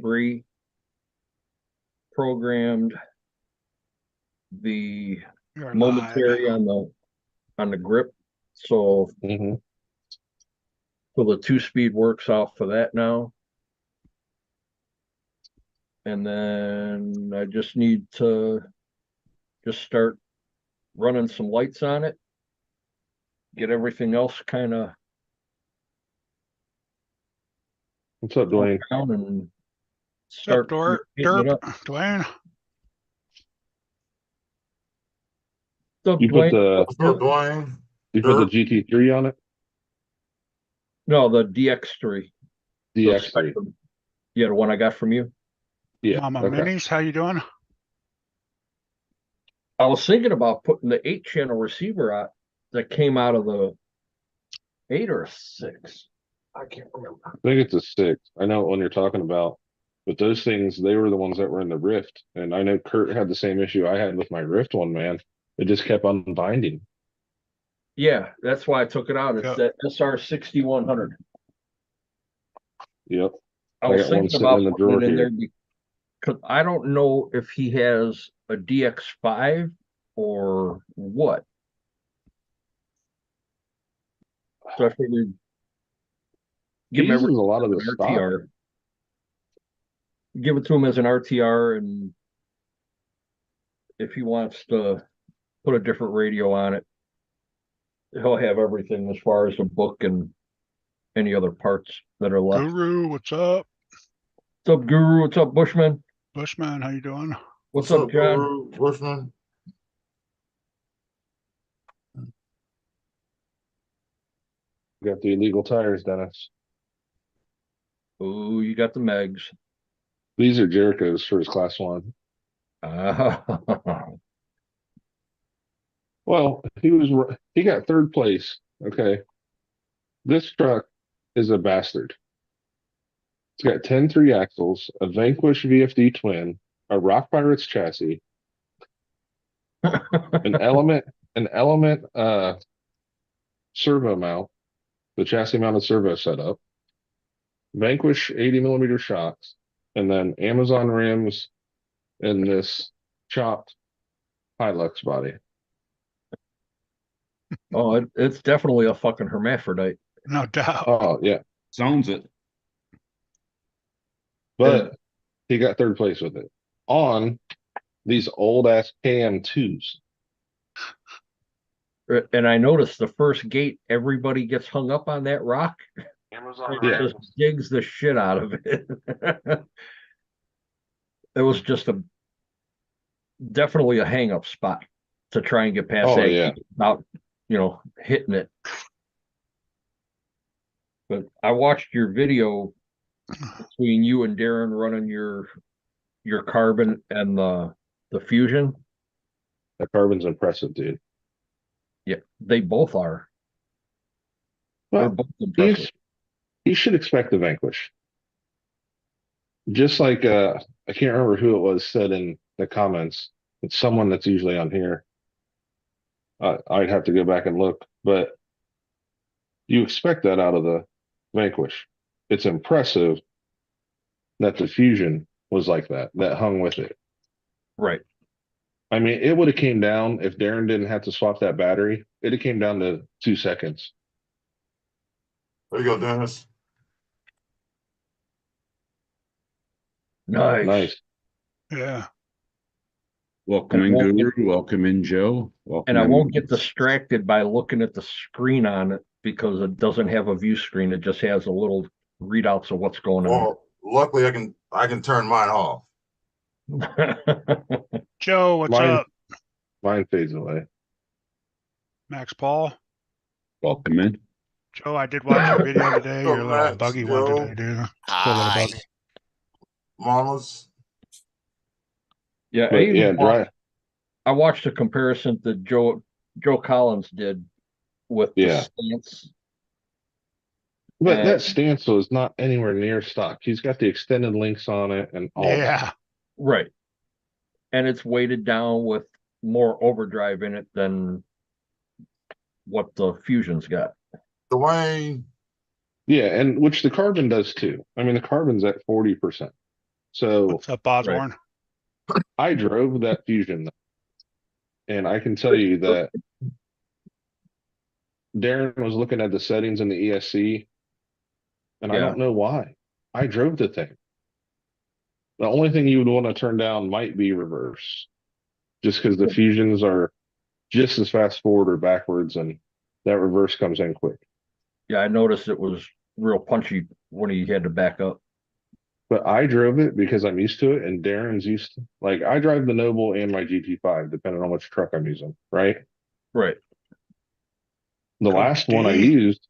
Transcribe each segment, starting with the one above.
3 programmed the You're live. momentary on the grip. So Mm-hmm. the 2-speed works off for that now. And then I just need to just start running some lights on it. Get everything else kind of What's up, Dwayne? down and What's up, start hitting it Derp? up. Dwayne? What's up, You put Dwayne? the What's up, Dwayne? you put the Derp? GT3 on it? No, the DX3. The DX3. Spectrum. Yeah, the one I got from you. Yeah. Mama Okay. Minis, how you doing? I was thinking about putting the 8-channel receiver out that came out of the 8 or 6. I can't remember. I think it's a 6. I know what one you're talking about. But those things, they were the ones that were in the Rift. And I know Kurt had the same issue I had with my Rift one, man. It just kept unbinding. Yeah, that's why I took it out. It's Yep. that SR 6100. Yep. I I was got one thinking sitting about in the putting drawer it in there here. because I don't know if he has a DX5 or what. So I figured He give him uses a everything lot of as the an stock. RTR. Give it to him as an RTR, and if he wants to put a different radio on it, he'll have everything as far as the book and any other parts that are left. Guru, what's up? What's up, Guru? What's up, Bushman? Bushman, how you doing? What's up, John? Guru? Bushman? Got the illegal tires, Dennis. Oh, you got the Megs. These are Jericho's for his class 1. Well, he got 3rd place. Okay. This truck is a bastard. It's got 10 3-axles, a Vanquish VFD twin, a Rock Pirates chassis, an element servo mount, the chassis mounted servo setup, Vanquish 80mm shocks, and then Amazon rims and this chopped Hilux body. Oh, it's definitely a fucking hermaphrodite. No doubt. Oh yeah, Sounds it. but he got 3rd place with it on these old ass KM2s. And I noticed the first gate, everybody gets hung up on that rock. Amazon It Yeah. just digs the shit out of it. It was just definitely a hang up spot to try and get past Oh that yeah, gate without, hitting it. But I watched your video between you and Darren running your carbon and the fusion. the carbon's impressive, dude. Yeah, they both are. They're Well, both impressive. you should expect the Vanquish. Just like I can't remember who it was said in the comments. It's someone that's usually on here. I'd have to go back and look, but you expect that out of the Vanquish. It's impressive that the Fusion was like that hung with it. Right. I mean, it would have came down if Darren didn't have to swap that battery. It'd have came down to 2 seconds. There you go, Dennis. Nice. Yeah. Welcome And in, it won't Guru. Welcome in, Joe. Welcome And I in. won't get distracted by looking at the screen on it because it doesn't have a view screen. It just has a little readouts of what's going Well, luckily I can turn mine off. on. Joe, what's Mine- up? Mine fades away. Max Paul. Welcome in. Joe, I did watch your video today. Your little Max, buggy Joe. one today, dude. Cool little Hi. buggy. Mamas. Yeah, But yeah, I watched a comparison that Joe Collins did with Yeah. the stance. But And- that stance was not anywhere near stock. He's got the extended links on it and all that. Yeah. Right. And it's weighted down with more overdrive in it than what the Fusion's got. Dwayne. Yeah, and which the carbon does too. I mean, the carbon's at 40%. So What's up, Osborne? I drove that Fusion. And I can tell you that Darren was looking at the settings in the ESC. And I Yeah. don't know why. I drove the thing. The only thing you would want to turn down might be reverse. Just because the Fusions are just as fast forward or backwards, and that reverse comes in quick. Yeah, I noticed it was real punchy when he had to back up. But I drove it because I'm used to it, and Darren's used to, like, I drive the Noble and my GT5, depending on which truck I'm using, right? Right. The Coach last one I D, used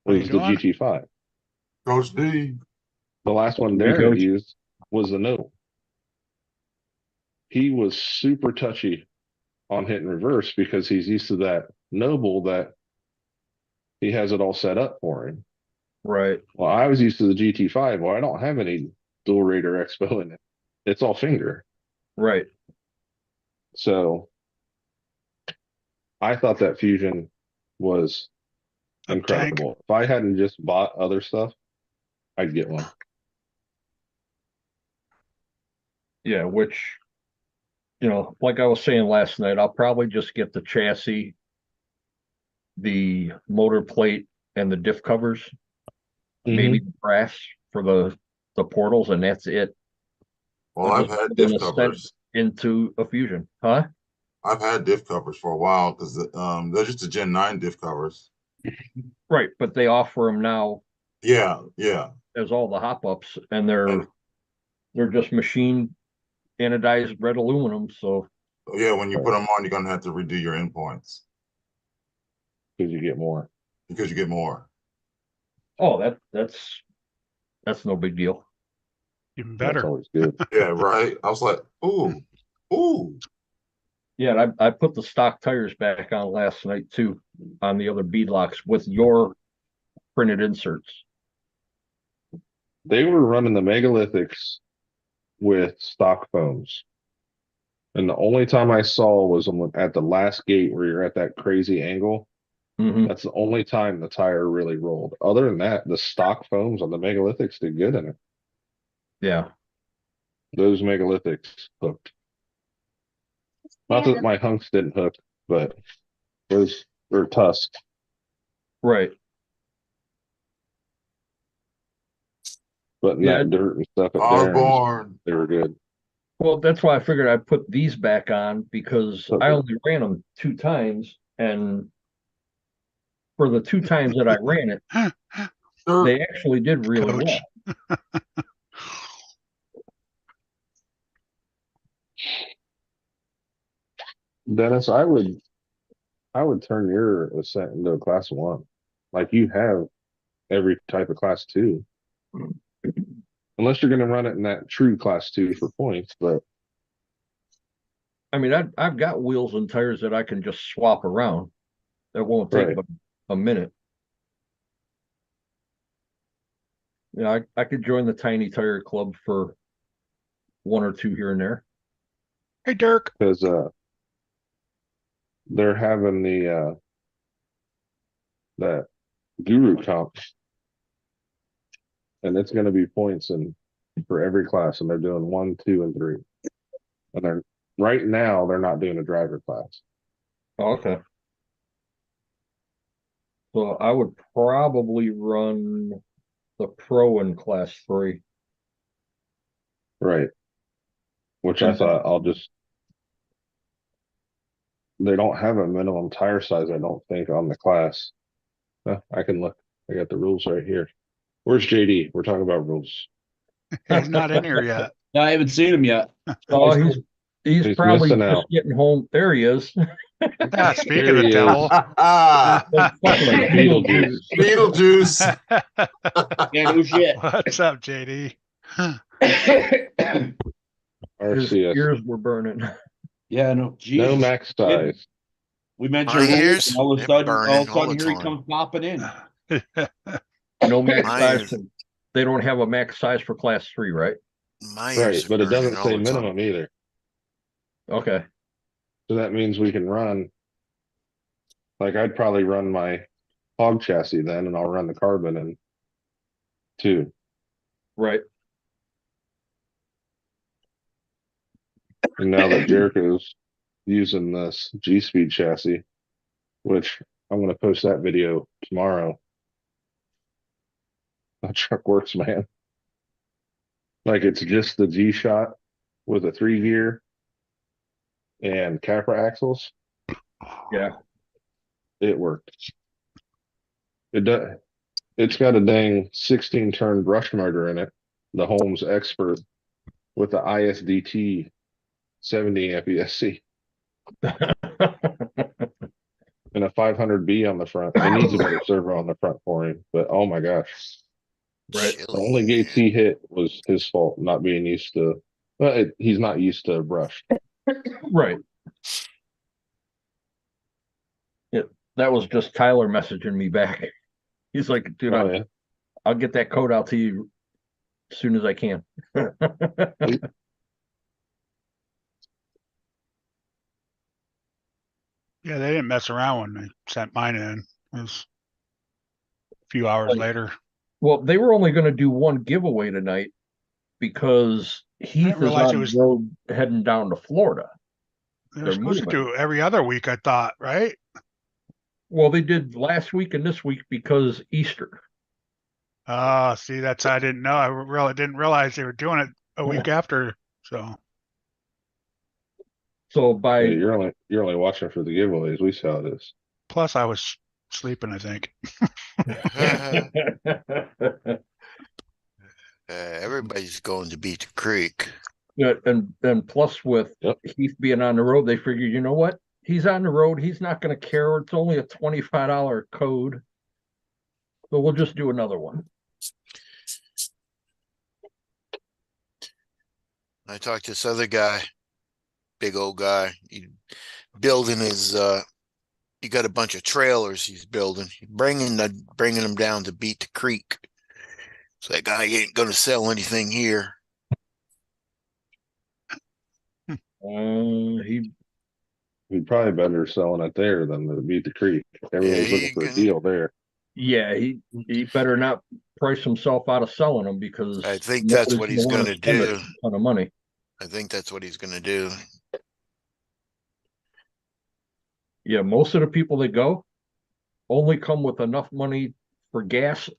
how you was the doing? GT5. Coach D. The last one Hey, Darren Coach. used was the Noble. He was super touchy on hit and reverse because he's used to that Noble that he has it all set up for him. Right. Well, I was used to the GT5. Well, I don't have any dual Raider Expo in it. It's all finger. Right. So I thought that Fusion was A tank. incredible. If I hadn't just bought other stuff, I'd get one. Yeah, which, like I was saying last night, I'll probably just get the chassis, the motor plate, and the diff covers, maybe the brass for the portals, and that's it. Well, I'm I've just had putting diff a cent covers. into a Fusion, huh? I've had diff covers for a while because they're just the Gen 9 diff covers. Right, but they offer them now Yeah, yeah. as all the hop ups, and And they're just machine anodized red aluminum. So yeah, when you put them on, you're gonna have to redo your endpoints Because you get more. because you get more. that's no big deal. Even That's better. always good. Yeah, right. I was like, ooh. Yeah, and I put the stock tires back on last night too, on the other beadlocks with your printed inserts. They were running the megalithics with stock foams. And the only time I saw was at the last gate where you're at that crazy angle. Mhm. That's the only time the tire really rolled. Other than that, the stock foams on the megalithics did good in it. Yeah, Those megalithics hooked. Not that my hunks didn't hook, but those are tusk. right. But in Yeah. that dirt and stuff at Darren's, Osborne. they were good. Well, that's why I figured I'd put these back on because I Okay. only ran them 2 times, and for the 2 times that I ran it, Dirt. they actually did really Coach. well. Dennis, I would turn your Ascent into a class 1. Like you have every type of class 2. Unless you're gonna run it in that true class 2 for points, but I mean, I've got wheels and tires that I can just swap around. That won't take Right. but a minute. Yeah, I could join the tiny tire club for 1 or 2 here and there. Hey, Dirk. because they're having the that guru comp. And it's gonna be points for every class, and they're doing 1, 2, and 3. And they're right now they're not doing a driver class. Oh, okay. So I would probably run the pro in class 3. Right. Which I thought they don't have a minimum tire size, I don't think, on the class. I can look. I got the rules right here. Where's JD? We're talking about rules. He's not in here yet. No, I haven't seen him yet. Oh, he's He's probably missing just out. getting home. There he is. Ah, speaking There of he is. devil. Fucking Beetlejuice. Beetlejuice. Beetlejuice. Yeah, no shit. What's up, JD? His RCS. ears were burning. Yeah, no, geez. No max size. We mentioned My rules, ears, and all of a they're sudden, burning all the here he time. comes popping in. No max My size. ears, They don't have a max size for class 3, right? my Right, ears are but it burning doesn't all say the time. minimum either. Okay. So that means we can run. Like I'd probably run my hog chassis then, and I'll run the carbon in 2. Right. And now that Jericho's using this G-Speed chassis, which I'm going to post that video tomorrow. That truck works, man. Like it's just the G-Shot with a 3-gear and Capra axles. Yeah. It worked. It does. It's got a dang 16-turn brush motor in it. The Holmes Expert with the ISDT 70 amp ESC and a 500B on the front. It needs a better servo on the front for him, but oh my gosh. Right. The only gates he hit was his fault, not being used to. Well, he's not used to brush. Right. That was just Tyler messaging me back. He's like, dude, Oh, yeah. I'll get that code out to you as soon as I can. Yeah, they didn't mess around when they sent mine in. It was a few hours later. Well, they were only going to do one giveaway tonight because Heath is realize on it the was- road heading down to Florida. They're They're supposed to moving. do every other week, I thought, right? Well, they did last week and this week because Easter. Oh, see, that's I didn't know. I really didn't realize they were doing it a week after. So So by Yeah, you're only watching for the giveaways. We see how it is. plus I was sleeping, I think. Everybody's going to Beat the Creek. Yeah, and plus with Yep. Heath being on the road, they figured, you know what? He's on the road. He's not going to care. It's only a $25 code. So we'll just do another one. I talked to this other guy, big old guy. He building his he got a bunch of trailers he's building. Bringing them down to Beat the Creek. So that guy ain't gonna sell anything here. He'd probably better selling it there than to Beat the Creek. Everybody's Yeah, looking for a he- deal there. Yeah, he better not price himself out of selling them because I think that's nobody's what he's wanna gonna spend a do. ton of money. I think that's what he's gonna do. Yeah, most of the people that go only come with enough money for gas,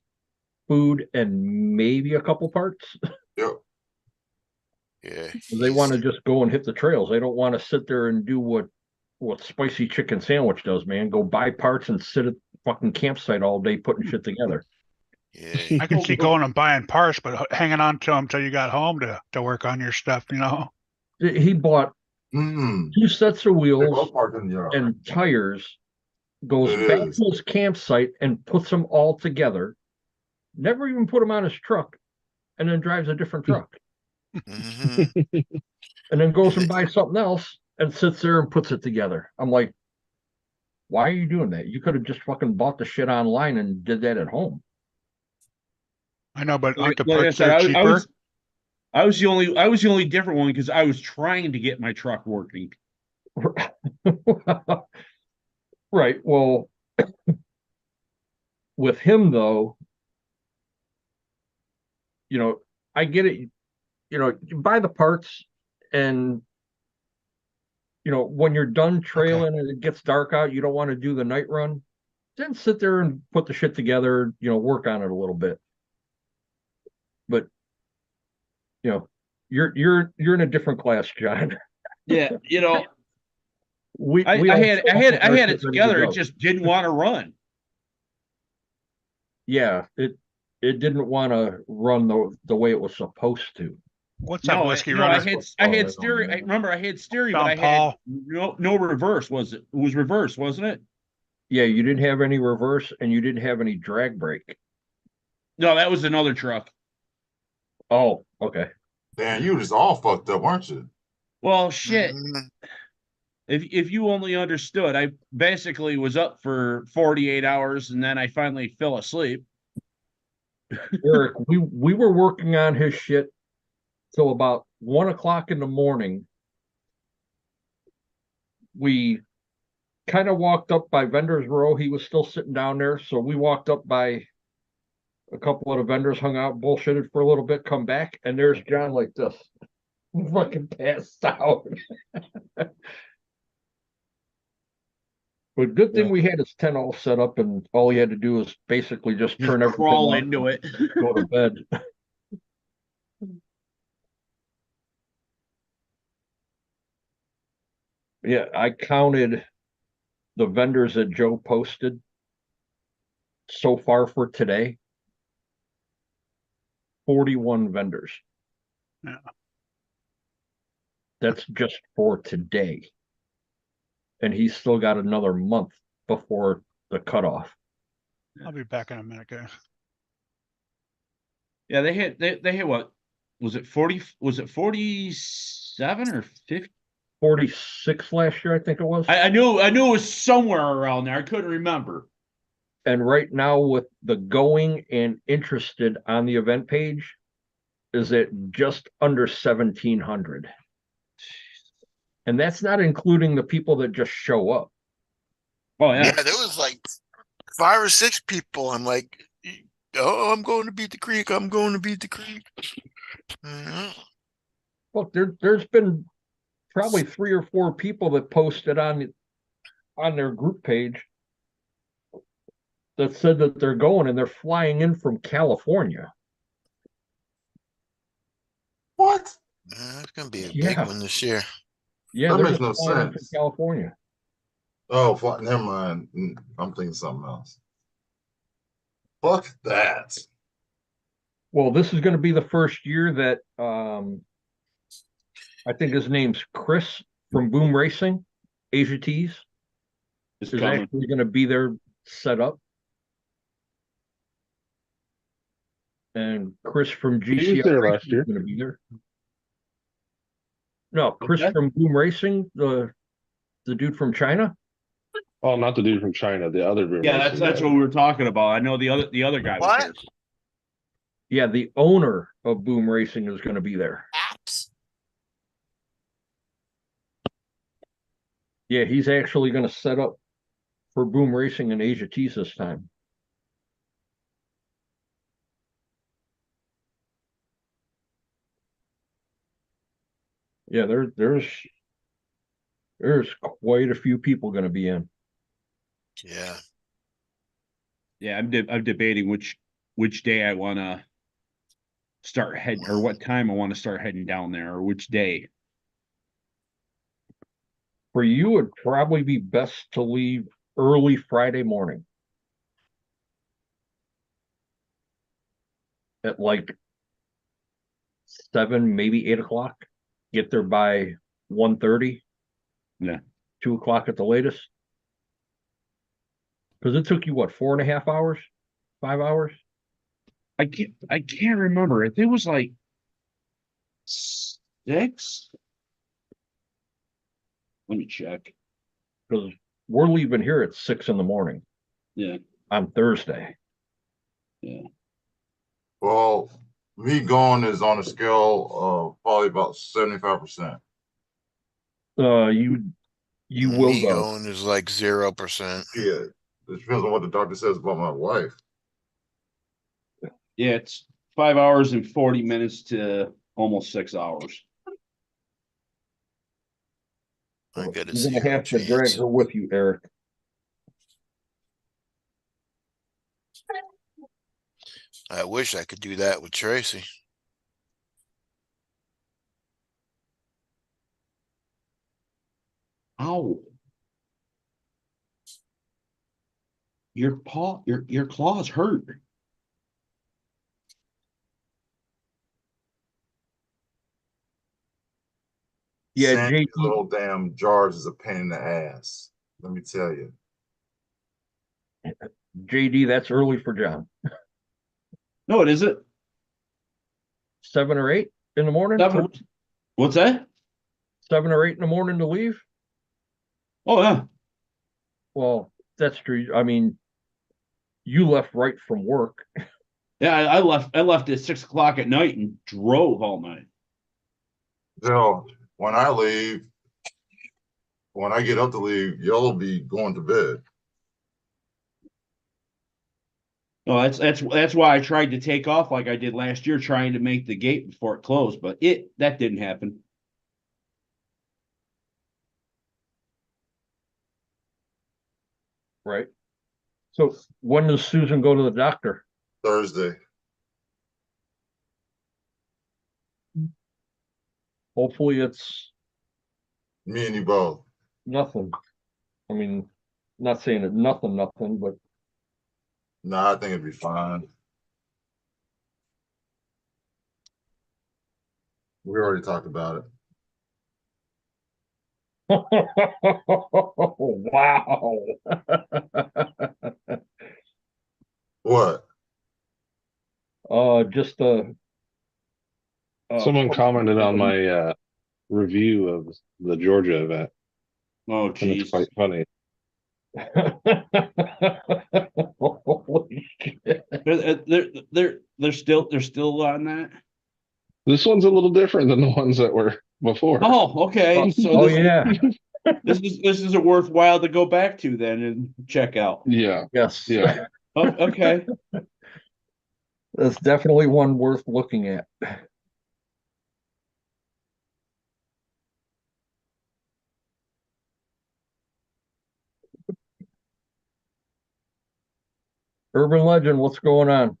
food, and maybe a couple parts. Yep. Yeah. They want to just go and hit the trails. They don't want to sit there and do what Spicy Chicken Sandwich does, man. Go buy parts and sit at the fucking campsite all day putting shit together. Yeah. I can see going and buying parts, but hanging on to them till you got home to work on your stuff, you know? He bought Mm-mm. 2 sets of They wheels both parked in the yard. and tires, goes It back is. to his campsite and puts them all together. Never even put them on his truck, and then drives a different truck, Mhm. and then goes and buys something else and sits there and puts it together. I'm like, why are you doing that? You could have just fucking bought the shit online and did that at home. I know, but aren't the Like I parts said, there I cheaper? was the only different one because I was trying to get my truck working. Right. Well, with him though, you know, I get it. You know, you buy the parts and you know, when you're done trailing and it gets dark out, you don't want to do the night run, then sit there and put the shit together, you know, work on it a little bit. But you know, you're in a different class, John. Yeah, you know, We I all had put our it shit ready to together. go. It just didn't want to run. Yeah, it didn't want to run the way it was supposed to. What's that whiskey I running? had Oh, I had I steering. don't I know. remember I had steering, John but I Paul. had no reverse. Was it? It was reverse, wasn't it? Yeah, you didn't have any reverse and you didn't have any drag brake. No, that was another truck. Oh, okay. Damn, you just all fucked up, weren't you? Well, shit. Mhm. If you only understood, I basically was up for 48 hours and then I finally fell asleep. Eric, we were working on his shit till about 1 o'clock in the morning. We kind of walked up by Vendors Row. He was still sitting down there, so we walked up by a couple of the vendors, hung out, bullshitted for a little bit, come back, and there's John like this. fucking passed out. But good thing Yeah. we had his tent all set up and all he had to do was basically just Just turn everything crawl on into it. and go to bed. Yeah, I counted the vendors that Joe posted so far for today. 41 vendors. Yeah. That's just for today. And he's still got another month before the cutoff. I'll be back in a minute, guys. Yeah, they hit what? Was it 40? Was it 47 or 50? 46 last year, I think it was. I knew it was somewhere around there. I couldn't remember. And right now with the going and interested on the event page is at just under 1,700. And that's not including the people that just show up. Oh Yeah, yeah. there was like 5 or 6 people. I'm like, oh, I'm going to beat the creek. I'm going to beat the creek. Mhm. Look, there's been probably 3 or 4 people that posted on their group page that said that they're going and they're flying in from California. What? It's gonna be a big Yeah. one this year. Yeah, That they're makes just no flying in from sense. California. Oh, fuck, never mind. I'm thinking something else. Fuck that. Well, this is going to be the first year that I think his name's Chris from Boom Racing, Asia Tees, It's is coming. actually going to be there set up. And Chris from He was GCR there Racing last year. is going to be there. No, Chris Okay. from Boom Racing, the dude from China. Oh, not the dude from China, the other room. Yeah, that's what we were talking about. I know the other guy was What? there. Yeah, the owner of Boom Racing is going to be there. Apps. Yeah, he's actually going to set up for Boom Racing in Asia Tees this time. Yeah, there's quite a few people going to be in. Yeah. Yeah, I'm debating which day I want to start heading, or what time I want to start heading down there, or which day. For you, it'd probably be best to leave early Friday morning. At like 7, maybe 8 o'clock. Get there by 1:30. Yeah. 2 o'clock at the latest. Because it took you what, 4.5 hours? 5 hours? I can't remember. I think it was like 6. Let me check. Because we're leaving here at 6 in the morning Yeah. on Thursday. Well, me going is on a scale of probably about 75%. You will Me go. going is like 0%. Yeah. It depends on what the doctor says about my wife. Yeah, it's 5 hours and 40 minutes to almost 6 hours. I got a You're gonna 0 have to drag chance. her with you, Eric. I wish I could do that with Tracy. Ow. Your paw, your claws hurt. Yeah, Sanding JD, little damn jars is a pain in the ass. Let me tell you. JD, that's early for John. No, it isn't. 7 or 8 in the morning. What's that? 7 or 8 in the morning to leave. Oh yeah. Well, that's true. I mean, you left right from work. Yeah, I left at 6 o'clock at night and drove all night. So when I leave, when I get up to leave, y'all will be going to bed. No, that's why I tried to take off like I did last year, trying to make the gate before it closed, but that didn't happen. Right. So when does Susan go to the doctor? Thursday. Hopefully it's Me and you both. nothing. I mean, not saying it nothing, but Nah, I think it'd be fine. We already talked about it. wow. What? Just Someone commented on my review of the Georgia event, Oh, and it's geez. quite funny. Holy shit. They're still on that. This one's a little different than the ones that were before. Oh, okay. So Oh this, yeah, this is a worthwhile to go back to then and check out. Yeah, yes. yeah. Oh, okay. That's definitely one worth looking at. Urban legend, what's going on?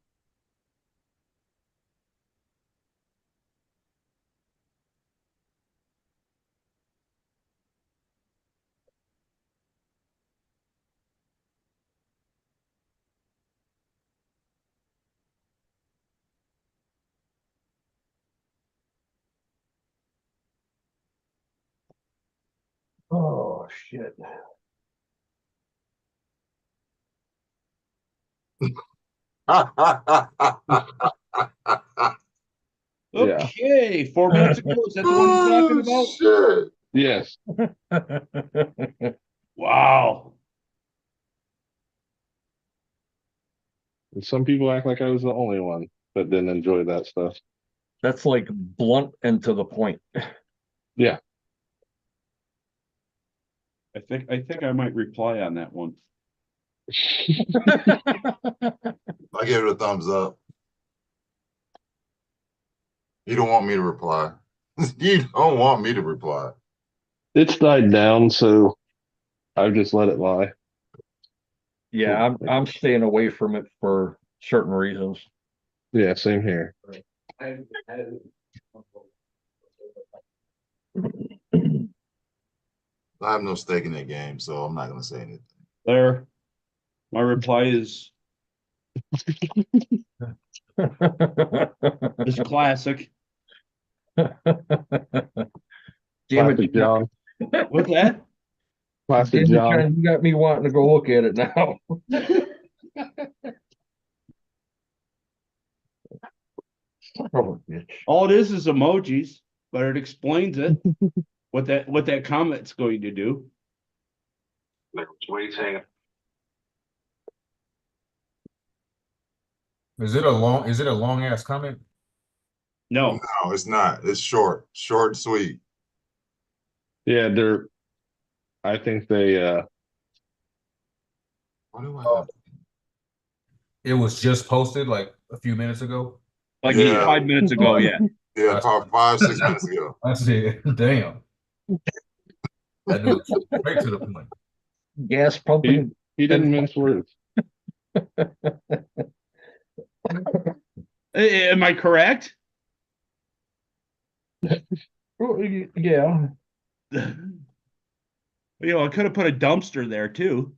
Oh shit. Yeah. Okay. 4 minutes ago. Is that the one you're talking about? Shit. Yes. Wow. And some people act like I was the only one that didn't enjoy that stuff. That's like blunt and to the point. Yeah. I think I might reply on that one. I gave it a thumbs up. You don't want me to reply. You don't want me to reply. It's died down, so I've just let it lie. Yeah, I'm staying away from it for certain reasons. Yeah, same here. I have no stake in that game, so I'm not gonna say anything. There. My reply is classic. Damn Classic it, John. What's that? Classic Damn it, John. John, you got me wanting to go look at it now. Oh, bitch. All it is emojis, but it explains it. What that comment's going to do. What are you saying? Is it a long ass comment? No. No, it's not. It's short and sweet. Yeah, I think they What do I have? It was just posted like a few minutes ago. Like Yeah. 5 minutes ago, yeah. Yeah, probably 5-6 minutes ago. I said, damn. That dude's straight to the point. Gas pumping. he didn't mince words. Am I correct? Oh, yeah. I could have put a dumpster there too.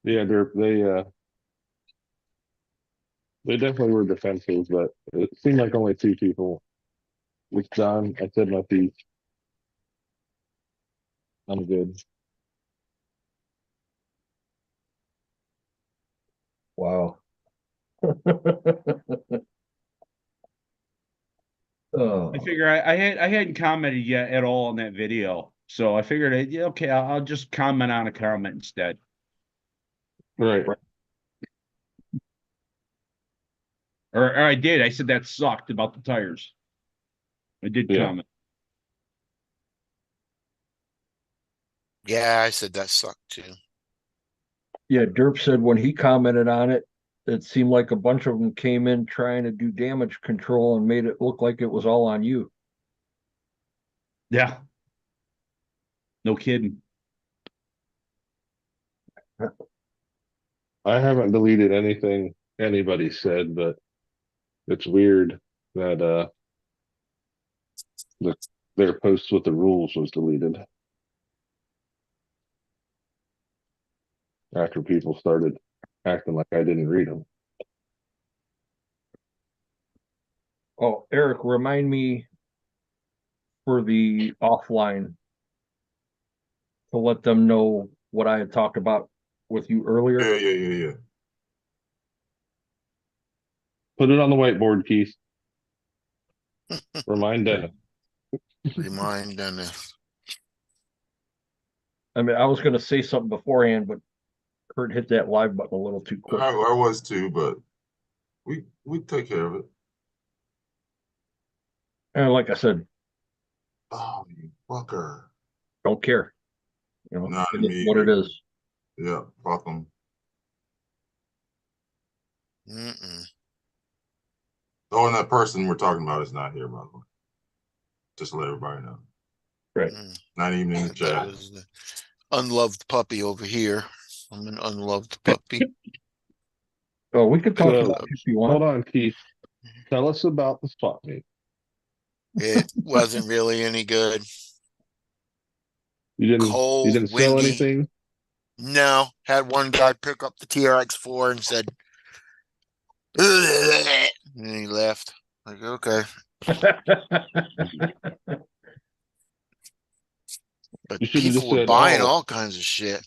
Yeah, they definitely were defensive, but it seemed like only two people. It's done. I said my piece. I'm good. Wow. Oh, I figure I hadn't commented yet at all on that video, so I figured, yeah, okay, I'll just comment on a comment instead. Right. Or I did. I said that sucked about the tires. I did Yeah. comment. Yeah, I said that sucked too. yeah, Derp said when he commented on it, it seemed like a bunch of them came in trying to do damage control and made it look like it was all on you. Yeah. No kidding. I haven't deleted anything anybody said, but it's weird that their post with the rules was deleted after people started acting like I didn't read them. Oh, Eric, remind me for the offline to let them know what I had talked about with you earlier. Yeah. Put it on the whiteboard, Keith. Remind Dennis. Remind Dennis. I mean, I was gonna say something beforehand, but Kurt hit that live button a little too quick. I was too, but we take care of it. And like I said, Oh, you fucker. don't care. You know, Not it is what it me. is. Yeah, fuck them. Mm-mm. Oh, and that person we're talking about is not here, by the way. Just to let everybody know. Right. Not even in I the thought it chat. was the unloved puppy over here. I'm an unloved puppy. Oh, we could talk So, about it if you hold want. on, Keith. Tell us about the swap meet. It wasn't really any good. You Cold, didn't sell windy. anything? No, had one guy pick up the TRX4 and said, "Ugh," and he left. Like, okay. But You should have people just were said, buying oh, all kinds of shit.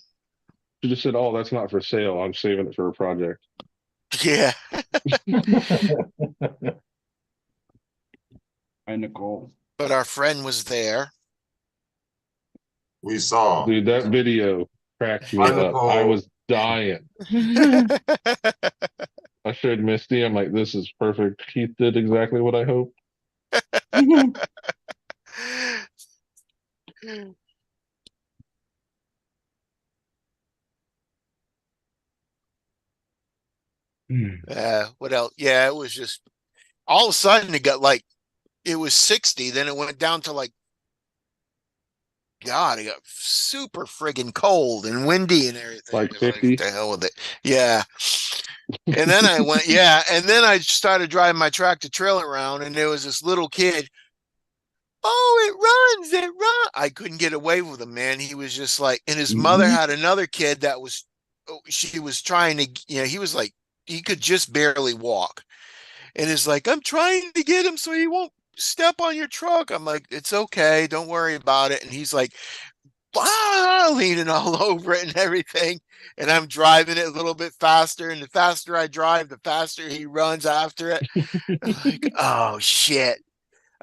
you just said, oh, that's not for sale. I'm saving it for a project. Yeah. Hi, Nicole. But our friend was there. We saw. Dude, that video cracked me Hi, up. I Nicole. was dying. I showed Misty. I'm like, this is perfect. Keith did exactly what I hoped. What else? Yeah, it was just all of a sudden it got like it was 60, then it went down to like God, it got super friggin' cold and windy and everything. Like Like, 50? what the hell with it? Yeah. And then I went, yeah, and then I started driving my tractor trailer around, and there was this little kid. Oh, it runs. I couldn't get away with him, man. He was just like, and his mother had another kid that was, she was trying to, he was like, he could just barely walk. And it's like, I'm trying to get him so he won't step on your truck. I'm like, it's okay. Don't worry about it. And he's like, leaning all over it and everything. And I'm driving it a little bit faster. And the faster I drive, the faster he runs after it. Like, oh, shit.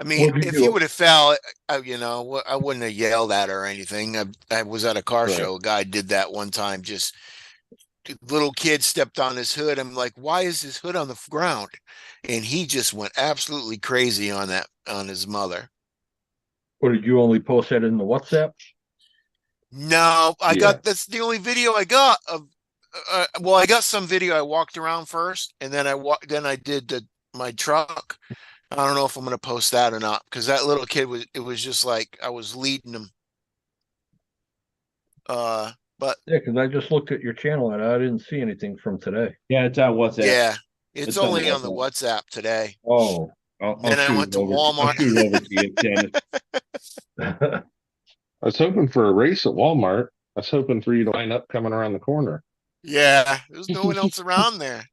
I mean, What'd you if do? he would have fell, I wouldn't have yelled at her or anything. I was at a car Right. show. A guy did that one time. Just little kid stepped on his hood. I'm like, why is his hood on the ground? And he just went absolutely crazy on his mother. Or did you only post that in the WhatsApp? No, Yeah. that's the only video I got of. Well, I got some video. I walked around first, and then I did my truck. I don't know if I'm going to post that or not because that little kid it was just like I was leading him. But Yeah, because I just looked at your channel and I didn't see anything from today. Yeah, it's on WhatsApp. yeah, it's It's on only on the WhatsApp. WhatsApp today. Oh. Then I shoot went it to over Walmart. I'll shoot it over to you, Dennis. I was hoping for a race at Walmart. I was hoping for you to line up coming around the corner. Yeah, there's no one else around there.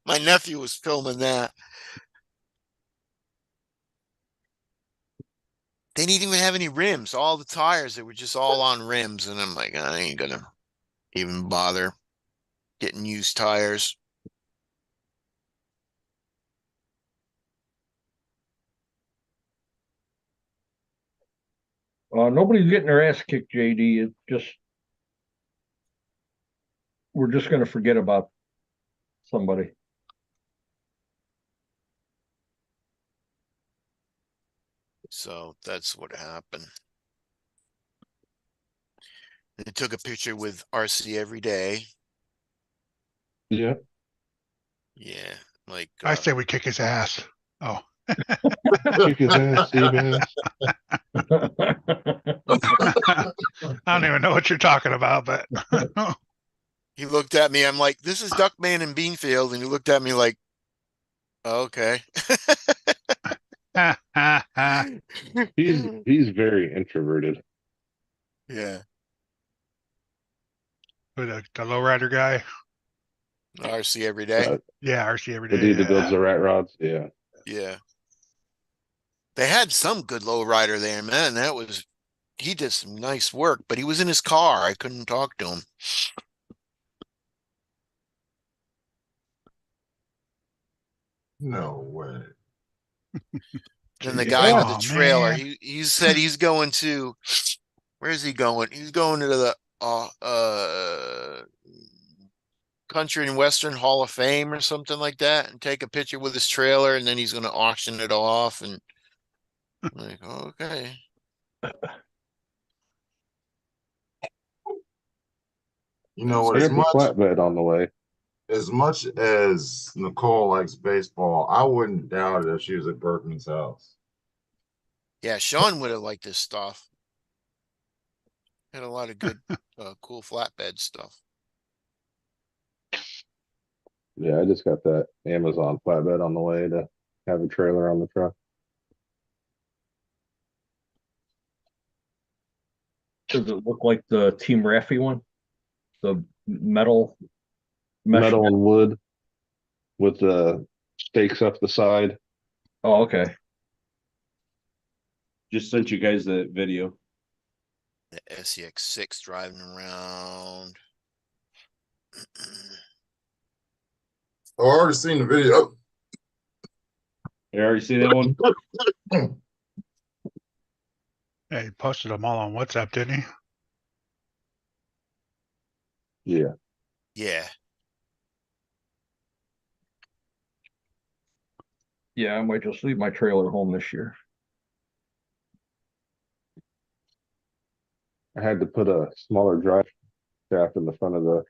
My nephew was filming that. They didn't even have any rims. All the tires, they were just all on rims. And I'm like, I ain't gonna even bother getting used tires. Nobody's getting their ass kicked, JD. It's just we're just gonna forget about somebody. So that's what happened. They took a picture with RC every day. Yeah. Yeah, like I say we kick his ass. Oh, Kick his ass, Seabass. I don't even know what you're talking about, but He looked at me. I'm like, this is Duckman and Beanfield. And he looked at me like, okay. He's very introverted. Yeah. Who, the lowrider guy. RC every day. Yeah, RC every The day. dude that Yeah. builds the rat rods. Yeah. Yeah. They had some good low rider there, man. He did some nice work, but he was in his car. I couldn't talk to him. No way. Then the Jeez. guy with the Oh, trailer, man. he said he's going to, where's he going? He's going to the Country and Western Hall of Fame or something like that and take a picture with his trailer and then he's going to auction it off. And I'm like, okay. You know what? I got the flatbed on the way. As much as Nicole likes baseball, I wouldn't doubt it if she was at Berkman's house. Yeah, Sean would have liked this stuff. Had a lot of good, cool flatbed stuff. Yeah, I just got that Amazon flatbed on the way to have a trailer on the truck. Does it look like the Team Raffy one? The metal mesh? Metal and wood with the stakes up the side. Oh, okay. Just sent you guys the video. The SEX6 driving around. Oh, I already seen the video. You already see that one? Yeah, he posted them all on WhatsApp, didn't he? Yeah. Yeah. Yeah, I might just leave my trailer home this year. I had to put a smaller drive shaft in the front of the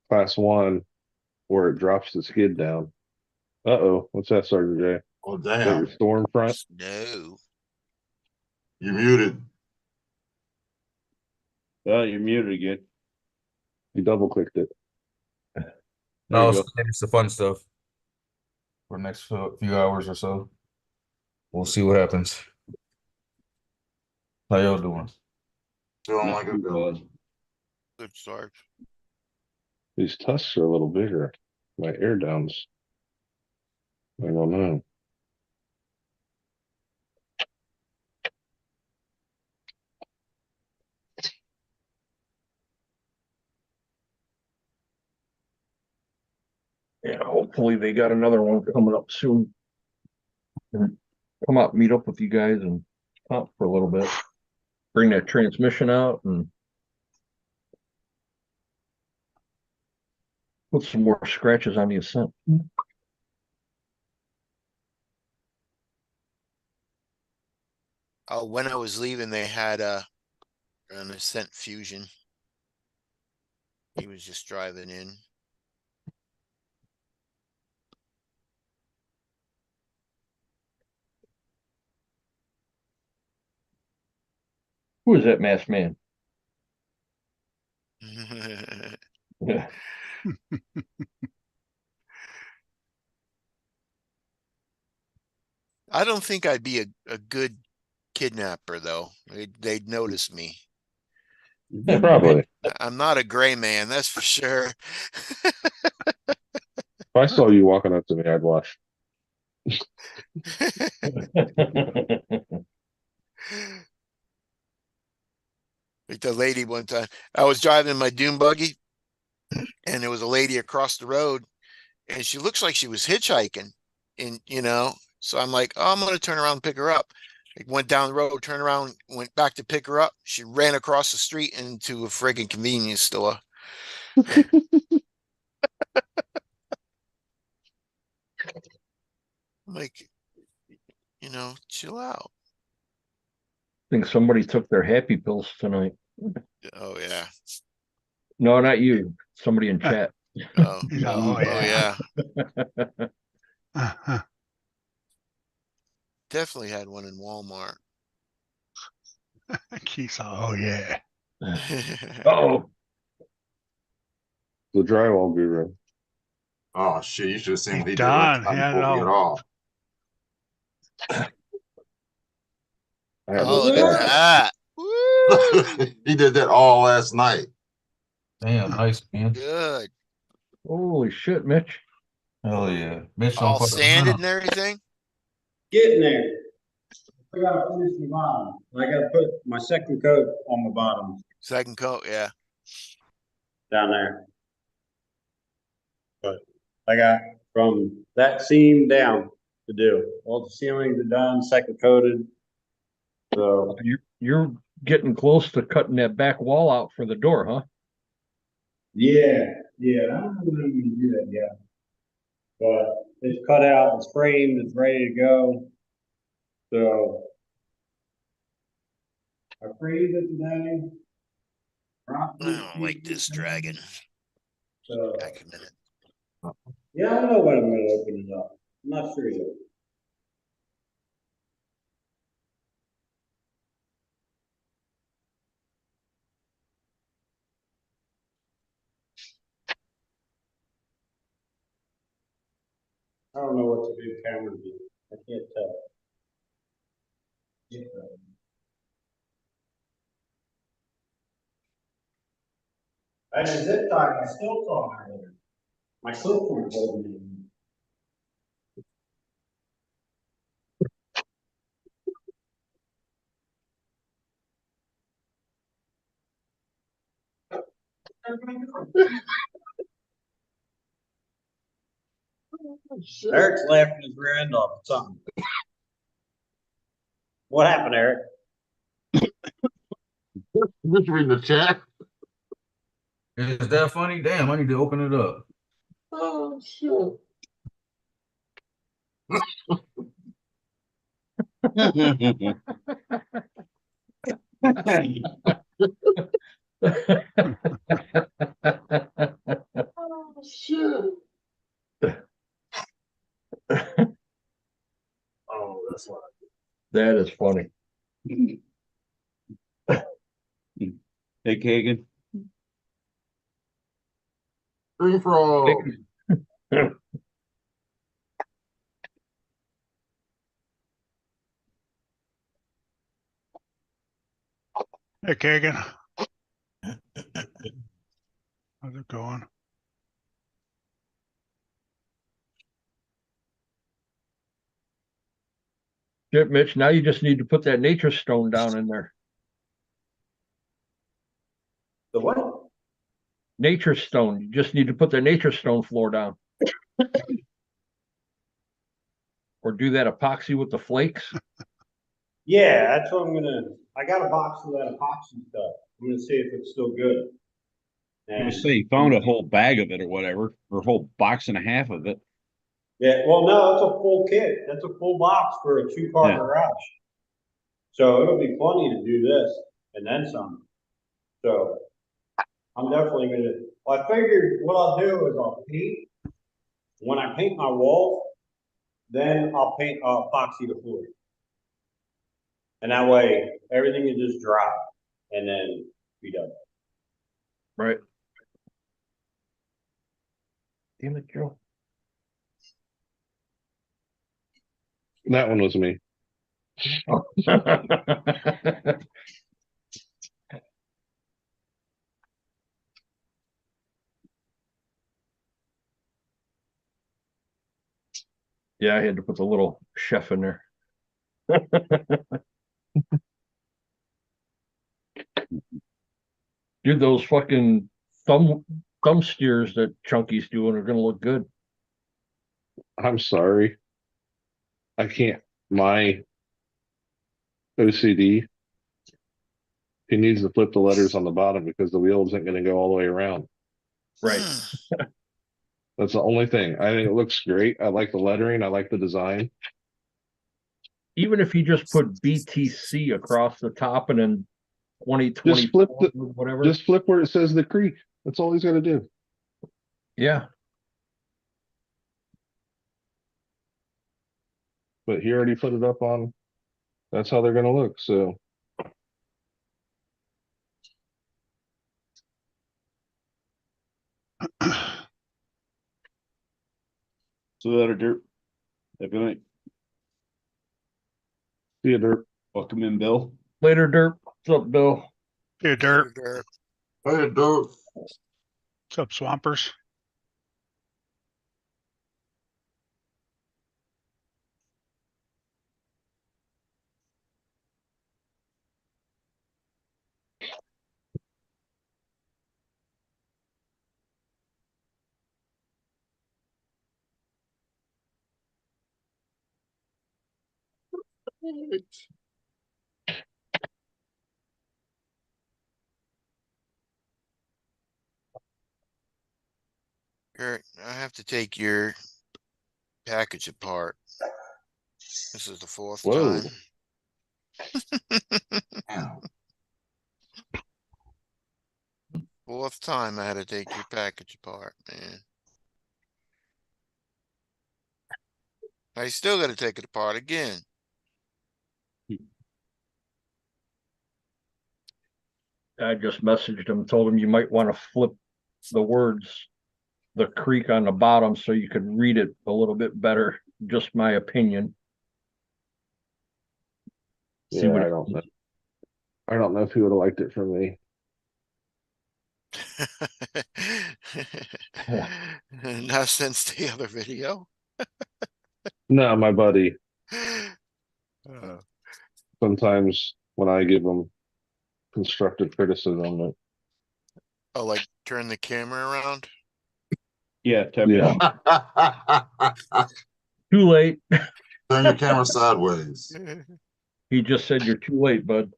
class 1 where it drops the skid down. Uh-oh, what's that, Sergeant J? Oh, Is that damn. your storm front? No. You muted. Oh, you're muted again. You double clicked it. No, you it's, it's the fun stuff for the next few hours or so. We'll see what happens. How y'all doing? Feeling Not like a too villain. bad. Good start. These tusks are a little bigger. My air downs. I don't know. Yeah, hopefully they got another one coming up soon. And come out, meet up with you guys and talk for a little bit. Bring that transmission out and put some more scratches on the Ascent. When I was leaving, they had an Ascent Fusion. He was just driving in. Who is that masked man? Yeah. I don't think I'd be a good kidnapper though. They'd notice me. Probably. I'm not a gray man, that's for sure. If I saw you walking up to me, I'd watch. Like the lady one time, I was driving my dune buggy and there was a lady across the road and she looks like she was hitchhiking and so I'm like, oh, I'm going to turn around and pick her up. I went down the road, turned around, went back to pick her up. She ran across the street into a friggin' convenience store. I'm like, chill out. Think somebody took their happy pills tonight. Oh yeah. No, not you. Somebody in chat. Oh, Oh, yeah. yeah. Definitely had one in Walmart. Keith, oh, yeah. Oh, The drywall guru. Oh, shit, you should have seen Hey, what he did right Don, time yeah, before we no. get off. I had Oh, those look at cracks. that. Woo! He did that all last night. Damn, nice, man. Good. holy shit, Mitch. Hell yeah. Mitch don't All fuck sanded around. and everything. Getting there. I gotta finish the bottom. I gotta put my second coat on the bottom Second coat, yeah. down there. But I got from that seam down to do. All the ceilings are done, second coated. So, You're getting close to cutting that back wall out for the door, huh? yeah, I don't know when I'm gonna do that yet. But it's cut out, it's framed, it's ready to go. So I framed it today. I don't like this dragon. So, Back a minute. yeah, I don't know when I'm gonna open it up. I'm not sure yet. I don't know what the big camera do. I can't tell. I had a zip tie, I still saw my earlier. My cell phone holding it. Eric's laughing his rear end off at something. What happened, Eric? Just reading the chat. Is that funny? Damn, I need to open it up. Oh, shit. Oh, shit. Oh, that's why. That is funny. Hey, Kagan. Free for all. Hey, Kagan. How's it going? Shit, Mitch, now you just need to put that nature stone down in there. The what? Nature stone. You just need to put the nature stone floor down. Or do that epoxy with the flakes. Yeah, that's what I'm gonna, I got a box of that epoxy stuff. I'm gonna see if it's still good. I was And, saying, you found a whole bag of it or whatever, or a whole box and a half of it. yeah, well, no, it's a full kit. That's a full box for a two-car Yeah. garage. So it'll be plenty to do this and then some. So I'm definitely gonna, well, I figured what I'll do is I'll paint. When I paint my walls, then I'll paint, epoxy the floor. And that way, everything is just dry and then be done. Right. Damn it, Joe. That one was me. Yeah, I had to put the little chef in there. Dude, those fucking thumb steers that Chunky's doing are gonna look good. I'm sorry. I can't. My OCD. He needs to flip the letters on the bottom because the wheel isn't going to go all the way around. Right. That's the only thing. I think it looks great. I like the lettering. I like the design. Even if you just put BTC across the top and then 2020, Just flip the, whatever. just flip where it says the creek. That's all he's got to do. Yeah. But he already put it up on. That's how they're going to look. So So that a dirt. Have a good night. Theodore, Welcome in, Bill. Later, Derp. What's up, Bill? Hey, Dirt. Hey, dude. What's up, Swampers? Eric, I have to take your package apart. This is the fourth Whoa. time. Damn. Fourth time I had to take your package apart, man. I still gotta take it apart again. I just messaged him, told him you might want to flip the words, the creek on the bottom, so you could read it a little bit better. Just my opinion. See Yeah, what I don't know. I don't know if he would have liked it from me. Not since the other video. No, my buddy. Uh, Sometimes when I give him constructive criticism, that Oh, like turn the camera around? Yeah, tap it Yeah. out. Too late. Turn your camera sideways. He just said you're too late, bud.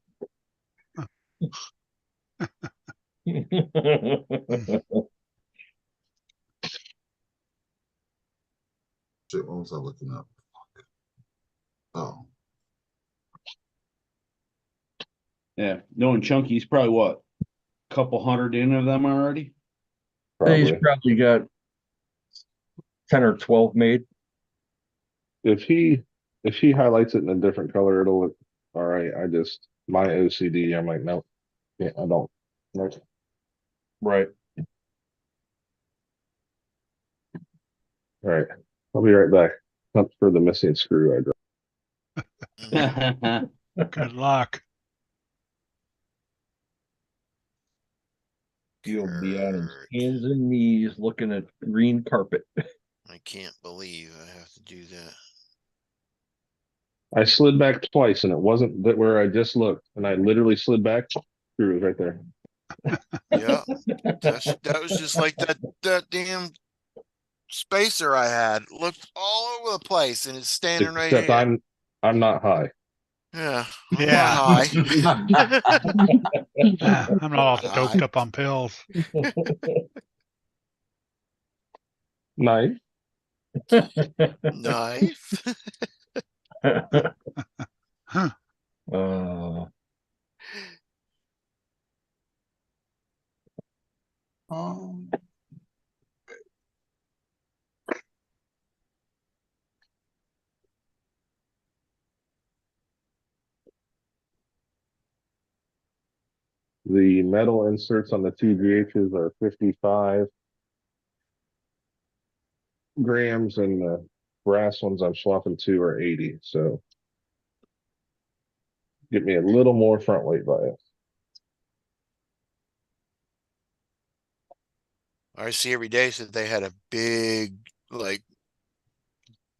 Shit, what was I looking up? Oh, Yeah, knowing Chunky's probably what? Couple hundred in of them already? He's probably. probably got 10 or 12 made. If he highlights it in a different color, it'll look all right. I just my OCD, I'm like, nope. Yeah, I don't. Nope. Right. All right. I'll be right back. Not for the missing screw I dropped. Good luck. He'll be on his Kurt, hands and knees looking at green carpet. I can't believe I have to do that. I slid back twice and it wasn't that where I just looked. And I literally slid back. Screw was right there. Yeah, that was just like that damn spacer I had. Looked all over the place and it's standing right Except here. I'm not high. Yeah, I'm Yeah. not high. I'm not all Not doped high. up on pills. Knife. Knife. Huh. um, The metal inserts on the two GHs are 55 grams and the brass ones I'm swapping to are 80. So get me a little more front weight bias. I see every day said they had a big like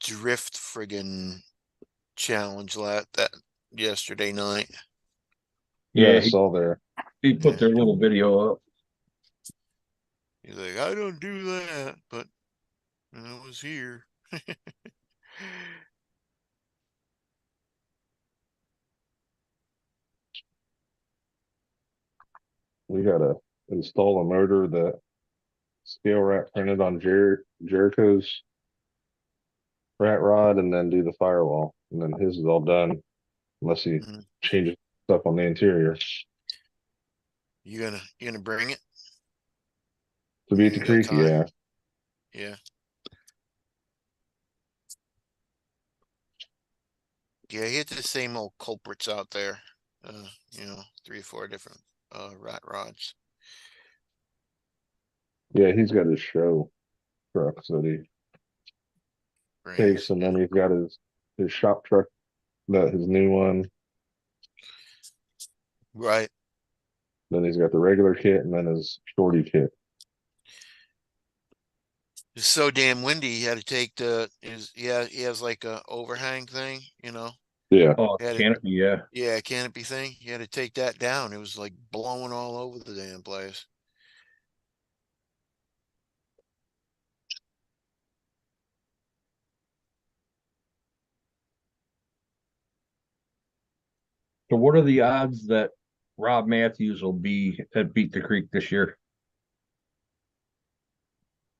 drift friggin' challenge that yesterday night. Yeah, Yeah, I saw there. he put their little video up. He's like, I don't do that, but I was here. We gotta install a motor that scale rat printed on Jericho's rat rod and then do the firewall. And then his is all done unless he Mhm. changes stuff on the interior. You gonna bring it? To beat the You got creek, time? yeah. Yeah. Yeah, he hit the same old culprits out there. You know, 3 or 4 different rat rods. Yeah, he's got his show trucks that he Right. case, and then he's got his shop truck, his new one. Right. Then he's got the regular kit, and then his shorty kit. It's so damn windy. He had to take he has like a overhang thing, Yeah, Oh, Had it- canopy, yeah. Yeah, canopy thing. He had to take that down. It was like blowing all over the damn place. So what are the odds that Rob Matthews will be at Beat the Creek this year?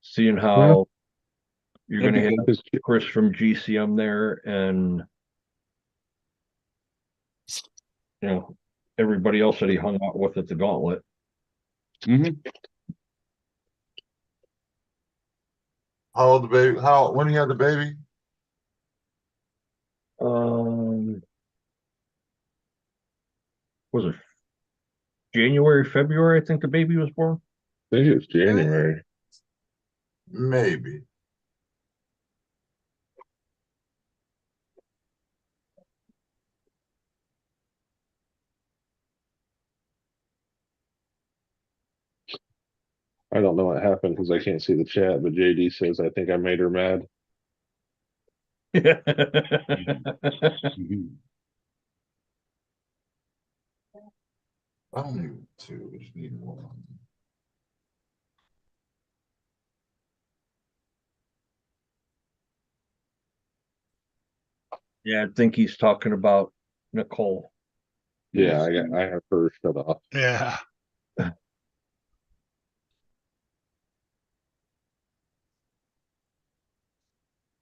Seeing how you're That'd gonna be have his kit- Chris from GCM there and everybody else that he hung out with at the Gauntlet. Mhm. How old the baby? When he had the baby? Was it January, February? I think the baby was born. I think it was January. Maybe. I don't know what happened because I can't see the chat, but JD says I think I made her mad. Mhm. I don't need two, I just need one. Yeah, I think he's talking about Nicole. Yeah, I have her shut off. Yeah.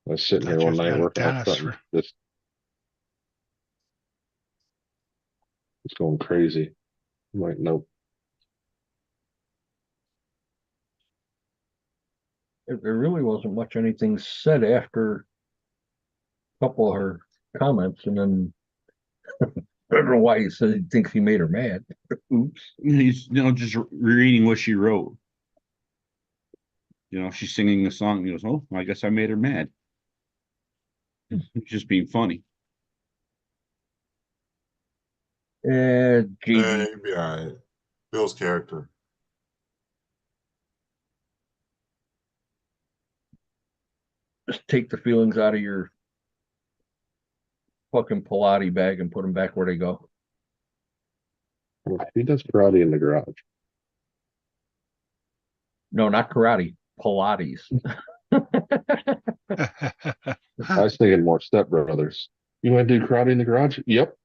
I was sitting Thought here you one was night going to working on Dennis something, for. just it's going crazy. I'm like, nope. There really wasn't much anything said after a couple of her comments, and then I don't know why he said he thinks he made her mad. Oops. He's just reading what she wrote. She's singing a song. He goes, "Oh, I guess I made her mad." Just being funny. JD, He'd be all right. Bill's character. just take the feelings out of your fucking Pilates bag and put them back where they go. He does karate in the garage. No, not karate, Pilates. I was thinking more Step Brothers. You want to do karate in the garage? Yep.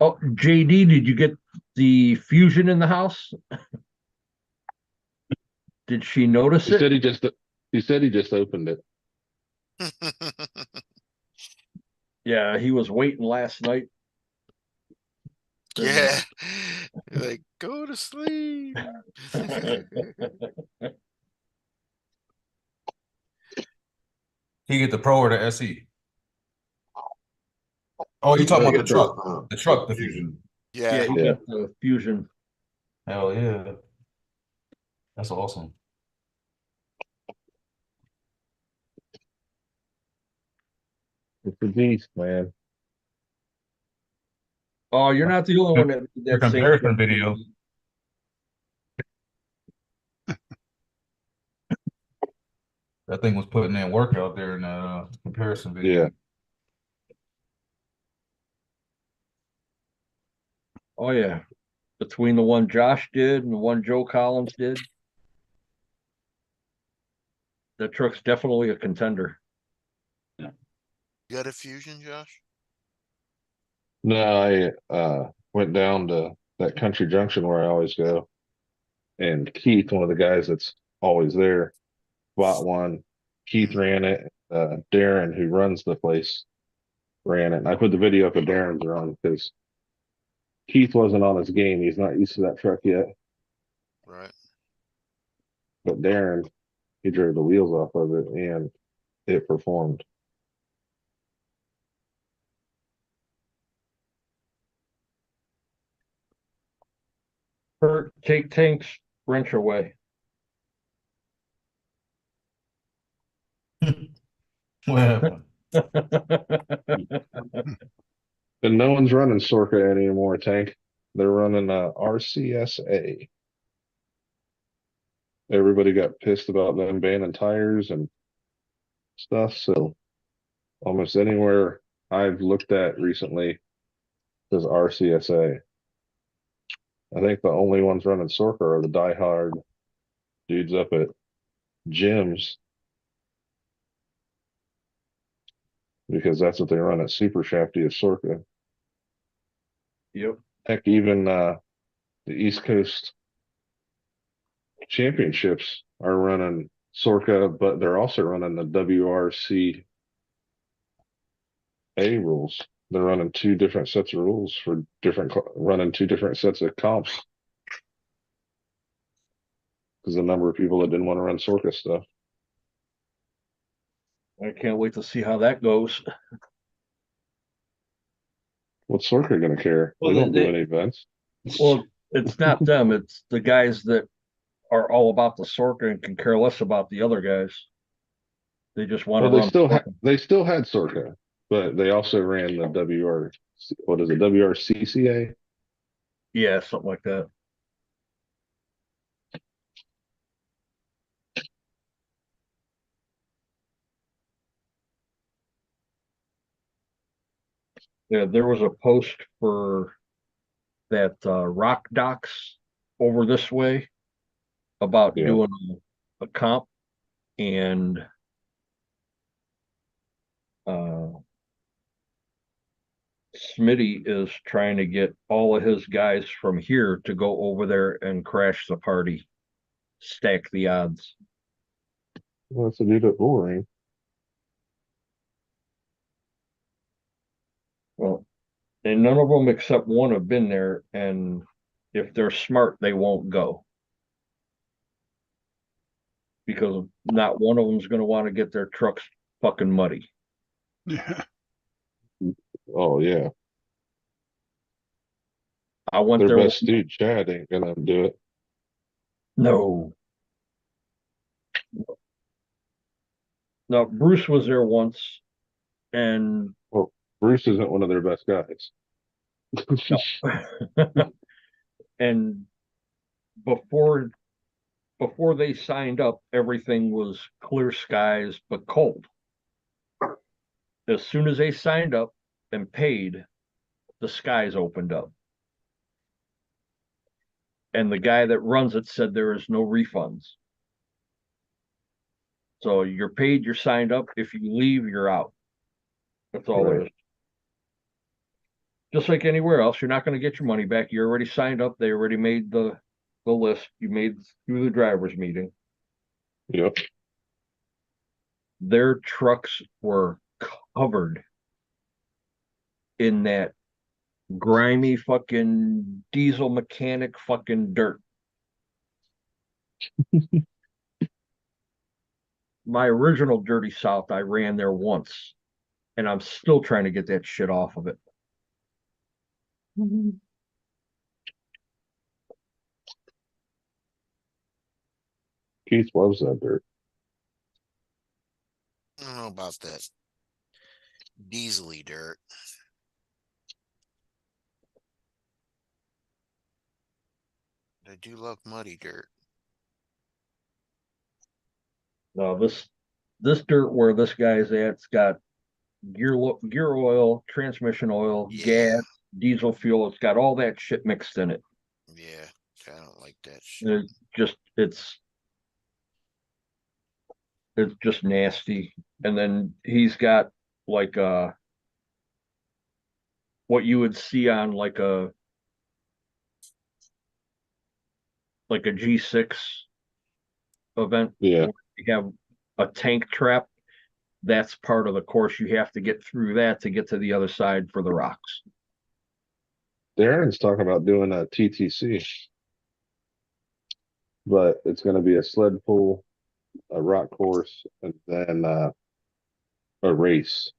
Oh, JD, did you get the fusion in the house? Did she notice He said it? he said he just opened it. Yeah, he was waiting last night. Yeah. Like, go to sleep. He get the Pro or the SE? Oh, you talking Yeah, about he the got truck? The truck, the Fusion. Yeah, Yeah. he Yeah. got the fusion. Hell yeah. That's awesome. It's a beast, man. Oh, you're not the only one that Your that same comparison video. That thing was putting in work out there in that comparison video. Yeah. Oh yeah, between the one Josh did and the one Joe Collins did, that truck's definitely a contender. You got a Fusion, Josh? No, I went down to that country junction where I always go. And Keith, one of the guys that's always there, bought one. Keith ran it. Darren, who runs the place, ran it. And I put the video up of Darren's run because Keith wasn't on his game. He's not used to that truck yet. Right. But Darren, he drove the wheels off of it and it performed. Take Tank's wrench away. Well, And no one's running Sorka anymore, Tank. They're running RCSA. Everybody got pissed about them banning tires and stuff, so almost anywhere I've looked at recently says RCSA. I think the only ones running Sorka are the diehard dudes up at gyms because that's what they run at Super Shafty is Sorka. Yep. Heck, even the East Coast Championships are running Sorka, but they're also running the WRCA rules. They're running two different sets of rules for running two different sets of comps. Because the number of people that didn't want to run Sorka stuff. I can't wait to see how that goes. What's Sorka gonna care? Well, They don't do they- any events. Well, it's not them, it's the guys that are all about the Sorka and can care less about the other guys. They just want Well, to they run. still had Sorka, but they also ran the what is it, WRCCA? Yeah, something like that. Yeah, there was a post for that Rock Docks over this way about Yeah. doing a comp, and Smitty is trying to get all of his guys from here to go over there and crash the party, stack the odds. Well, that's a dude at Bullring. Well, and none of them except one have been there, and if they're smart, they won't go. Because not one of them's gonna want to get their trucks fucking muddy. Yeah. Oh yeah, I went their there. best dude Chad ain't gonna do it. No. No, Bruce was there once, and Bruce isn't one of their best guys. and before before they signed up, everything was clear skies but cold. As soon as they signed up and paid, the skies opened up. And the guy that runs it said there is no refunds. So you're paid, you're signed up. If you leave, you're out. That's all there Right. is. Just like anywhere else, you're not going to get your money back. You already signed up. They already made the list. You made through the drivers meeting. Yep. Their trucks were covered in that grimy fucking diesel mechanic fucking dirt. My original Dirty South, I ran there once, and I'm still trying to get that shit off of it. Keith loves that dirt. I don't know about that diesely dirt. I do love muddy dirt. No, this dirt where this guy's at, it's got gear oil, transmission oil, Yeah. gas, diesel fuel. It's got all that shit mixed in it. Yeah, I don't like that shit. It just it's just nasty. And then he's got like what you would see on like a G6 event. Yeah. You have a tank trap. That's part of the course. You have to get through that to get to the other side for the rocks. Darren's talking about doing a TTC, but it's going to be a sled pull, a rock course, and then a race.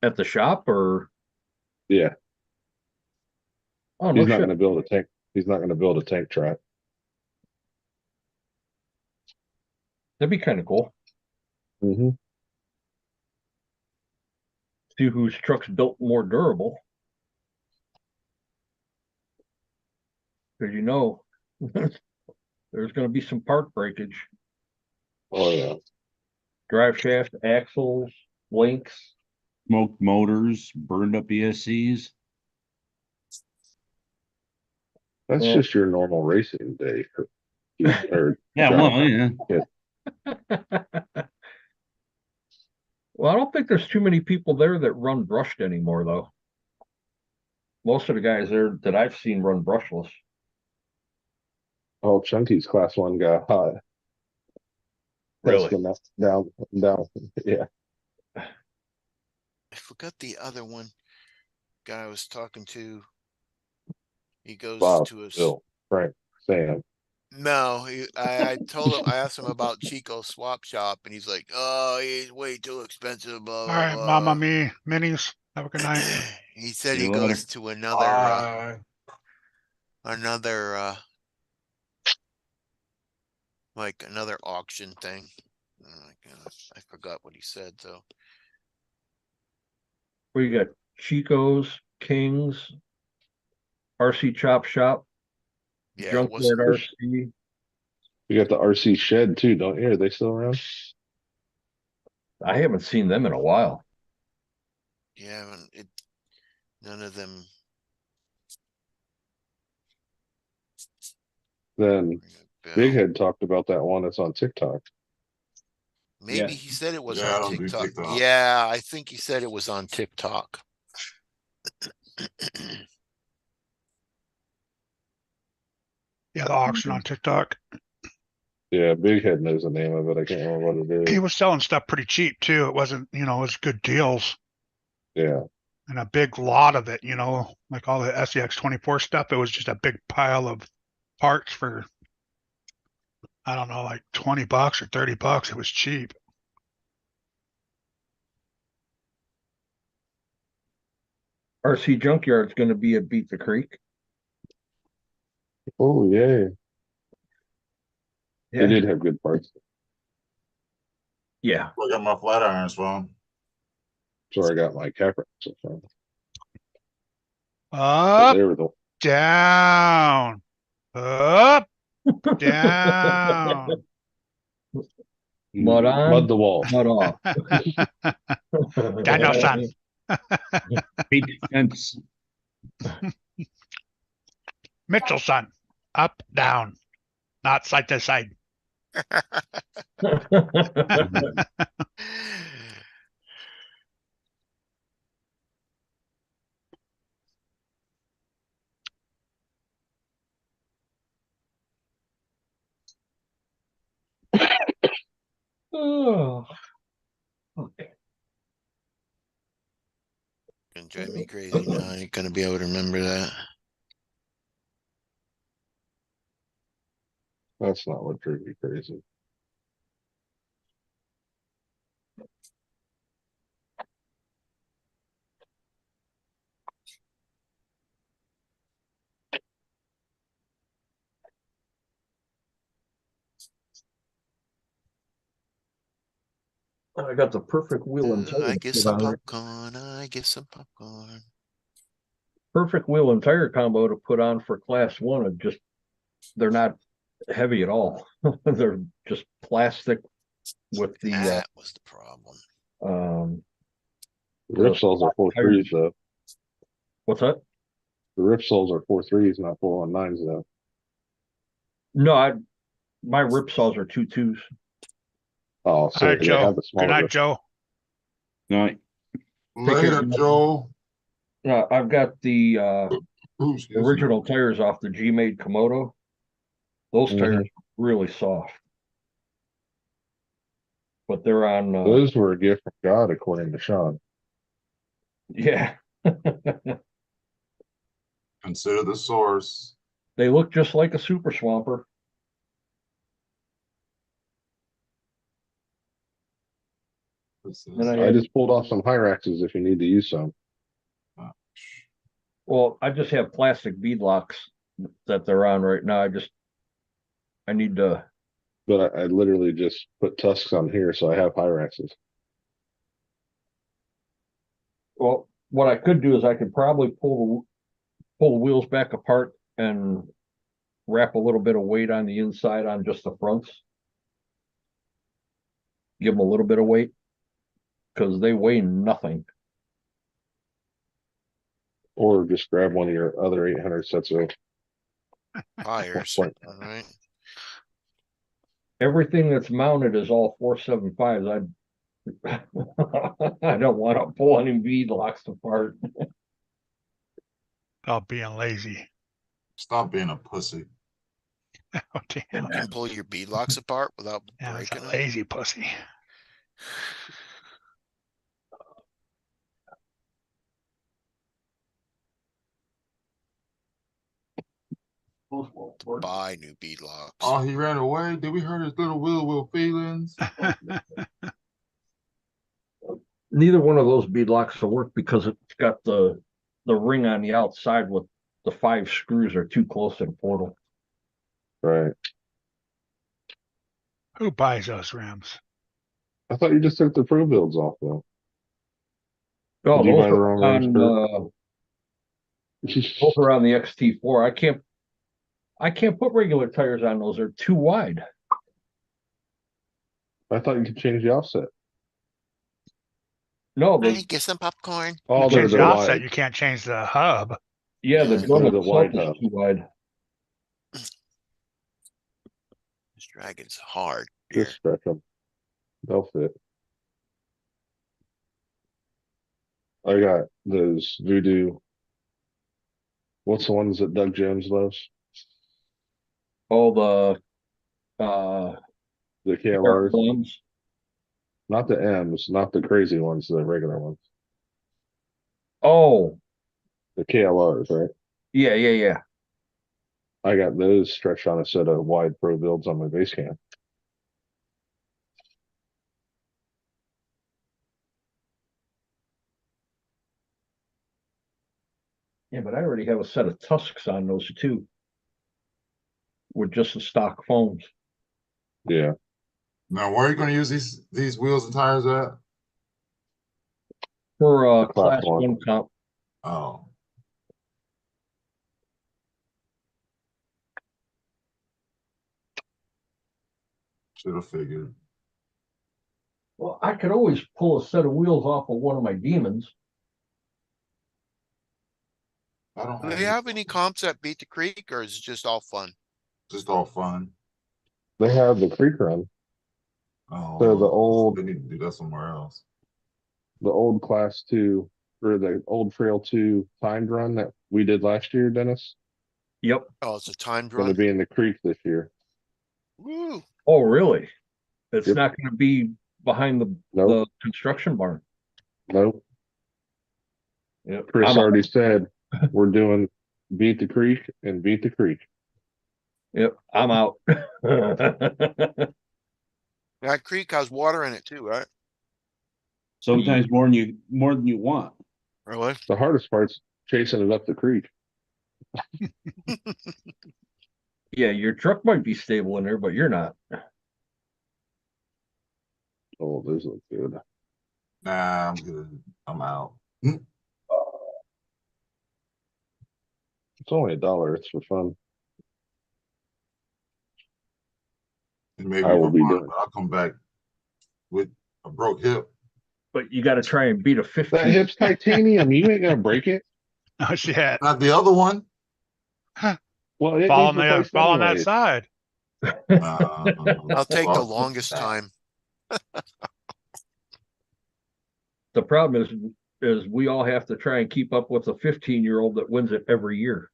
At the shop, or Yeah, oh no he's not shit. going to build a tank. He's not going to build a tank track. That'd be kind of cool. Mm-hmm. See whose truck's built more durable. Cause you know, there's gonna be some part breakage, Oh yeah. drive shaft, axles, links. Smoked motors, burned up ESCs. That's Well- just your normal racing day. Or Yeah, drive. well, yeah. Well, I don't think there's too many people there that run brushed anymore, though. Most of the guys there that I've seen run brushless. Oh, Chunky's class 1 got hot. That's been up, down, down. Yeah. I forgot the other one. Guy I was talking to. He goes Bob, to his. Bill, Frank, Sam. No, I told him, I asked him about Chico's swap shop, and he's like, "Oh, he's way too expensive." Blah All blah right, blah. Mama Me minis. Have a good night. He said See he you later. goes to another like another auction thing. Oh my gosh, I forgot what he said though. Where you got Chico's, King's, RC Chop Shop, Yeah, it wasn't. Junkyard RC. You got the RC Shed too, don't you? Are they still around? I haven't seen them in a while. Yeah, and none of them. Then ring a bell. Big Head talked about that one that's on TikTok. Maybe Yeah. he said it was Yeah, I on don't do TikTok. TikTok. Yeah, I think he said it was on TikTok. Yeah, the auction on TikTok. Yeah, Big Head knows the name of it. I can't remember what it He is. was selling stuff pretty cheap too. It wasn't, it was good deals Yeah. and a big lot of it, like all the SEX 24 stuff. It was just a big pile of parts for, I don't know, like $20 or $30. It was cheap. RC Junkyard's gonna be at Beat the Creek. Oh yeah. They Yeah. did have good parts. Yeah. I got my flat irons from. So I got my Capra. From. But Up, they were the down, up, down. Mud on, mud the wall. mud off. Daniel-san. Big fence. Mitchell-son. Up, down, not side to side. Oh. Okay. Gonna drive me crazy now. I ain't gonna be able to remember that. That's not what drove me crazy. I got the perfect wheel and tire. I to get put some on there. popcorn. I get some popcorn. Perfect wheel and tire combo to put on for class 1. Of just they're not heavy at all. They're just plastic with the That was the problem. The Ripsaws are 4.3s though. what's that? The Ripsaws are 4.3s, not 4.19s though. No, my rip saws are 2.2s. Oh, All so right, they Joe. have the Good smaller. night, Joe. No, Later, Joe. I've got the Ooh, excuse me. original tires off the G-Made Komodo. Those Mhm. tires are really soft. But they're on Those were a gift from God, according to Sean. yeah. Consider the source. They look just like a Super Swamper. This is- And I just pulled off some Hyraxes if you need to use some. Well, I just have plastic bead locks that they're on right now. I need to but I literally just put tusks on here, so I have Hyraxes. Well, what I could do is I could probably pull the wheels back apart and wrap a little bit of weight on the inside on just the fronts. Give them a little bit of weight because they weigh nothing. Or just grab one of your other 800 sets of Tires, Point. alright. Everything that's mounted is all 475s. I don't want to pull any bead locks apart. About being lazy. Stop being a pussy. Oh, damn. You can pull your beadlocks apart without Yeah, it's a breaking them. lazy pussy. Buy new beadlocks. Oh, he ran away. Did we hurt his little will feelings? Neither one of those bead locks will work because it's got the ring on the outside with the 5 screws are too close to the portal. right. Who buys those rims? I thought you just took the pro builds off though. No, Did you those buy the are wrong rims, on those are on the XT4. I can't put regular tires on those. They're too wide. I thought you could change the offset. No, Hey, get some popcorn. Oh, You they're change the the offset, wide. you can't change the hub. yeah, the Yeah. drum They're the itself wide is hub. too wide. This dragon's hard. Here. Just stretch them. They'll fit. I got those Voodoo. What's the ones that Doug Jones loves? All the The KLRs. ones. Not the M's, not the crazy ones, the regular ones. Oh, The KLRs, right? yeah. I got those stretched on a set of wide pro builds on my base camp. Yeah, but I already have a set of tusks on those too. With just the stock foams. Yeah. Now, where are you gonna use these wheels and tires at? For Class class one. 1 comp. Oh, should have figured. Well, I could always pull a set of wheels off of one of my demons. I don't Do have they have any comps that beat the creek or is it just all fun? just all fun. They have the creek run, Oh, So the old- they need to do that somewhere else. the old class 2 or the old trail 2 timed run that we did last year, Dennis. Yep. Oh, it's a timed Gonna run? be in the creek this year. Woo! Oh, really? It's Yep. not gonna be behind the Nope, construction barn. nope. Yep. Chris I'm out. already said we're doing beat the creek and beat the creek. Yep, I'm out. That creek has water in it too, right? Sometimes more than you want. Really? The hardest part's chasing it up the creek. Yeah, your truck might be stable in there, but you're not. Oh, those look good. Nah, I'm good. I'm out. It's only $1. It's for fun. And maybe I will be fine, doing- but I'll come back with a broke hip. But you gotta try and beat a That 15. hip's titanium. You ain't gonna break it. Oh, shit. Not the other one. Well, it Fall needs on replaced that anyways. side. I'll take the Well, longest time. The problem is we all have to try and keep up with a 15-year-old that wins it every year.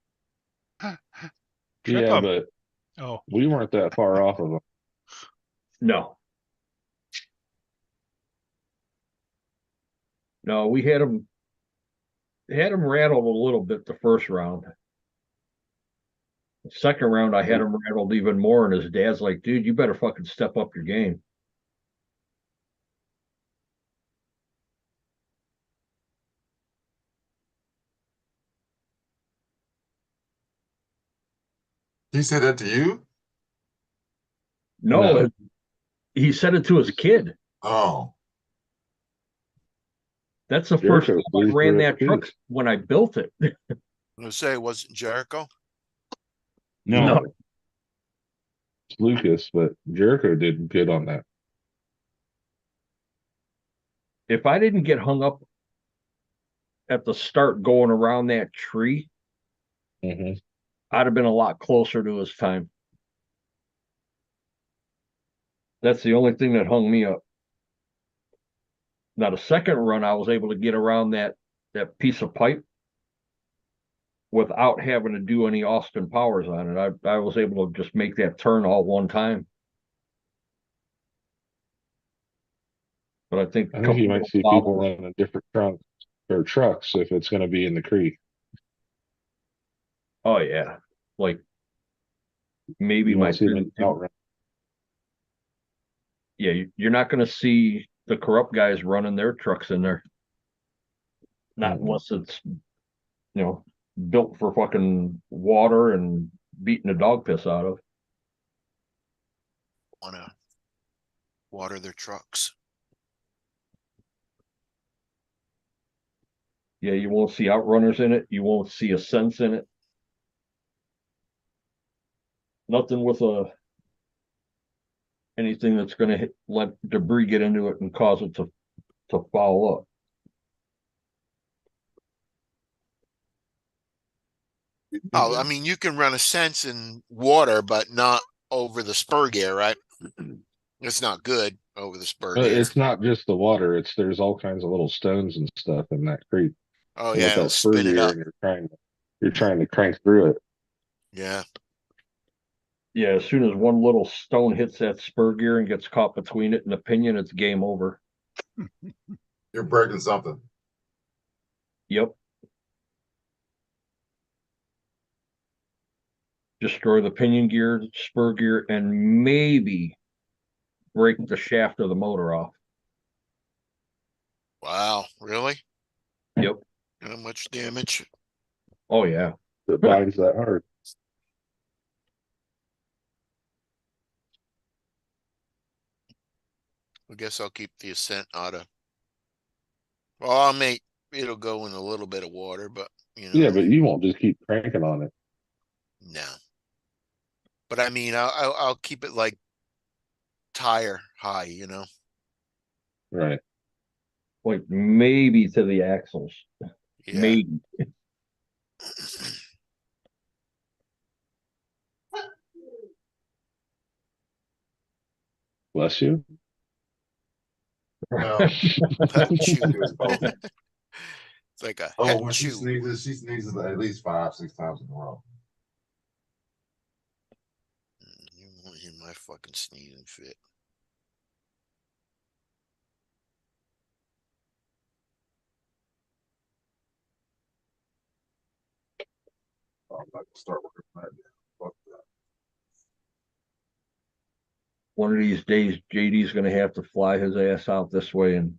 Trip Yeah, 'em. but Oh, we weren't that far off of them. No. No, we had him rattled a little bit the first round. The second round, I had him rattled even more, and his dad's like, dude, you better fucking step up your game. He said that to you? No, No. he said it to his kid. Oh, That's the first Jericho time I flew ran through it that too. truck when I built it. I'm gonna say it wasn't Jericho. No, It's Lucas, but Jericho did good on that. If I didn't get hung up at the start going around that tree, Hmm. I'd have been a lot closer to his time. That's the only thing that hung me up. Now the second run, I was able to get around that piece of pipe without having to do any Austin Powers on it. I was able to just make that turn all one time. But I think I think you might see people wobbles- running different trunks or trucks if it's going to be in the creek. Oh yeah, like maybe You my won't see them 32. outrun. Yeah, you're not going to see the corrupt guys running their trucks in there. Not Mm-mm. unless it's, built for fucking water and beating the dog piss out of. Wanna water their trucks. Yeah, you won't see outrunners in it. You won't see ascents in it. Nothing with anything that's going to let debris get into it and cause it to foul up. Oh, I mean, you can run a sense in water, but not over the spur gear, right? It's not good over the spur gear. It's not just the water. There's all kinds of little stones and stuff in that creek. Oh And yeah, with it'll that spur spin it gear, up. and you're trying to crank through it. Yeah. Yeah, as soon as one little stone hits that spur gear and gets caught between it and the pinion, it's game over. you're breaking something. Yep. Destroy the pinion gear, spur gear, and maybe break the shaft of the motor off. Wow. Really? Yep. How much damage? Oh yeah. That binds that hard. I guess I'll keep the Ascent out of. Well, I'll make it'll go in a little bit of water, but Yeah, but you won't just keep cranking on it. no. But I mean, I'll keep it like tire high. Right. Like maybe to the axles. Yeah. Maybe. Bless you. Well, Chew. it was both. It's like a Oh, head when chew. she sneezes at least 5, 6 times in a row. You won't hear my fucking sneezing fit. I'm not gonna start working on that. Fuck that. One of these days, JD's gonna have to fly his ass out this way and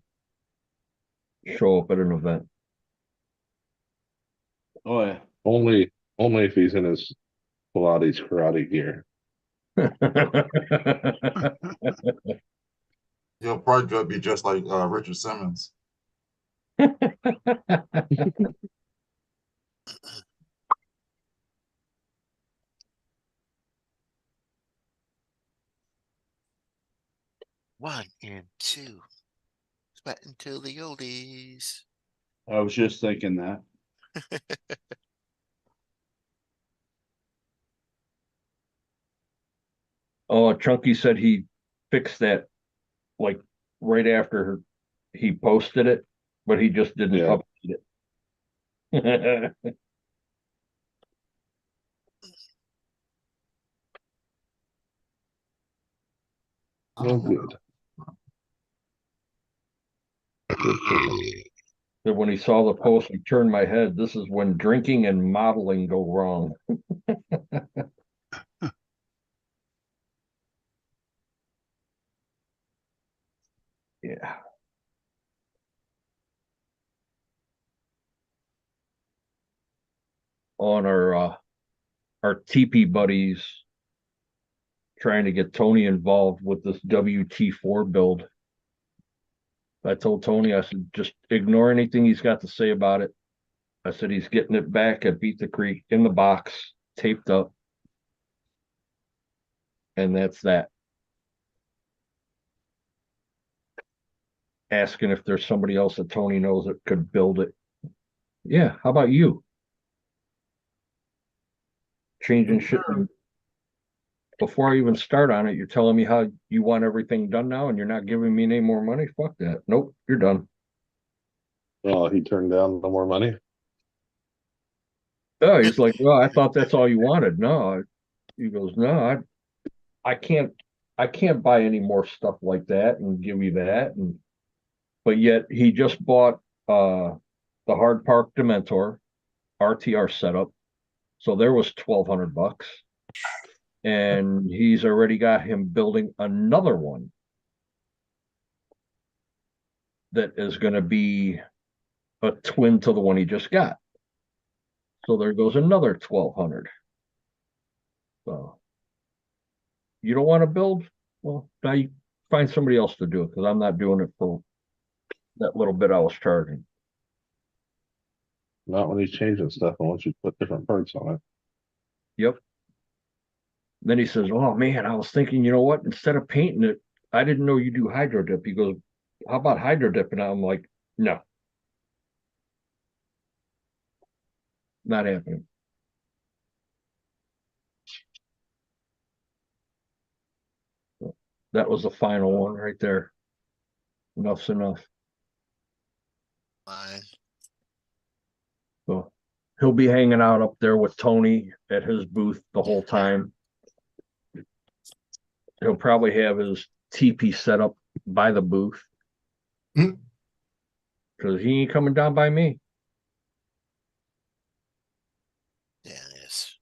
show up at an event. oh yeah. Only if he's in his Pilates karate gear. He'll probably be just like Richard Simmons. One and two. Sweating till the oldies. I was just thinking that. Oh, Chunky said he fixed that like right after he posted it, but he just didn't Yeah. update it. No good. So when he saw the post, he turned my head. This is when drinking and modeling go wrong. Yeah. On our TP buddies trying to get Tony involved with this WT4 build. I told Tony, I said, just ignore anything he's got to say about it. I said, he's getting it back at Beat the Creek in the box, taped up. And that's that. Asking if there's somebody else that Tony knows that could build it. Yeah, how about you? Changing shit. Before I even start on it, you're telling me how you want everything done now and you're not giving me any more money? Fuck that. Nope, you're done. Well, he turned down no more money. Oh, he's like, well, I thought that's all you wanted. No, he goes, no, I can't buy any more stuff like that and give you that. And but yet he just bought the Hard Park Dementor RTR setup. So there was $1,200. And he's already got him building another one that is going to be a twin to the one he just got. So there goes another 1,200. So you don't want to build? Well, now you find somebody else to do it because I'm not doing it for that little bit I was charging. Not when he's changing stuff and once you put different parts on it. Yep. Then he says, oh man, I was thinking, you know what? Instead of painting it, I didn't know you do hydro dip. He goes, how about hydro dip? And I'm like, no. Not happening. So that was the final one right there. Enough's enough. Fine. So he'll be hanging out up there with Tony at his booth the whole time. He'll probably have his teepee set up by the booth. Hmm. Because he ain't coming down by me. Yeah, it is.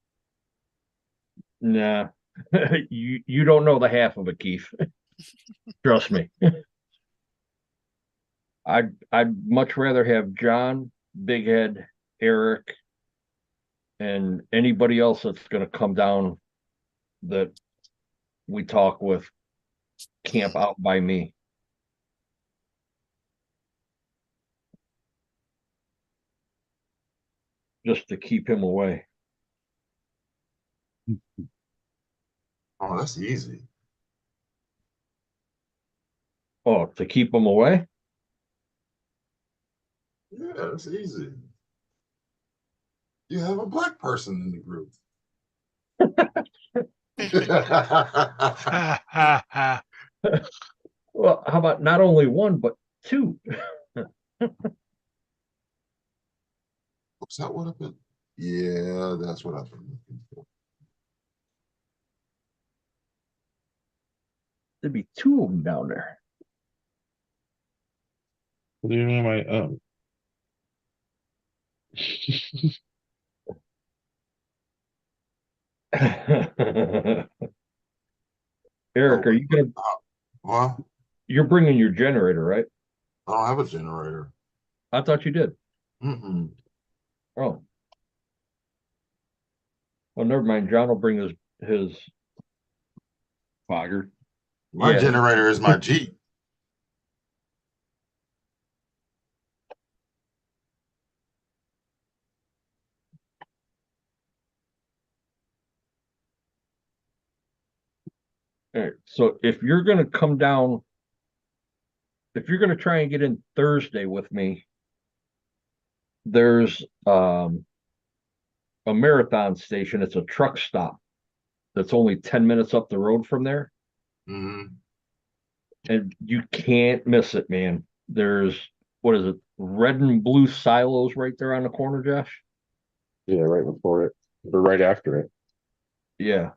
Nah. you don't know the half of it, Keith. Trust me. I'd much rather have John, Big Head, Eric, and anybody else that's gonna come down that we talk with camp out by me. Just to keep him away. Oh, that's easy. Oh, to keep him away? Yeah, that's easy. You have a black person in the group. Ha, ha, ha. Well, how about not only one, but two? Was that what I've been? Yeah, that's what I've been looking for. There'd be two of them down there. What do you mean by Eric, are you gonna? Well, You're bringing your generator, right? I don't have a generator. I thought you did. Mm-mm. Oh, well, never mind. John will bring his. Fogger. My Yeah. generator is my Jeep. All right, so if you're gonna come down, if you're gonna try and get in Thursday with me, there's a marathon station. It's a truck stop that's only 10 minutes up the road from there. Mm-hmm. And you can't miss it, man. There's what is it? Red and blue silos right there on the corner, Josh. Yeah, right before it, or right after it. Yeah.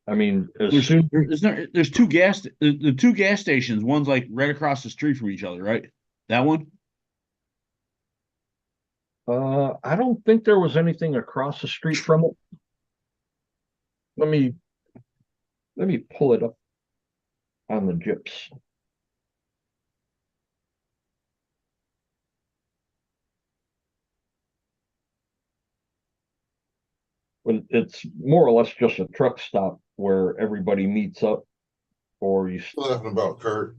I mean, as There's soon there's two the two gas stations. One's like right across the street from each other, right? That one. I don't think there was anything across the street from it. Let me pull it up on the gyps. When it's more or less just a truck stop where everybody meets up, or you, Laughing about Kurt.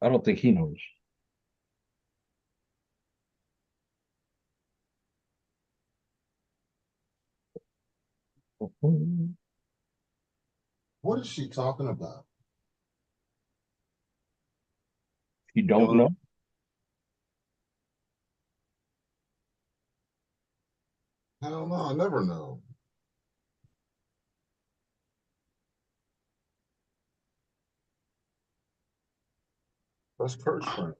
I don't think he knows. What is she talking about? You don't know? Hell no, I never know. That's Kurt's friend.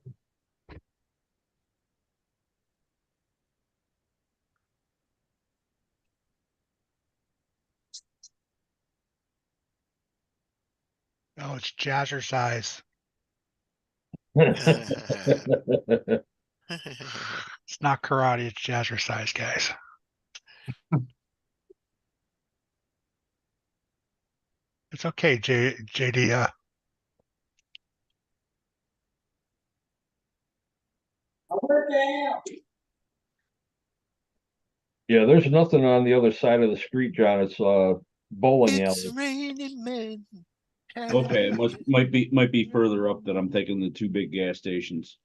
No, it's jazzercise. It's not karate, it's jazzercise, guys. It's okay, JD. Yeah, there's nothing on the other side of the street, John. It's bowling It's alley. raining men. Okay, it might be further up that I'm taking the two big gas stations.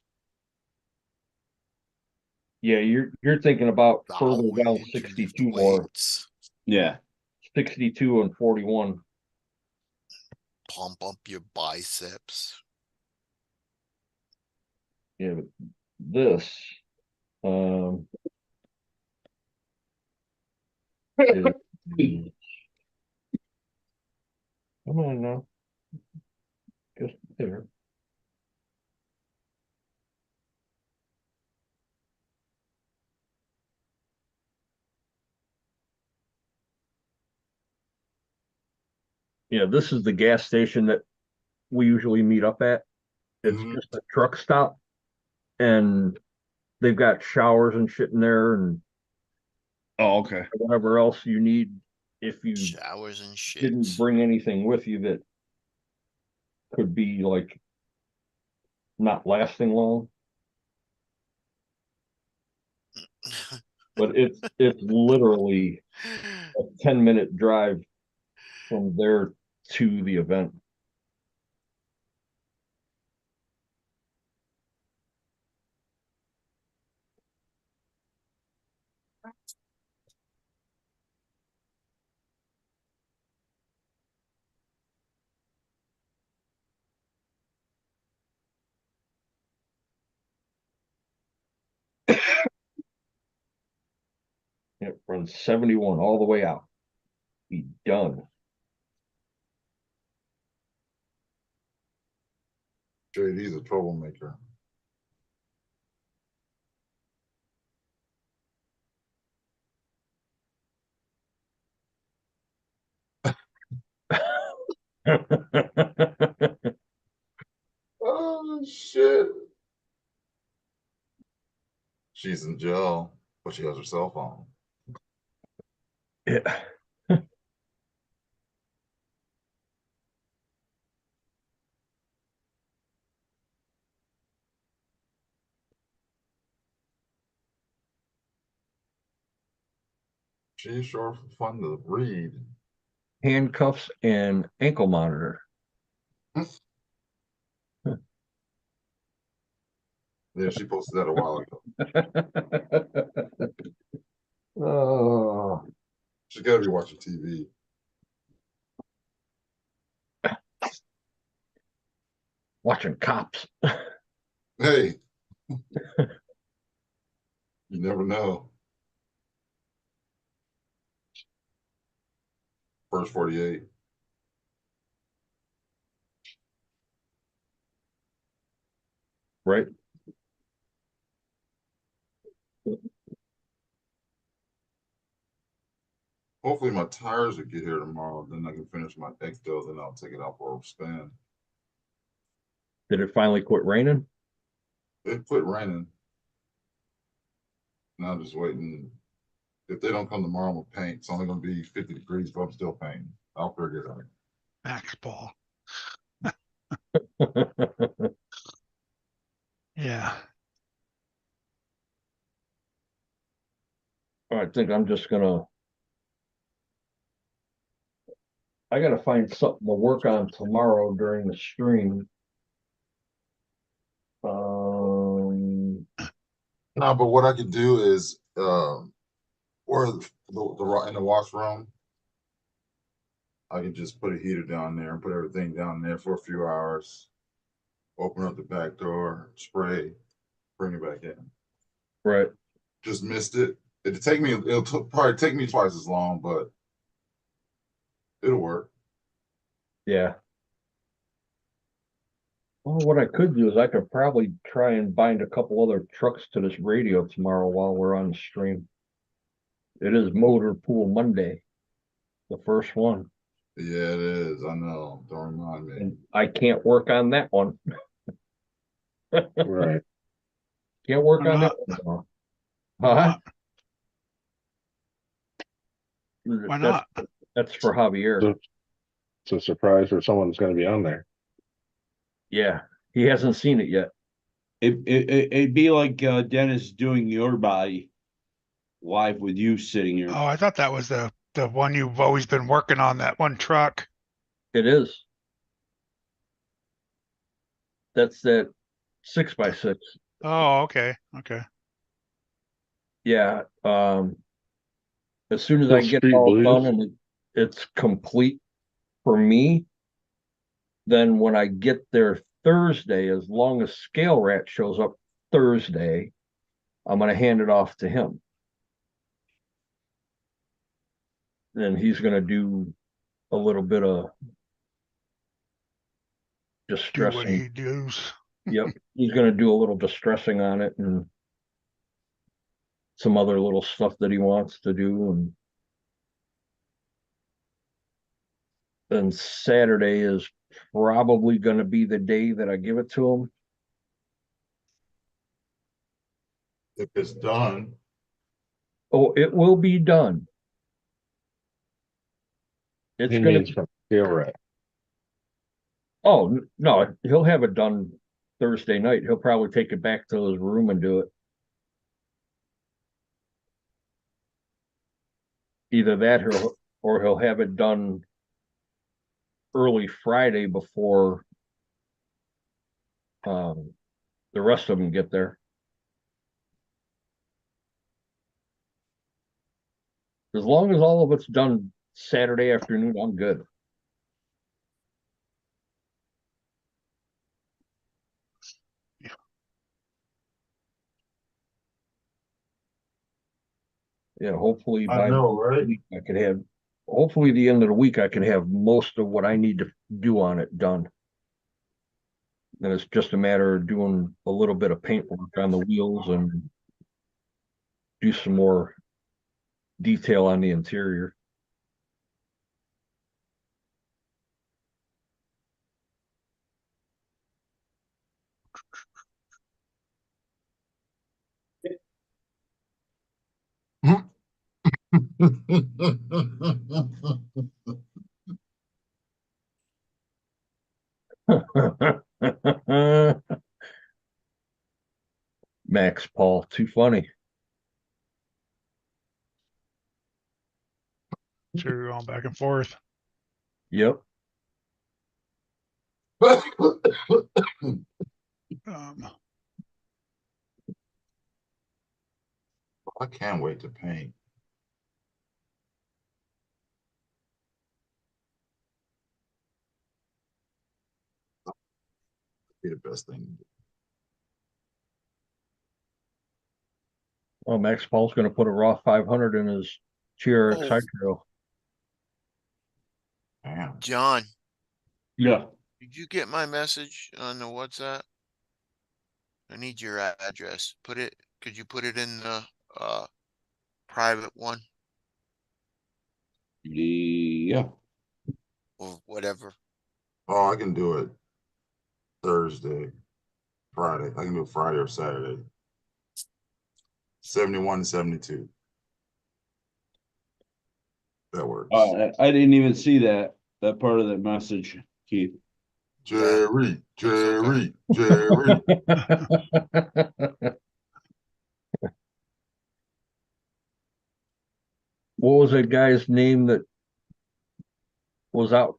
Yeah, you're thinking about further Thou down engineer 62 more, waits. Yeah. 62 and 41. Pump up your biceps. Yeah, but this is, come on now. Just there. Yeah, this is the gas station that we usually meet up at. It's Mhm. just a truck stop, and they've got showers and shit in there, and Oh, okay. whatever else you need if you Showers and didn't shits. bring anything with you that could be like not lasting long. But it's literally a 10-minute drive from there to the event. It runs 71 all the way out. Be done. JD's a troublemaker. Oh shit. She's in jail, but she has her cell phone. Yeah. She's sure fun to read. Handcuffs and ankle monitor. Yeah, she posted that a while ago. Oh, she's gotta be watching TV. Watching cops. Hey, you never know. First 48. Right? Hopefully my tires will get here tomorrow. Then I can finish my X-Del, then I'll take it out for a spin. Did it finally quit raining? It quit raining. Now I'm just waiting. If they don't come tomorrow, I'm gonna paint. It's only gonna be 50 degrees, but I'm still painting. I'll figure it out. Max ball. Yeah. think I'm just gonna. I gotta find something to work on tomorrow during the stream. No, but what I could do is, or in the washroom, I could just put a heater down there and put everything down there for a few hours. Open up the back door, spray, bring it back in. Right. Just missed it. It'll probably take me twice as long, but it'll work. Yeah. Well, what I could do is I could probably try and bind a couple other trucks to this radio tomorrow while we're on the stream. It is Motor Pool Monday, the first one, Yeah, it is. I know. Don't remind me. and I can't work on that one. Right. Can't work Why on that not? one. Why Huh? not? Why not? That's for Javier. So it's a surprise for someone's gonna be on there. Yeah, he hasn't seen it yet. It'd be like Dennis doing your body live with you sitting here. Oh, I thought that was the one you've always been working on, that one truck. It is. That's that 6x6. Oh, okay. Okay. Yeah. As soon as I Those get street all blues. done and it's complete for me, then when I get there Thursday, as long as Scale Rat shows up Thursday, I'm gonna hand it off to him. Then he's gonna do a little bit of Do what distressing. he does. Yep, he's gonna do a little distressing on it and some other little stuff that he wants to do, and then Saturday is probably gonna be the day that I give it to him. If it's done, Oh, it will be done. It's He gonna, means from Scale Rat. oh, no, he'll have it done Thursday night. He'll probably take it back to his room and do it. Either that or he'll have it done early Friday before the rest of them get there. As long as all of it's done Saturday afternoon, I'm good. Yeah, hopefully I by know, right? I could have, hopefully the end of the week, I could have most of what I need to do on it done. Then it's just a matter of doing a little bit of paint work on the wheels and do some more detail on the interior. Max Paul, too funny. So you're going back and forth. Yep. Um, I can't wait to paint. Be the best thing to do. Well, Max Paul's going to put a raw 500 in his TRX Oh. Hydro. Damn. John, Yeah. did you get my message on the WhatsApp? I need your address. Could you put it in the private one Yeah. or whatever? Oh, I can do it Thursday, Friday. I can do it Friday or Saturday. 71 and 72. That works. I didn't even see that part of that message, Keith. Jerry. What was that guy's name that was out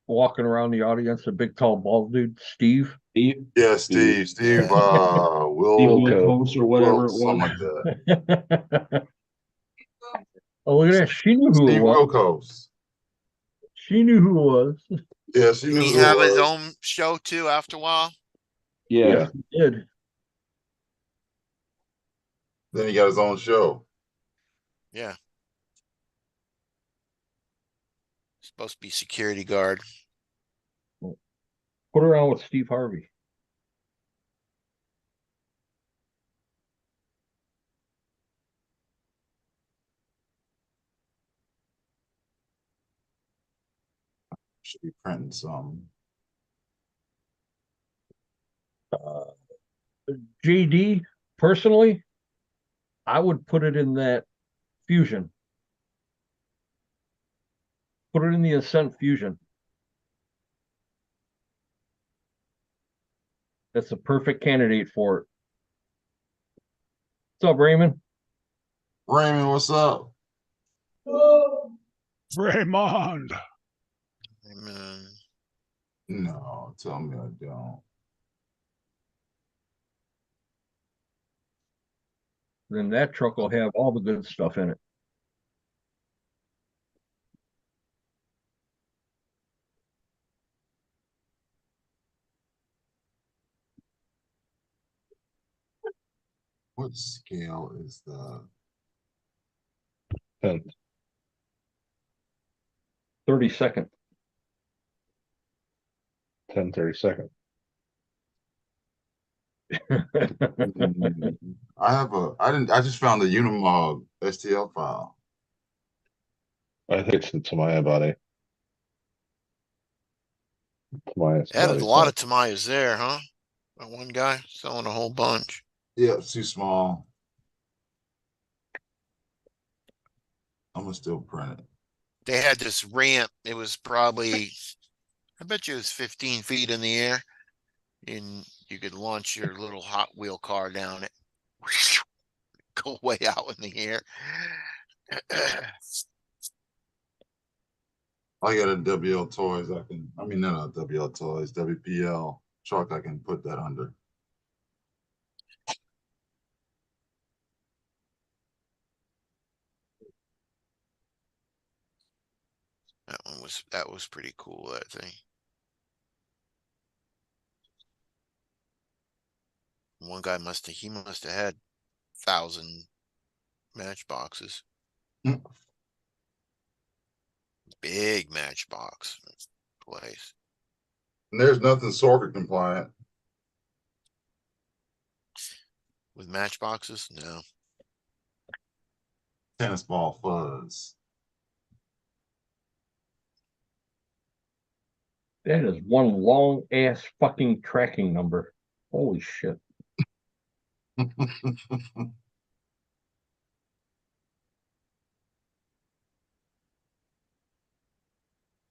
walking around the audience? A big, tall, bald dude, Steve. Steve, Yeah, Steve, Steve Will, Wilkos or whatever it something was. like that. Oh, look at that! She knew who it Steve was. Wilkos. She knew who it was. Yeah, she Did knew he who it have his was. own show too after a while? Yeah, He did. Then he got his own show. Yeah. Supposed to be security guard. Put her on with Steve Harvey. Should be printing some. JD, personally, I would put it in that Fusion. Put it in the Ascent Fusion. That's a perfect candidate for it. What's up, Raymond? Raymond, what's up? Raymond. Mm, No, tell me I don't. Then that truck will have all the good stuff in it. What scale is the 10th. 32nd. 10/32. I just found the Unimog STL file. I think it's the Tamaya body. Tamaya's They had body a lot type. of Tamayas there, huh? That one guy selling a whole bunch. Yeah, it's too small. I'm gonna still print it. They had this ramp. It was probably, I bet you it was 15 feet in the air. And you could launch your little Hot Wheel car down it. Go way out in the air. I got a WL Toys. I mean, not a WL Toys, WPL truck. I can put that under. That was pretty cool, that thing. One guy he must have had 1,000 matchboxes. Mm. Big matchbox place. And there's nothing Sorka compliant. With matchboxes? No. Tennis ball fuzz. That is one long ass fucking tracking number. Holy shit.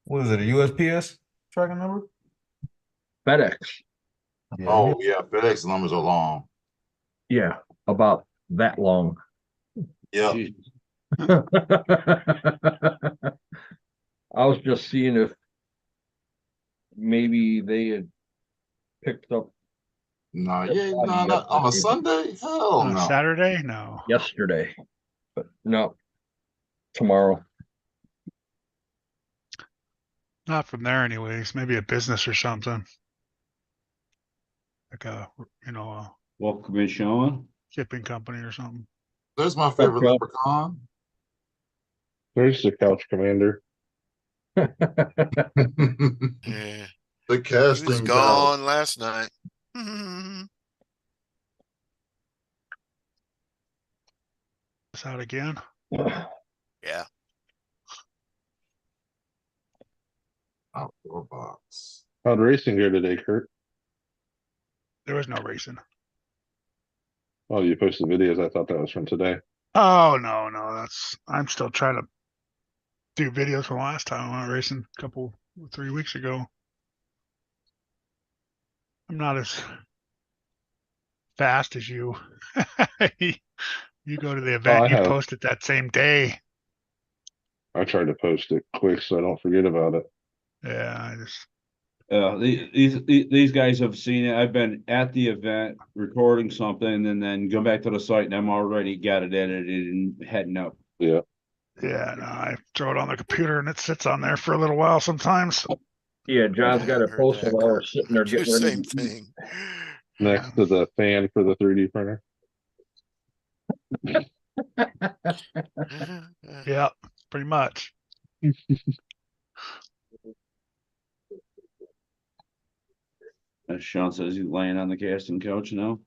What is it? A USPS tracking number? FedEx. Yeah. Oh yeah, FedEx numbers are long. Yeah, about that long. Yeah. I was just seeing if maybe they had picked up No, That's yeah, why no, you not got on a to- Sunday. Hell On a no. Saturday? No. yesterday, but no, tomorrow. Not from there anyways. Maybe a business or something. Like a, a welcome in, Sean. shipping company or something. There's my favorite Okay. leprechaun. There's the Couch Commander. Yeah. The He was casting couch. gone last night. It's out again. Yeah. Outdoor box. How'd racing go today, Kurt? There was no racing. Oh, you posted videos. I thought that was from today. Oh no, I'm still trying to do videos from last time I went racing a couple 3 weeks ago. I'm not as fast as you. You go to the event, I you have. post it that same day. I tried to post it quick so I don't forget about it. Yeah, I just, These guys have seen it. I've been at the event recording something and then go back to the site and I'm already got it edited and heading up. Yeah. yeah, no, I throw it on the computer and it sits on there for a little while sometimes. Yeah, John's got I it heard posted that, while we're Kurt. sitting there Do getting ready same to eat. thing. Next to the fan for the 3D printer. Yeah, pretty much. As Sean says, he's laying on the casting couch now.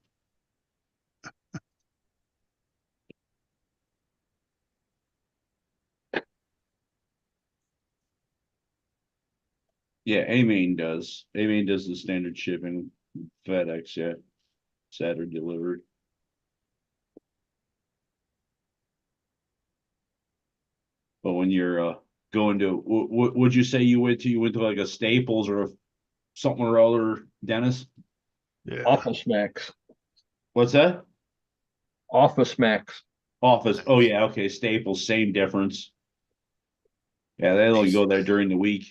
Yeah, A-Main does. A-Main does the standard shipping. FedEx, yeah. Saturday delivered. But when you're going to, would you say you went to? You went to like a Staples or something or other, Dennis? Yeah. Office Max. What's that? Office Max. Office. Oh yeah, okay. Staples, same difference. Yeah, they only go there during the week.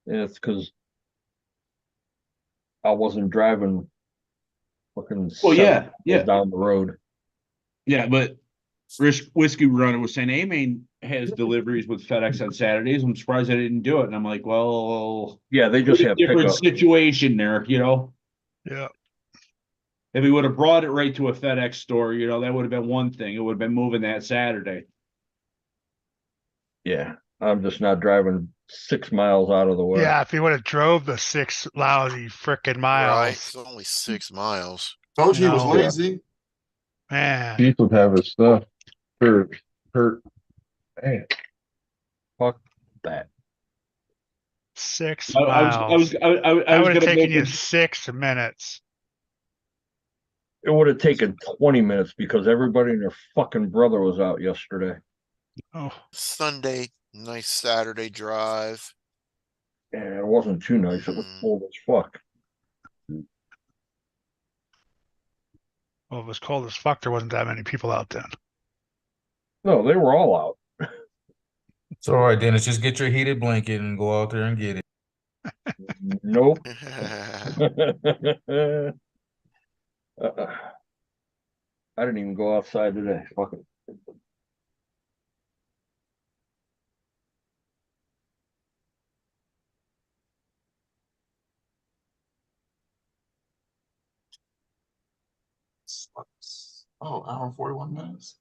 And it's because I wasn't driving fucking Well, 7 yeah, miles yeah, down the road. yeah. But Whiskey Runner was saying A-Main has deliveries with FedEx on Saturdays. I'm surprised they didn't do it. And I'm like, well, Yeah, they just have different pickup. situation there, you know. Yeah. If he would have brought it right to a FedEx store, you know, that would have been one thing. It would have been moving that Saturday. Yeah, I'm just not driving 6 miles out of the way. Yeah, if he would have drove the 6 lousy frickin' Right, miles, it's only 6 miles. Told you he was No. lazy. man. Keith would have his stuff. Kurt. Man. Fuck that. 6 I miles. was That would have gonna taken make you it. 6 minutes. It would have taken 20 minutes because everybody and their fucking brother was out yesterday. Oh, Sunday, nice Saturday drive. And it wasn't too nice. It was cold as fuck. well, it was cold as fuck. There wasn't that many people out then. No, they were all out. It's all right, Dennis. Just get your heated blanket and go out there and get it. Nope. I didn't even go outside today. Fuck it. Oh, hour and 41 minutes.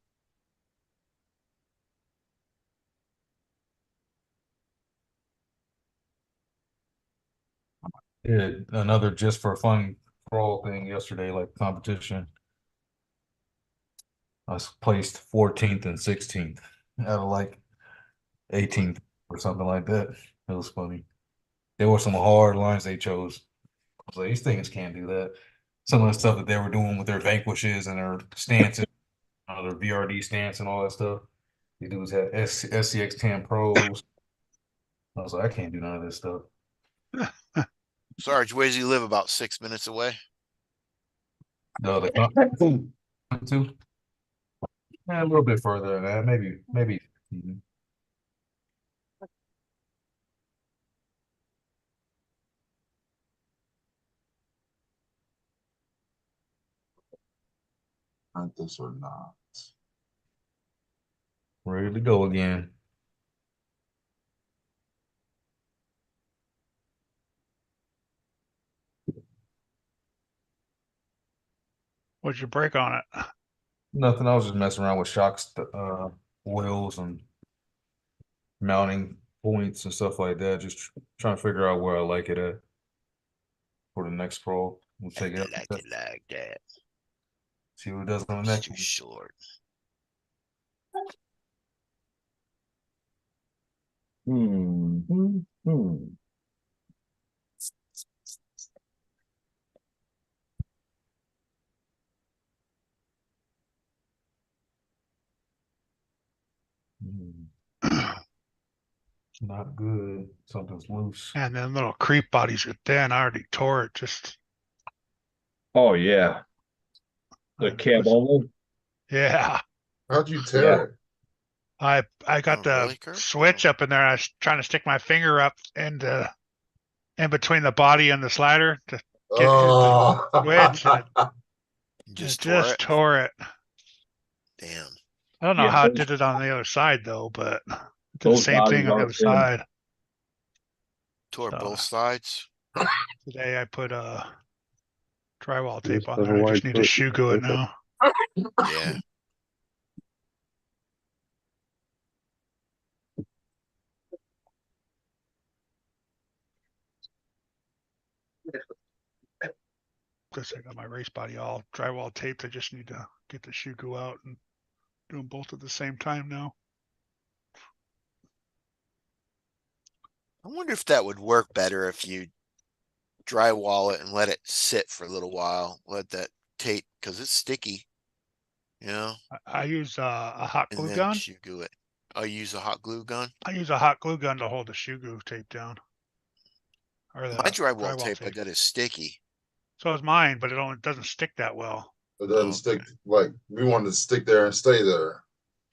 Yeah, another just for fun crawl thing yesterday, like competition. I was placed 14th and 16th out of like 18th or something like that. It was funny. There were some hard lines they chose. I was like, these things can't do that. Some of the stuff that they were doing with their vanquishes and their stances, their VRD stance and all that stuff. These dudes had SCX10 Pros. I was like, I can't do none of this stuff. Sarge, where does he live? About 6 minutes away. No, the two. Yeah, a little bit further than that, maybe. Print this or not. Ready to go again. What'd you break on it? Nothing. I was just messing around with shocks, wheels, and mounting points and stuff like that. Just trying to figure out where I like it at for the next crawl. We'll take it up. Like it like that. See what it does on the It's next too one. short. Hmm. Not good. Something's loose. And then little creep bodies are thin. I already tore it. Just Oh yeah. The it cab was- only. yeah. How'd you tear it? I got Oh, the really, Kurt? switch Oh. up in there. I was trying to stick my finger up in between the body and the slider to get hit the Oh. switch, and it Just tore just it. tore it. Damn. I don't know Yeah, how it did it on the other side though, but it did the those same bodies thing on the aren't other thin. side. Tore So both sides. today I put drywall tape Just on have a there. I wide just need to foot. shoe glue it now. Yeah. Because I got my race body all drywall taped. I just need to get the shoe glue out and do them both at the same time now. I wonder if that would work better if you drywall it and let it sit for a little while. Let that tape, because it's sticky, you know, I use a hot and glue then gun. shoe glue it. Oh, you use a hot glue gun? I use a hot glue gun to hold the shoe glue tape down. Or the My drywall drywall tape, I tape. got is sticky. So is mine, but it doesn't stick that well. It doesn't Oh, stick, like, we wanted to stick there and stay there.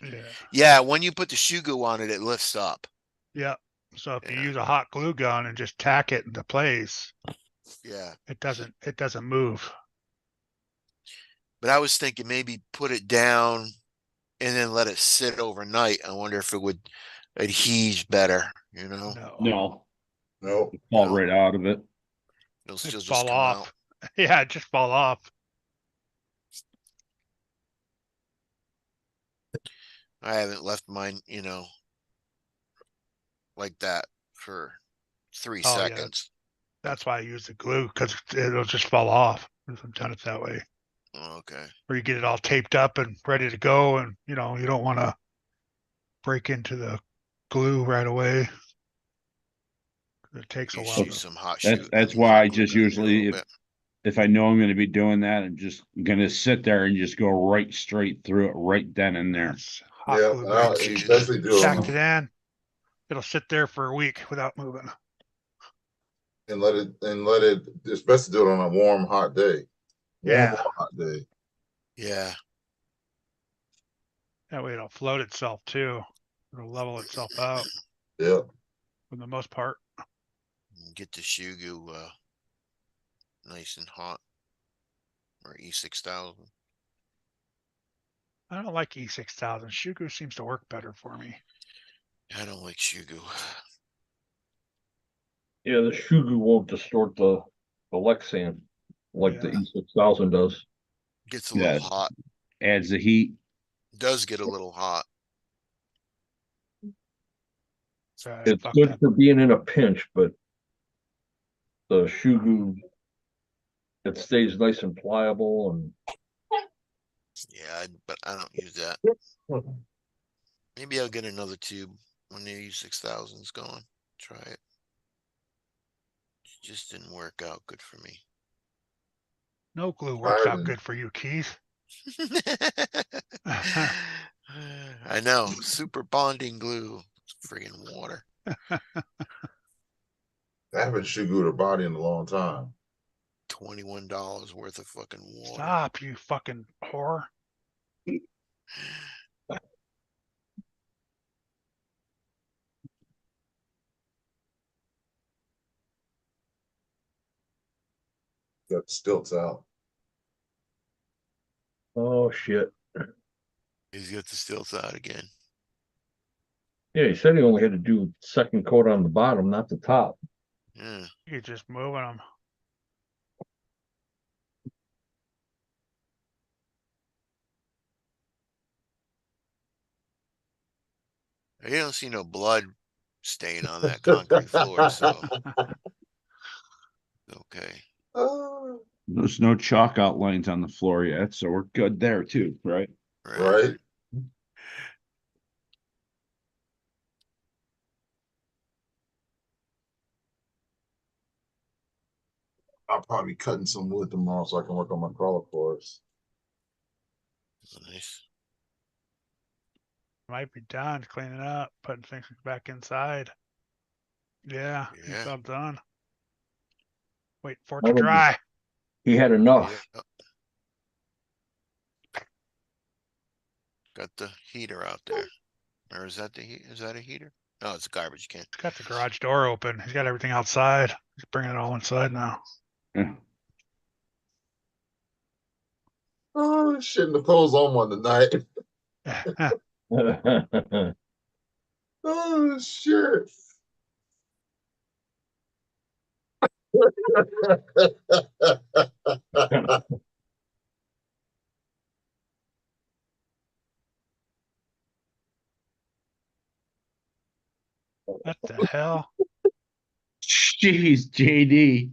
Yeah. yeah, when you put the shoe glue on it, it lifts up. Yeah. So if you Yeah. use a hot glue gun and just tack it into place, Yeah. it doesn't move. But I was thinking maybe put it down and then let it sit overnight. I wonder if it would adhere better, you know? No. No, Nope. fall No. right out of it. It'll It'd still just fall come out. off. Yeah, it just fall off. I haven't left mine, like that for 3 Oh yeah, seconds. that's why I use the glue, because it'll just fall off if I've done it that way. Oh, okay. Or you get it all taped up and ready to go, and you don't want to break into the glue right away. It takes a Just while use to. some hot That's shoe. that's why I Hot glue just gun in there a usually, little bit. if I know I'm gonna be doing that, I'm just gonna sit there and just go right straight through it right then and there. That's hot Yeah, glue I gun. too do that. especially do Tacked it it in. It'll sit there for a week without moving. and let it, it's best to do it on a warm, hot day. Warm Yeah. or hot day. Yeah. That way it'll float itself too. It'll level itself out Yeah. for the most part. Get the shoe glue nice and hot. Or E6000. I don't like E6000. Shoe glue seems to work better for me. I don't like shoe glue. Yeah, the shoe glue won't distort the Lexan like the Yeah. E6000 does. Gets a Yeah. little hot. Adds the heat. Does get a little hot. So It's fuck good that. for being in a pinch, but the shoe glue, it stays nice and pliable, and Yeah, but I don't use that. Maybe I'll get another tube when the E6000's gone. Try it. Just didn't work out good for me. No glue works out Iron. good for you, Keith. I know. Super bonding glue. It's friggin' water. I haven't shoe glued a body in a long time. $21 worth of fucking water. Stop, you fucking whore. Got the stilts out. oh shit. He's got the stilts out again. Yeah, he said he only had to do second coat on the bottom, not the top. Yeah. You're just moving them. You don't see no blood stain on that concrete floor, so okay. Ah, There's no chalk outlines on the floor yet, so we're good there too, right? right. I'll probably be cutting some wood tomorrow so I can work on my crawler course. Nice. Might be done cleaning up, putting things back inside. Yeah, Yeah. it's all done. Wait for it How to about you? dry. He had enough. Yeah. Got the heater out there. Or is that the is that a heater? No, it's a garbage can. He's got the garage door open. He's got everything outside. He's bringing it all inside now. Yeah. Oh shit, Nicole's on one tonight. Oh shit. What the hell? Jeez, JD.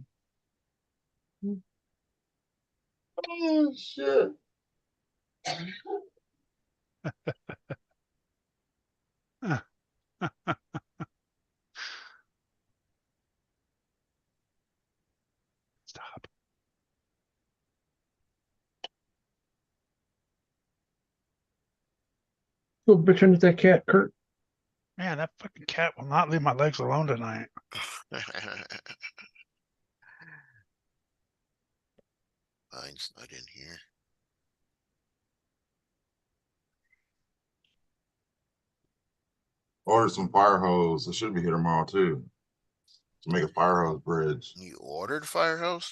Oh shit. Stop. Still bitching at that cat, Kurt. Man, that fucking cat will not leave my legs alone tonight. Mine's not in here. Order some fire hose. It should be here tomorrow too. To make a fire hose bridge. You ordered fire hose?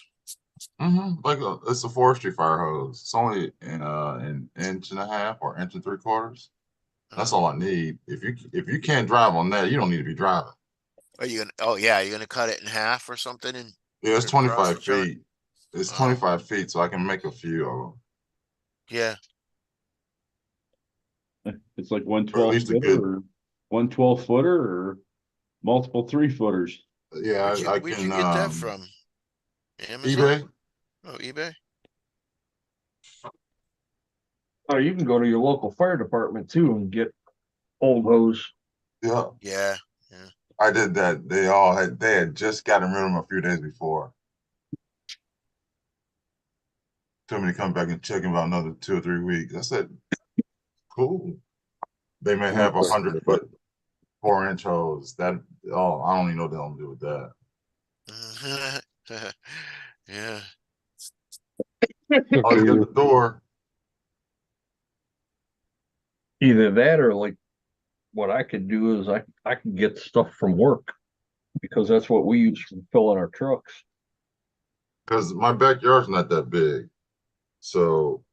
Like it's a forestry fire hose. It's only in an inch and a half or inch and 3/4. That's all I need. If you can't drive on that, you don't need to be driving. Are you gonna? Oh yeah, you're gonna cut it in half or something and Yeah, it's put it across 25 the joint? feet. It's Oh. 25 feet, so I can make a few of them. Yeah. It's like one Or at 12 least a footer good- or 112 footer or multiple 3-footers. Yeah, Where'd you, I where'd can. you get that from? Amazon? eBay. Oh, eBay? Oh, you can go to your local fire department too and get old hose. Yeah, Yeah. I did that. They had just gotten rid of them a few days before. Told me to come back and check in about another 2 or 3 weeks. I said, cool. They may have 100-foot 4-inch hose. That I don't even know what the hell to do with that. Yeah. I'll get the door. Either that or like what I could do is I can get stuff from work because that's what we use for filling our trucks. Because my backyard's not that big. So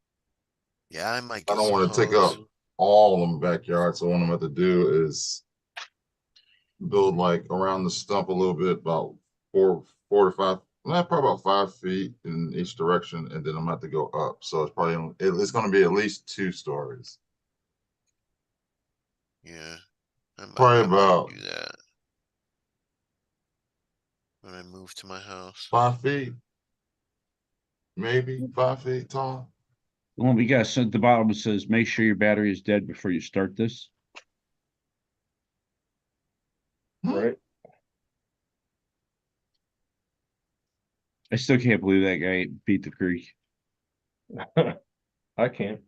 Yeah, I might I get don't some want to take hose. up all of them backyard. So what I'm going to do is build like around the stump a little bit, about four to five, probably about 5 feet in each direction, and then I'm going to have to go up. So it's probably it's going to be at least 2 stories. Yeah. Probably I might about do that when I move to my house. 5 feet, maybe 5 feet tall. Well, we got at the bottom, it says, make sure your battery is dead before you start this. Right. I still can't believe that guy beat the creek. I can't.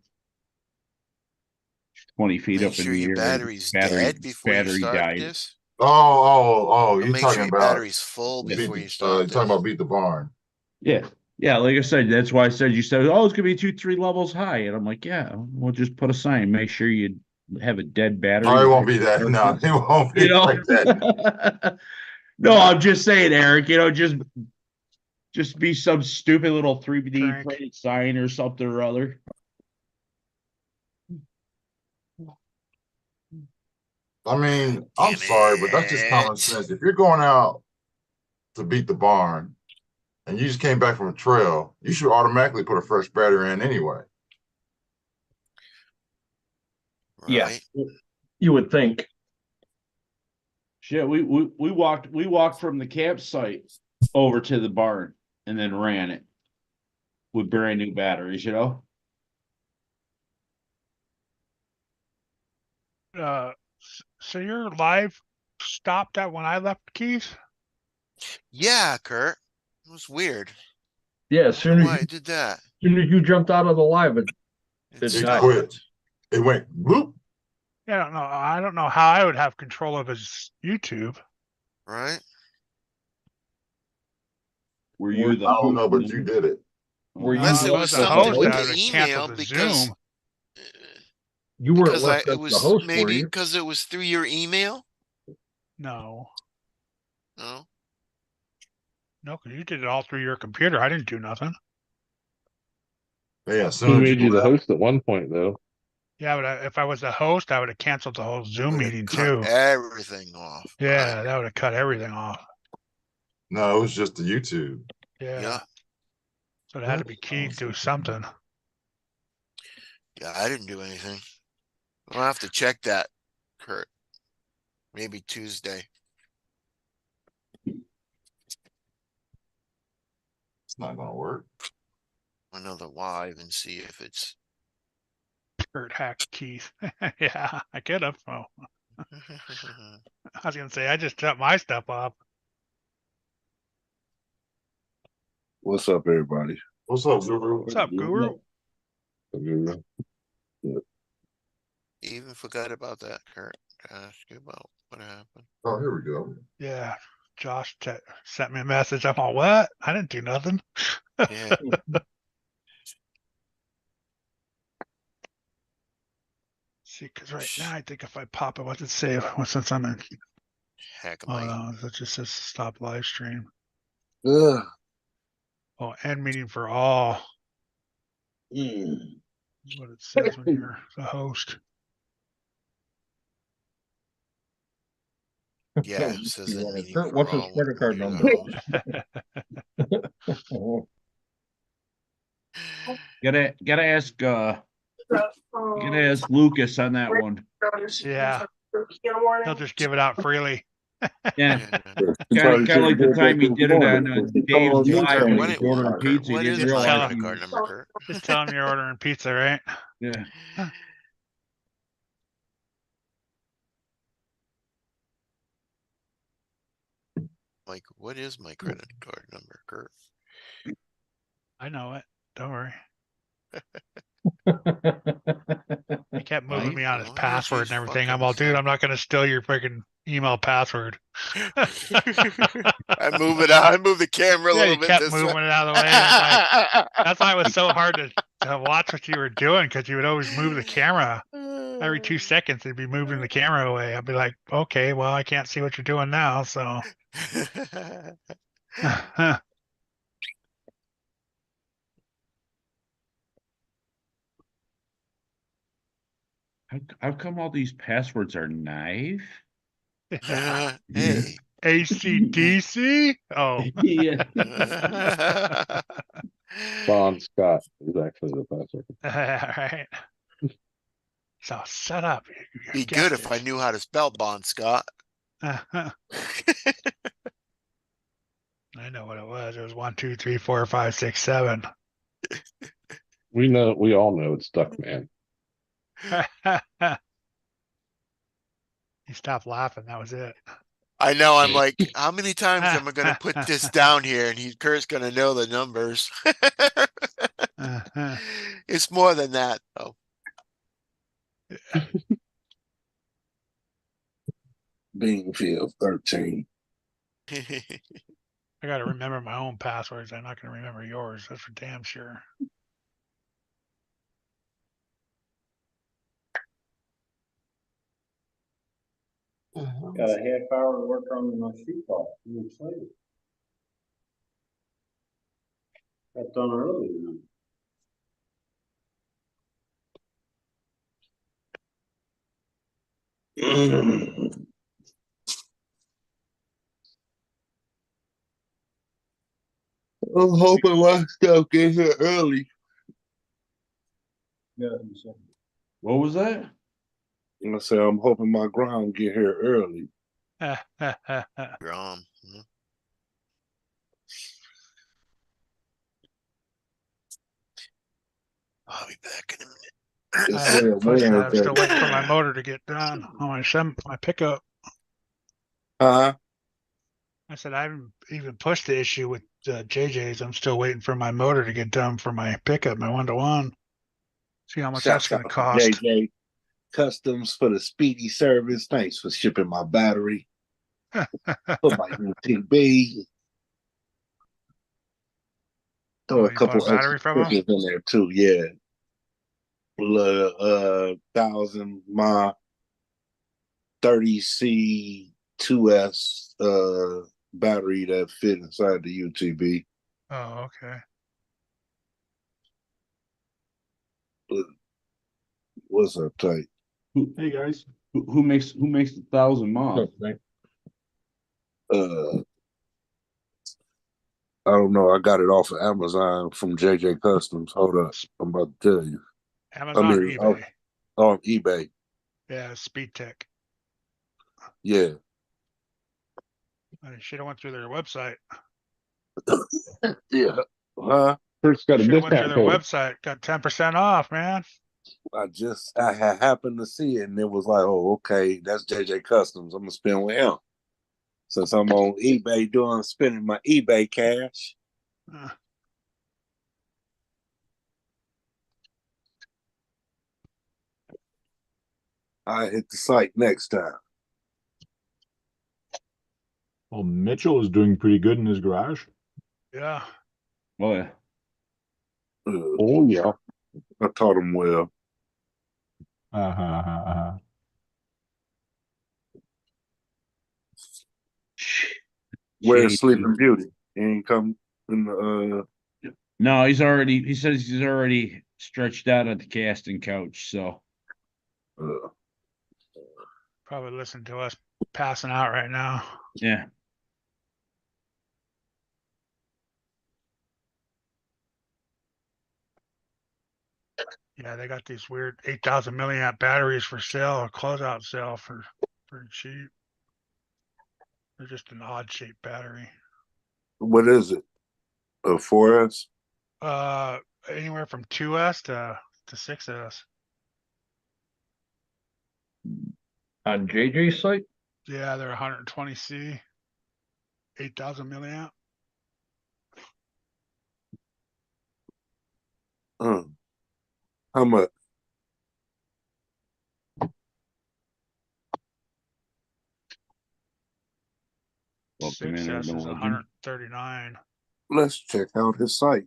20 feet Make up in sure the your air. battery's dead before you battery start died. this. Oh, Or you're make sure talking your about battery's full beat before the- you start you're talking this. about beat the barn. Yeah. Yeah, like I said, that's why I said you said, oh, it's gonna be 2-3 levels high. And I'm like, yeah, we'll just put a sign, make sure you have a dead battery. No, it won't be that. No, it won't be You know, like that. no, I'm just saying, Eric, just be some stupid little 3D Drink. printed sign or something or other. I mean, I'm Damn sorry, but that's just common it. sense. If you're going out to beat the barn and you just came back from a trail, you should automatically put a fresh battery in anyway. Yeah. Right? You would think. Shit, we walked from the campsite over to the barn and then ran it with brand new batteries, you know? So your live stopped at when I left Keys? Yeah, Kurt. It was weird. Yeah, I as don't soon know as why it did that. you jumped out of the live, It It It died. quit. It went bloop. Yeah, I don't know how I would have control of his YouTube. Right? Were you the I don't know, but you did it. Were you Unless if it I was the something host, with I the would have email canceled the because Zoom. You weren't Because left it as the was host, were maybe you? because it was through your email? No, No? no, because you did it all through your computer. I didn't do nothing. Yeah, as He soon as made you the left- host at one point, though. Yeah, but if I was the host, I would have canceled the whole Zoom Would've meeting cut too. everything off. Yeah, Right. that would have cut everything off. No, it was just the YouTube. Yeah. Yeah. So it had to be Keith do something. Yeah, I didn't do anything. I'll have to check that, Kurt. Maybe Tuesday. It's not gonna work. Another live and see if it's. Kurt hacked Keith. Yeah, I could have. Oh, I was gonna say I just shut my stuff off. What's up, everybody? What's up, Guru? What's up, Guru? Even forgot about that, Kurt. Ask you about what happened. Oh, here we go. Yeah. Josh sent me a message. I'm all, what? I didn't do nothing. Yeah. See, because right now I think if I pop it, what's it say? Since I'm in, Heck of oh my. no, it just says stop live stream. Ugh. Oh, end meeting for all. Mm. Is what it says when you're the host. Yeah, it says in meeting Kurt, for what's his all credit when card you're number? the host. Oh, Gotta ask, gotta ask Lucas on that one. Yeah. He'll just give it out freely. Yeah, Yeah. kinda like the time he did it on Dave's Live when he What was ordering pizza. He what didn't is my tell realize credit him. he card was, number, Kurt? Just tell him you're ordering pizza, right? yeah. Like, what is my credit card number, Kurt? I know it. Don't worry. He kept moving me on his Why password is and everything. fucking I'm all, dude, fuck- I'm not going to steal your freaking email password. I move it out. I move the camera a Yeah, little you bit kept this moving way. it out of the way. That's why it was so hard to watch what you were doing, because you would always move the camera. Every 2 seconds, they'd be moving the camera away. I'd be like, okay, well, I can't see what you're doing now. So, How come all these passwords are knife? Hey. ACDC? Oh, Yeah. Bon Scott is actually the password. right. So, shut up. Be good if I knew how to spell Bon Scott. I know what it was. It was 1, 2, 3, 4, 5, 6, 7. We all know it's Duckman. He stopped laughing. That was it. I know. I'm like, how many times am I going to put this down here? And Kurt's going to know the numbers. It's more than that, though. Beanfield 13. I got to remember my own passwords. I'm not going to remember yours. That's for damn sure. Got a half hour to work on my sheet call. I'm excited. Got done early tonight. I'm hoping my stuff get here early. Yeah, you said. What was that? I say I'm hoping my ground get here early. Grom. Mhm. I'll be back in a minute. I'm still waiting for my motor to get done on my pickup. Huh? I said I haven't even pushed the issue with JJ's. I'm still waiting for my motor to get done for my pickup, my 1-to-1. See how much that's going to cost. JJ Customs for the speedy service. Thanks for shipping my battery. For my UTV. Throw Oh, a you couple bought a battery extra from 'em? stickers in there too. Yeah. 1,000 my 30C2S battery that fit inside the UTV. Oh, okay. What's up, tight? Hey guys, who makes 1,000 miles? Okay. I don't know. I got it off of Amazon from JJ Customs. Hold up, I'm about to tell you. Amazon or eBay? On eBay. Yeah, Speed Tech. Yeah. I should have went through their website. Yeah. Huh? First got a Should have went through discount their code. website. Got 10% off, man. I had happened to see it, and it was like, oh, okay, that's JJ Customs. I'm gonna spend with him. Since I'm on eBay spending my eBay cash. Uh, I hit the site next time. Well, Mitchell is doing pretty good in his garage. yeah. Oh yeah. Oh yeah. I taught him well. Where's Shady. Sleeping Beauty? He ain't come in the No, he says he's already stretched out at the casting couch, so Probably listen to us passing out right now. yeah. Yeah, they got these weird 8,000 milliamp batteries for sale, or closeout sale for cheap. They're just an odd shaped battery. what is it? A 4S? Anywhere from 2S to 6S. On JJ's site? Yeah, they're 120C, 8,000 milliamp. How much? Well, come in 6S Urban is Legend. 139. Let's check out his site.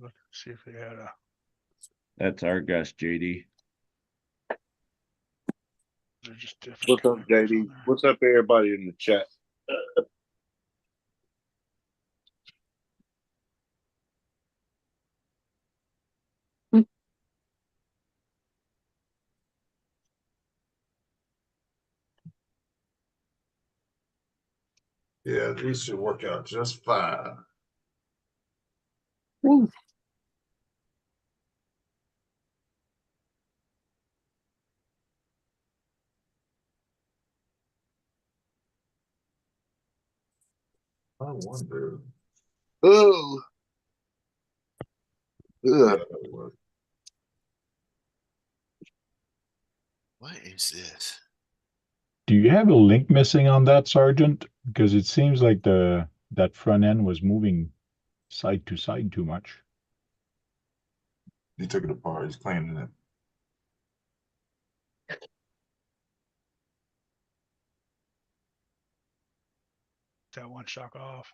Look, see if they had a. That's our guest, JD. They're just different. What's up, chemicals JD? on there. What's up, everybody in the chat? Yeah, these should work out just fine. I wonder. Oh, Yeah, that would. What is this? Do you have a link missing on that, Sergeant? Because it seems like that front end was moving side to side too much. He took it apart. He's cleaning it. That one shock off.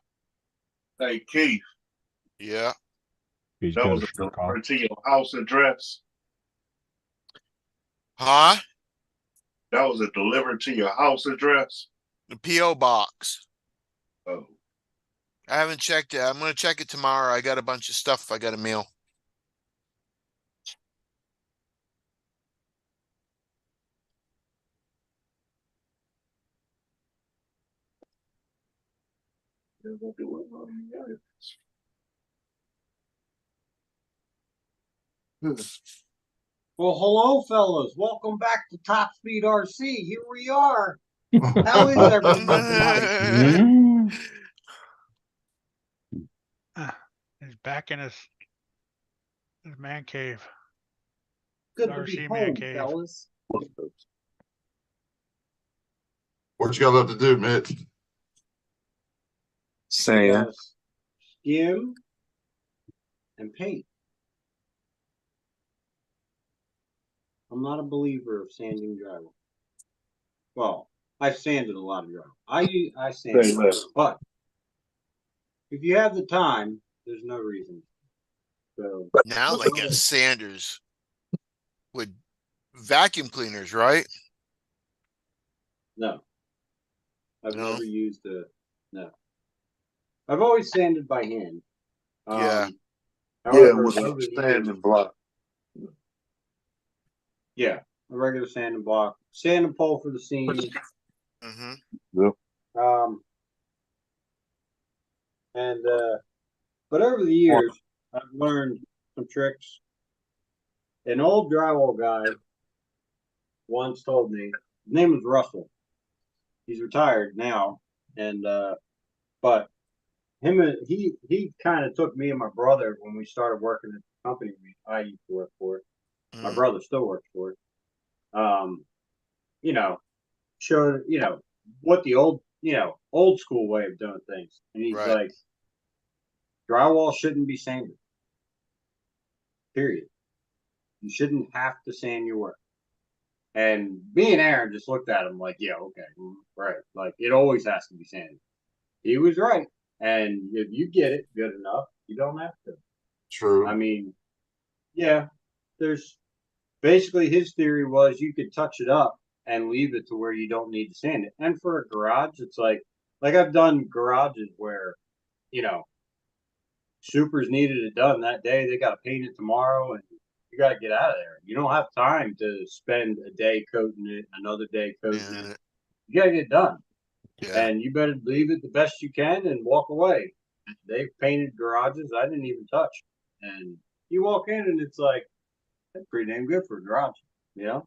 hey Keith, Yeah. He's that got was a a shock off. delivery to your house address. Huh? That was a delivered to your house address. The P.O. box. Oh, I haven't checked it. I'm gonna check it tomorrow. I got a bunch of stuff I gotta mail. Well, hello, fellas. Welcome back to Top Speed RC. Here we are. How is everybody? He's back in his man cave. Good to RC be man home, cave. fellas. What you got left to do, Mitch? sand. Skim and paint. I'm not a believer of sanding drywall. Well, I've sanded a lot of drywall. I Say sanded, less. but if you have the time, there's no reason. So Now they got sanders with vacuum cleaners, right? no, I've No? never used no. I've always sanded by hand. Yeah. However, with over a the standing years, block. yeah, a regular sanding block, sanding pole for the seams. Mm-hmm. Um, and but over the years, I've learned some tricks. An old drywall guy once told me, his name was Russell. He's retired now, and but he kind of took me and my brother when we started working at the company I used to work for. My Mm. brother still works for it. You know, showed what the old school way of doing things, and he's Right. like, drywall shouldn't be sanded. Period. You shouldn't have to sand your work. And me and Aaron just looked at him like, yeah, okay, right. Like it always has to be sanded. He was right. And if you get it good enough, you don't have to. True. I mean, yeah, there's basically his theory was you could touch it up and leave it to where you don't need to sand it. And for a garage, it's like I've done garages where, supers needed it done that day. They got to paint it tomorrow, and you got to get out of there. You don't have time to spend a day coating it, another day coating it. You got to get it done. Yeah. And you better leave it the best you can and walk away. They've painted garages I didn't even touch. And you walk in and it's like, that's pretty damn good for a garage, Yeah.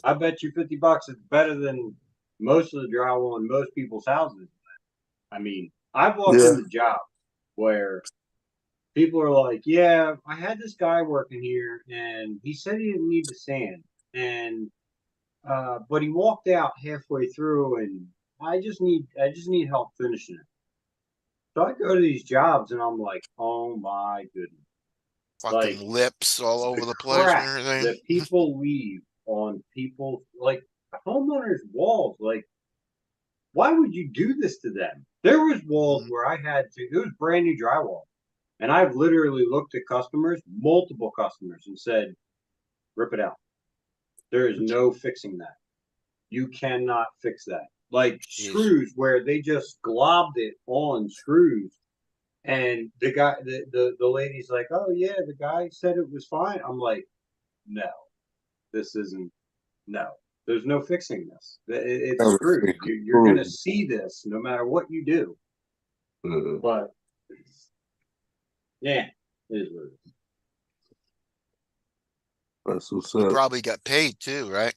I bet you $50 it's better than most of the drywall in most people's houses. I mean, I've walked into jobs where people are like, yeah, I had this guy working here and he said he didn't need to sand. And but he walked out halfway through and I just need help finishing it. So I go to these jobs and I'm like, oh my goodness. Fucking Like lips all over the place and crap everything. that people leave on people's like homeowners' walls. Like, why would you do this to them? There was walls where I had to, it was brand new drywall. And I've literally looked at customers, multiple customers, and said, rip it out. There is no fixing that. You cannot fix that. Like screws where they just globbed it on screws. And the guy, the lady's like, oh yeah, the guy said it was fine. I'm like, no, this isn't, no, there's no fixing this. It's screwed. You're going to see this no matter what you do. But yeah, it is what it is. That's what's You up. probably got paid too, right?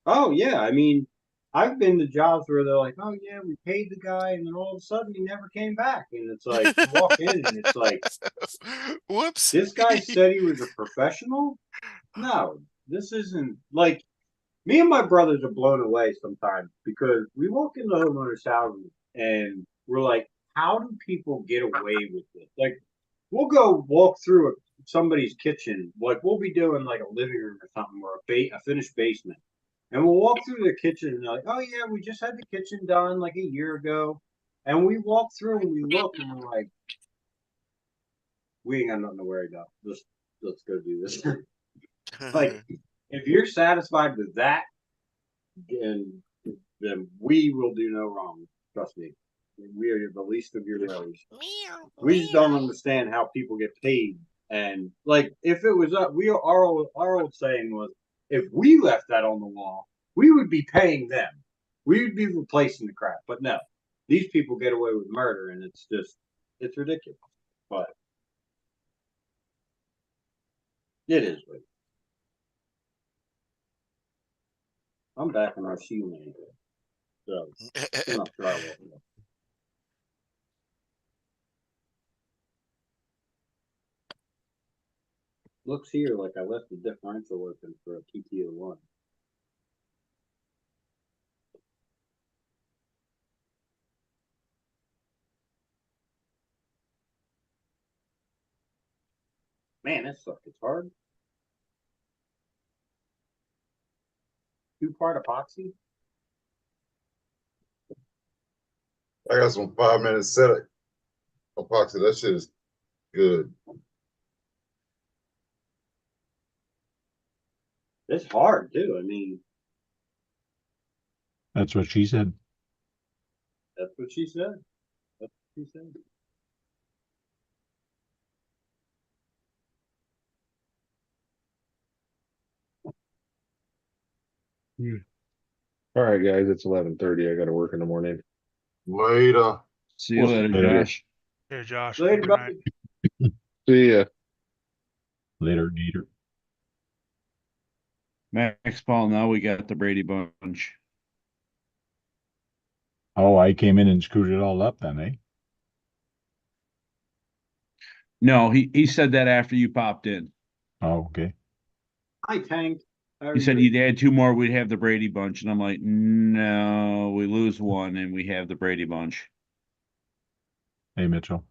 Oh yeah, I mean, I've been to jobs where they're like, "Oh yeah, we paid the guy," and then all of a sudden he never came back, and it's like you walk in and it's like, whoops, this guy said he was a professional. No, this isn't like me and my brothers are blown away sometimes because we walk into homeowners' houses and we're like, how do people get away with this? Like, we'll go walk through somebody's kitchen, like we'll be doing like a living room or something, or a finished basement. And we'll walk through the kitchen and they're like, oh yeah, we just had the kitchen done like a year ago. And we walk through and we look and we're like, we ain't got nothing to worry about. Let's go do this. Like, if you're satisfied with that, then we will do no wrong. Trust me. We are the least of your worries. We just don't understand how people get paid. And like, if it was up, our old saying was, if we left that on the wall, we would be paying them. We would be replacing the crap. But no, these people get away with murder, and it's ridiculous. But it is what it is. I'm back in our shoe lane. So, enough drywall. Looks here like I left the differential open for a TT01. Man, that sucks. It's hard. 2-part epoxy? I got some 5 minutes set epoxy, that shit is good. It's hard too. I mean, That's what she said. that's what she said. That's what she said. All right, guys, it's 11:30. I got to work in the morning. Later. See you Well, later, later. Josh. Hey, Josh. Later, Good night. buddy. See ya. Later, Dieter. Max Paul, now we got the Brady Bunch. Oh, I came in and screwed it all up then, eh? No, he said that after you popped in. Oh, okay. Hi, Tank. How are He said you? he'd add two more, we'd have the Brady Bunch. And I'm like, no, we lose one and we have the Brady Bunch. Hey, Mitchell.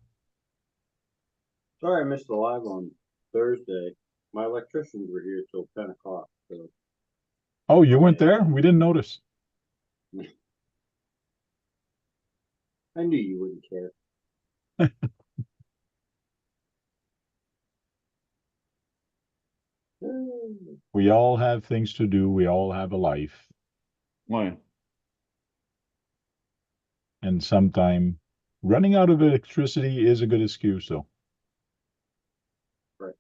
Sorry I missed the live on Thursday. My electricians were here till 10 o'clock. So Oh, you weren't there? We didn't notice. I knew you wouldn't care. We all have things to do. We all have a life. Why? And sometime running out of electricity is a good excuse, though. Right.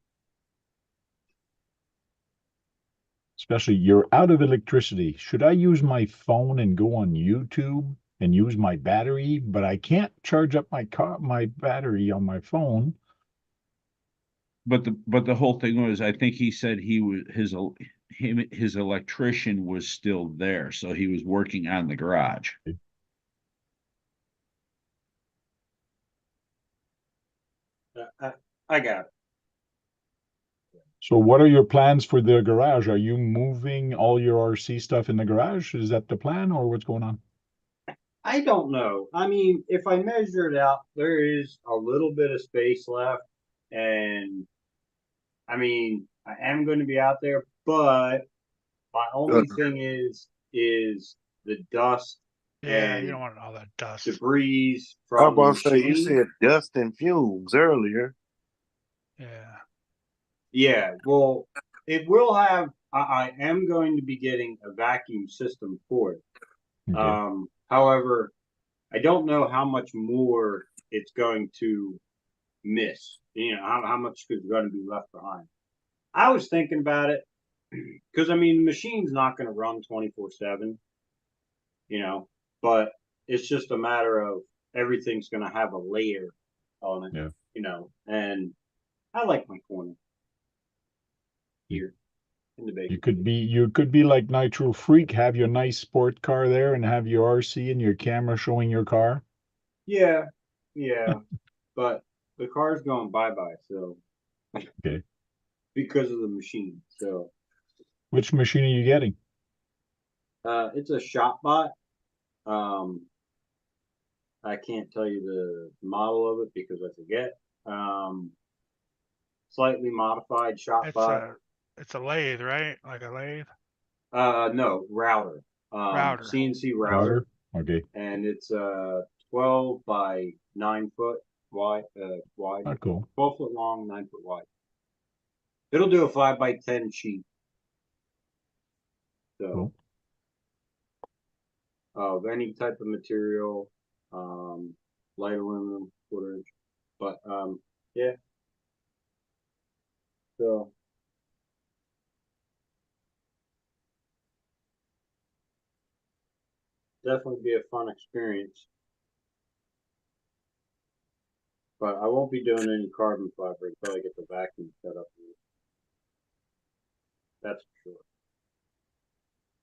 Especially you're out of electricity. Should I use my phone and go on YouTube and use my battery? But I can't charge up my battery on my phone. But the whole thing was, I think he said his electrician was still there, so he was working on the garage. I got it. So what are your plans for the garage? Are you moving all your RC stuff in the garage? Is that the plan or what's going on? I don't know. I mean, if I measure it out, there is a little bit of space left. And I mean, I am going to be out there, but my only thing is the dust Yeah, you and don't want all that dust. debris I was from the about to say, you machine. said dust and fumes earlier. Yeah. Yeah, well, it will have. I am going to be getting a vacuum system for it. Okay. However, I don't know how much more it's going to miss. You know, how much is going to be left behind. I was thinking about it because I mean, the machine's not going to run 24/7. You know, but it's just a matter of everything's going to have a layer on it. Yeah. You know, and I like my corner here in the You basement. could be like Nitro Freak, have your nice sport car there and have your RC and your camera showing your car. Yeah, yeah, but the car's going bye-bye, so Okay. because of the machine. So Which machine are you getting? it's a ShopBot. I can't tell you the model of it because I forget. Slightly modified ShopBot. It's a lathe, right? Like a lathe. No, router. Router. CNC router. Router? Okay. And it's 12 by 9 foot wide. Ah, cool. 12 foot long, 9 foot wide. It'll do a 5 by 10 sheet. So Cool. of any type of material, light aluminum, quarter inch. But yeah. So definitely be a fun experience. But I won't be doing any carbon fiber until I get the vacuum set up. That's for sure.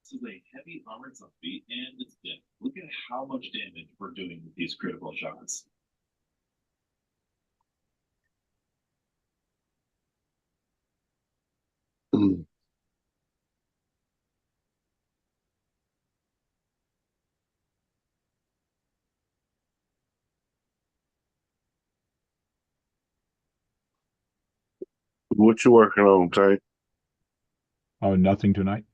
This is a heavy armored zombie and it's dead. Look at how much damage we're doing with these critical shots. What you working on, Tank? Oh, nothing tonight.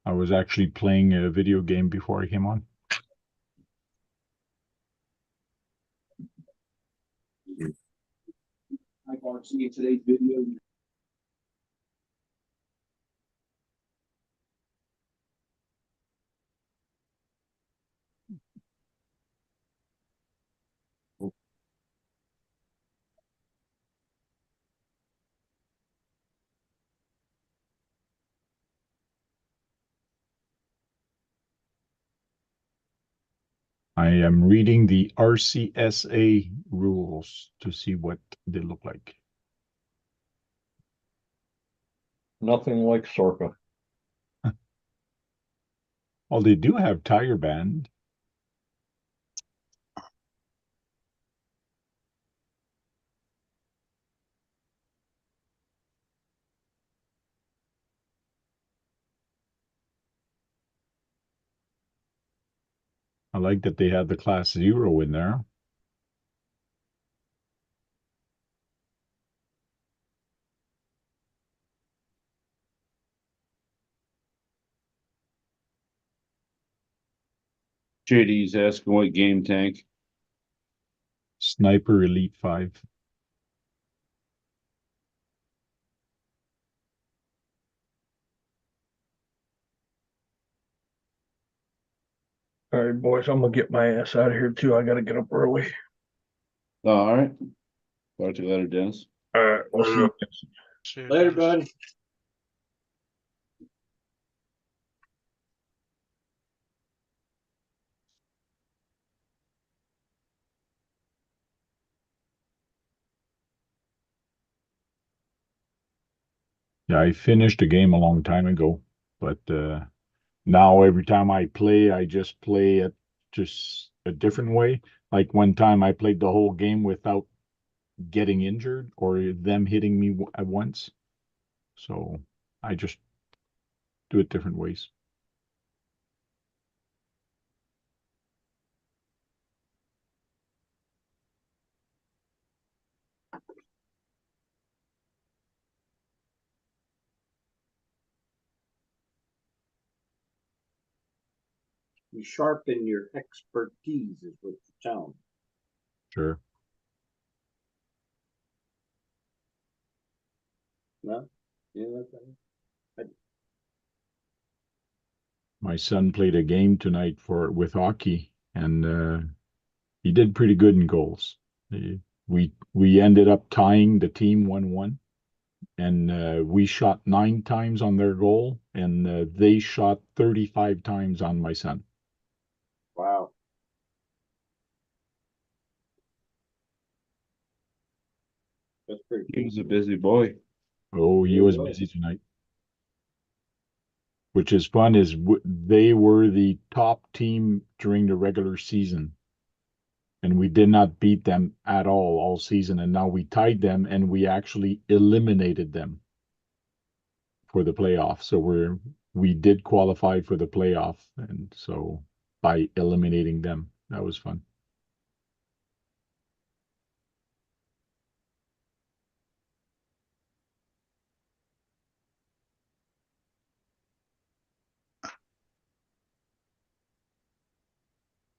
I was actually playing a video game before I came on. watching today's video. I am reading the RCSA rules to see what they look like. Nothing like Sorka. Well, they do have tire band. I like that they have the class 0 in there. JD's asking what game tank. Sniper Elite 5. All right, boys, I'm gonna get my ass out of here too. I gotta get up early. All right. Talk to you later, Dennis. All right, we'll see you. See you, Later, Dennis. buddy. Yeah, I finished the game a long time ago, but now every time I play, I just play it just a different way. Like one time I played the whole game without getting injured or them hitting me at once. So I just do it different ways. You sharpen your expertise is what you're telling me. Sure. No? Yeah, okay. My son played a game tonight with hockey, and he did pretty good in goals. We ended up tying the team 1-1, and we shot 9 times on their goal, and they shot 35 times on my son. Wow. That's pretty He cool. was a busy boy. Oh, he He was was. busy tonight. Which is fun is they were the top team during the regular season. And we did not beat them at all season. And now we tied them and we actually eliminated them for the playoff. So we did qualify for the playoff. And so by eliminating them, that was fun.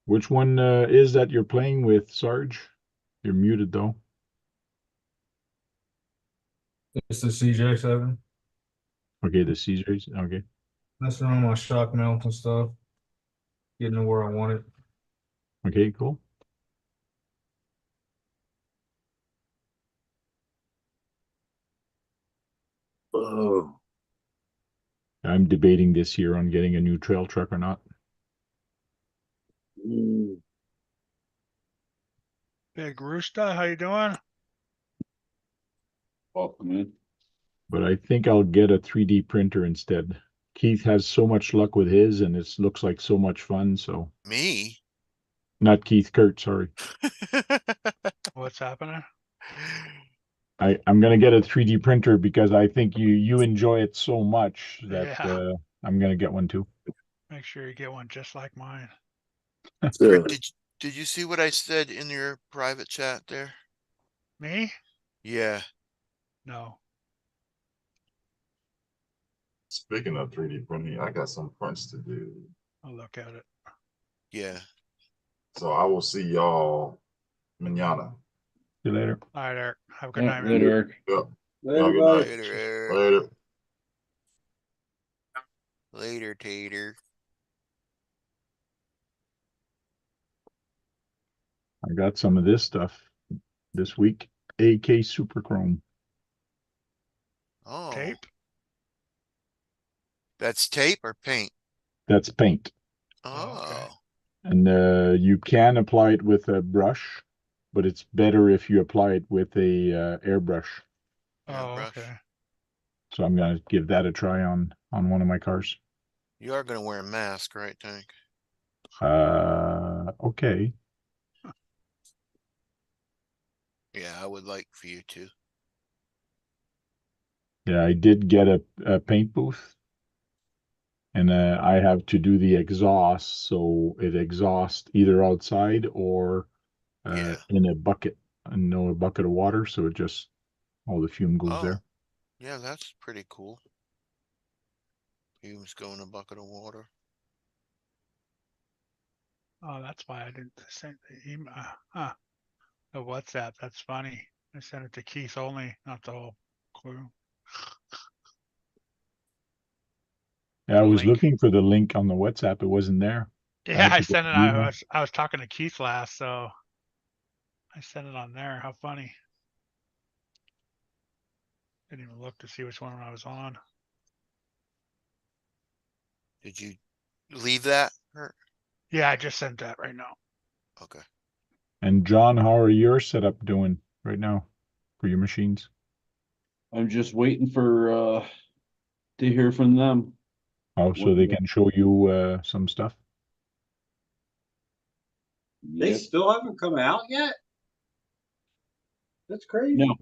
Which one is that you're playing with, Sarge? You're muted though. It's the CJ7. Okay, the Caesars. Okay. That's around my shock mount and stuff. Getting to where I want it. Okay, cool. Oh, I'm debating this year on getting a new trail truck or not. mm, Big Rooster, how you doing? Welcome in. But I think I'll get a 3D printer instead. Keith has so much luck with his, and it looks like so much fun. So Me? not Keith Kurt, sorry. What's happening? I'm gonna get a 3D printer because I think you enjoy it so much that Yeah. I'm gonna get one too. Make sure you get one just like mine. sure. Did you see what I said in your private chat there? Me? Yeah. No. Speaking of 3D printing, I got some prints to do. I'll look at it. Yeah. So I will see y'all manana. See you later. All right, Eric. Have a good Yeah, night, man. later, Eric. Yeah. Later, Have a good buddy. night. Later, Eric. Later. Later, Tater. I got some of this stuff this week. AK Super Chrome. Oh, Tape. that's tape or paint? That's paint. Oh, okay. Oh, And you can apply it with a brush, but it's better if you apply it with a airbrush. Oh, airbrush. okay. So I'm gonna give that a try on one of my cars. You are gonna wear a mask, right, Tank? Okay. Yeah, I would like for you to. Yeah, I did get a paint booth, and I have to do the exhaust, so it exhausts either outside or Yeah. in a bucket, a bucket of water, so it just all the fume goes Oh, there. yeah, that's pretty cool. Fumes go in a bucket of water. Oh, that's why I didn't send the email. The WhatsApp. That's funny. I sent it to Keith only, not the whole crew. Yeah, I The was link. looking for the link on the WhatsApp. It wasn't there. Yeah, had I to go sent it. to email. I was talking to Keith last, so I sent it on there. How funny. Didn't even look to see which one I was on. Did you leave that? Or- Yeah, I just sent that right now. Okay. And John, how are your setup doing right now for your machines? I'm just waiting for to hear from them. Oh, so they can show you some stuff. They Yep. still haven't come out yet? That's crazy. No.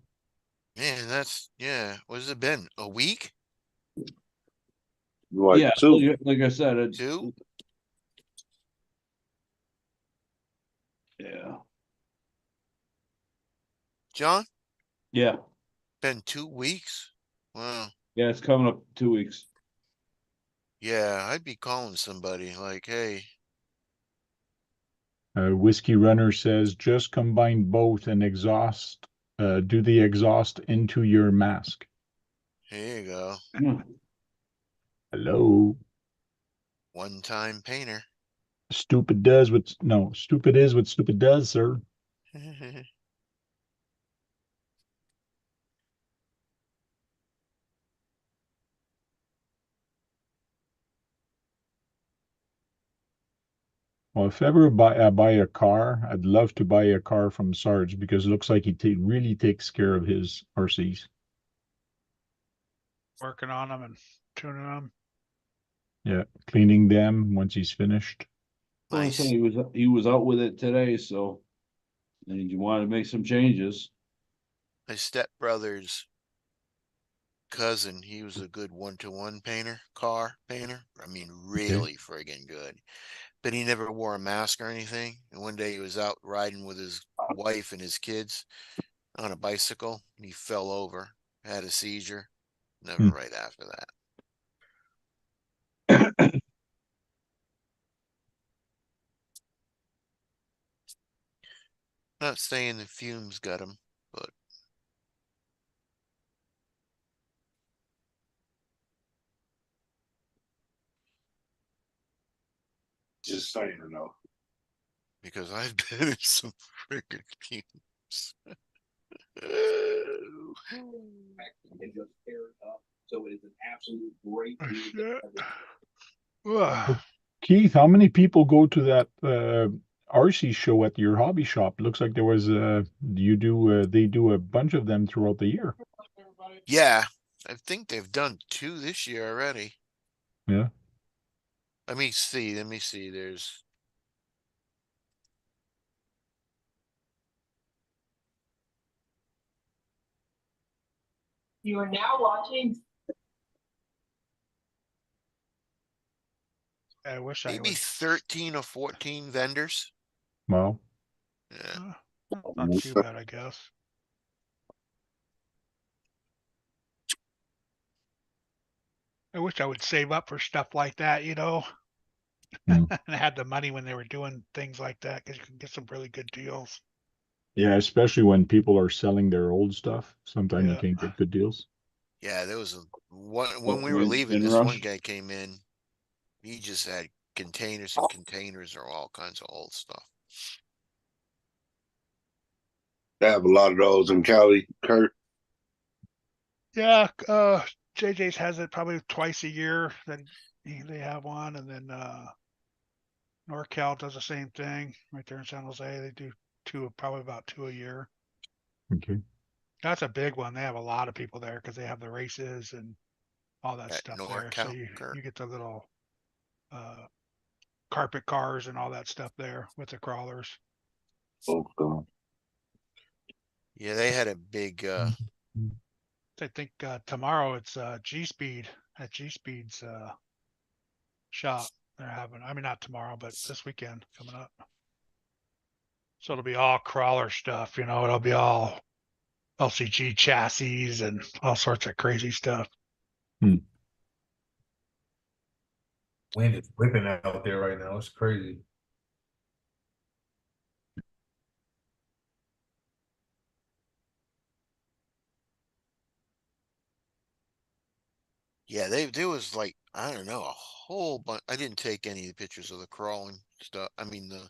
Man, yeah. What has it been? A week? Like Yeah, two. like I said, it's 2? yeah. John? Yeah. Been 2 weeks? Wow. Yeah, it's coming up 2 weeks. Yeah, I'd be calling somebody like, hey, Whiskey Runner says just combine both and exhaust. Do the exhaust into your mask. here you go. Hmm. Hello. One-time painter. Stupid is what stupid does, sir. Well, if ever buy a car, I'd love to buy a car from Sarge because it looks like he really takes care of his RCs. Working on them and tuning them. Yeah, cleaning them once he's finished. Well, Nice. so he was out with it today, so and you wanted to make some changes. My stepbrother's cousin, he was a good one-to-one painter, car painter. I mean, really friggin' good. But he never wore a mask or anything. And one day he was out riding with his wife and his kids on a bicycle, and he fell over, had a seizure. Never right after that. Not saying the fumes got him, but Just saying, no. because I've been in some freaking fumes. So it is an absolute great. Ugh. Keith, how many people go to that RC show at your hobby shop? Looks like there was they do a bunch of them throughout the year. Yeah, I think they've done 2 this year already. Yeah. Let me see. There's You are now watching. I wish I maybe would. 13 or 14 vendors. Wow. Yeah. Not too bad, I guess. I wish I would save up for stuff like that, you know. Hmm. And I had the money when they were doing things like that because you can get some really good deals. Yeah, especially when people are selling their old stuff. Sometimes you Yeah. can't get good deals. Yeah, there was a one Oh, when we were leaving, in this one rush? guy came in. He just had containers and containers or all kinds of old stuff. They have a lot of those in Cali, Kurt. Yeah, JJ's has it probably twice a year that they have one, and then NorCal does the same thing right there in San Jose. They do probably about two a year. Okay. That's a big one. They have a lot of people there because they have the races and all that At stuff there. So NorCal, Kurt. you get the little carpet cars and all that stuff there with the crawlers. Oh, God. Yeah, they had a big I think tomorrow it's G Speed at G Speed's shop. They're having, I mean, not tomorrow, but this weekend coming up. So it'll be all crawler stuff, it'll be all LCG chassis and all sorts of crazy stuff. Wind is whipping out there right now. It's crazy. yeah, there was like, I don't know, a whole bunch. I didn't take any of the pictures of the crawling stuff. I mean the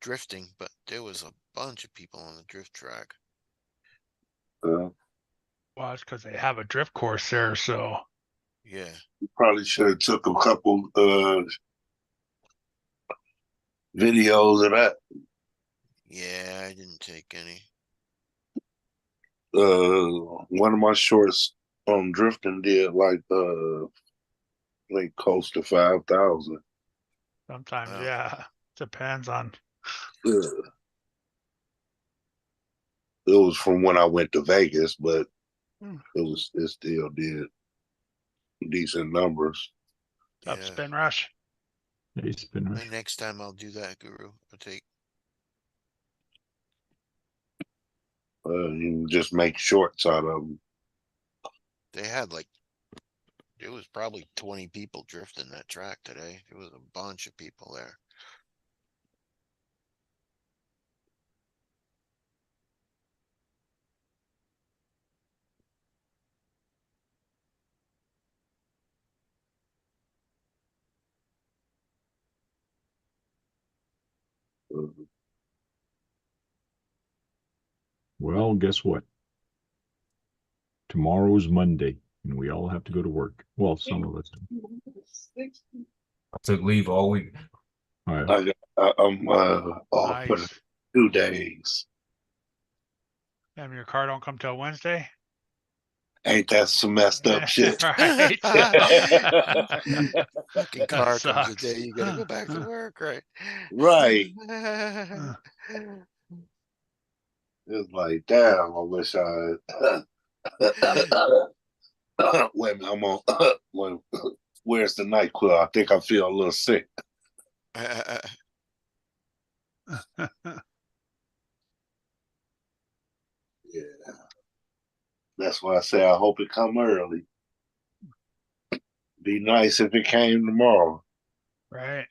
drifting, but there was a bunch of people on the drift track. Well, it's because they have a drift course there, so Yeah. Probably should have took a couple videos of that. Yeah, I didn't take any. One of my shorts on drifting did like close to 5,000. sometimes, Wow. yeah, depends on. It was from when I went to Vegas, but it still did decent numbers. Up Yeah. Spin Rush. Hey, Spin Rush. Maybe next time I'll do that, Guru. I'll take. You can just make shorts out of them. They had like, it was probably 20 people drifting that track today. There was a bunch of people there. Well, guess what? Tomorrow's Monday, and we all have to go to work. Well, some of us do. I took leave all week. All right. I'm off for Nice. 2 days. And your car don't come till Wednesday. Ain't that some messed up shit? Right. Fucking That car comes a sucks. day, you gotta go back to work, right? Right. It's like, damn, I wish I wait a minute, I'm on where's the NyQuil? I think I feel a little sick. Yeah. That's why I say I hope it come early. Be nice if it came tomorrow. Right.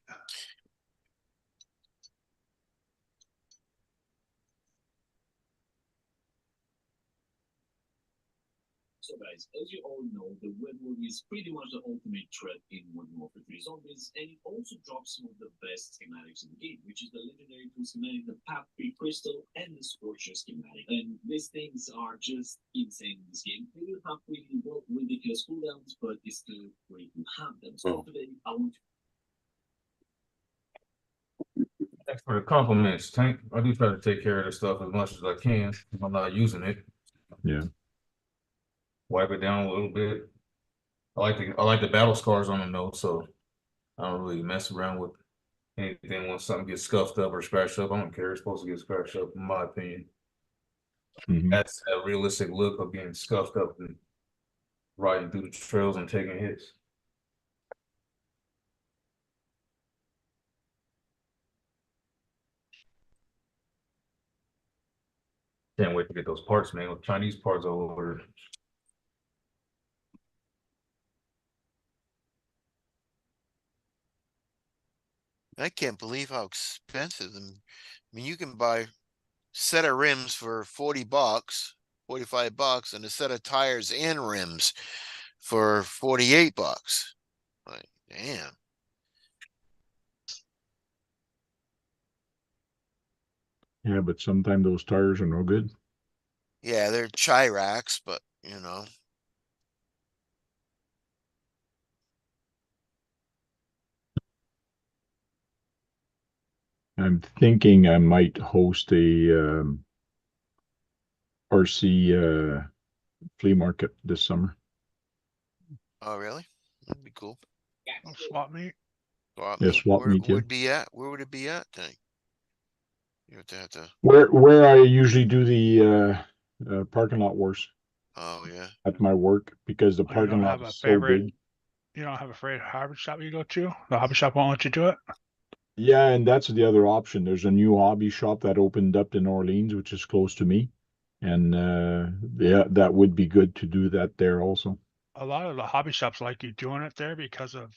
So guys, as you all know, the Web War is pretty much the ultimate threat in Modern Warfare 3 Zombies, and it also drops some of the best schematics in the game, which is the legendary tool schematic, the PAP-3 Crystal, and the Scorcher schematic. And these things are just insane in this game. They will have really ridiculous cooldowns, but it's still great to have them. So today, I want to Thanks for the compliments, Tank. I do try to take care of this stuff as much as I can if I'm not using it. Yeah. Wipe it down a little bit. I like the battle scars on the note, so I don't really mess around with anything once something gets scuffed up or scratched up. I don't care. It's supposed to get scratched up, in my opinion. That's a realistic look of being scuffed up and riding through the trails and taking hits. Can't wait to get those parts, man. With Chinese parts all over. I can't believe how expensive them. I mean, you can buy set of rims for $40, $45, and a set of tires and rims for $48. Like, damn. Yeah, but sometimes those tires are no good. Yeah, they're Chiracs, but you know. I'm thinking I might host a RC flea market this summer. Oh, really? That'd be cool. Oh, swap meet. Swap Yeah, meet. swap Where meet, yeah. would be at? Where would it be at then? You have to. Where I usually do the parking lot wars Oh yeah. at my work because the Oh, you parking don't lot have a is so favorite. big. You don't have a favorite hobby shop you go to? The hobby shop won't let you do it? Yeah, and that's the other option. There's a new hobby shop that opened up in Orleans, which is close to me. And yeah, that would be good to do that there also. A lot of the hobby shops like you doing it there because of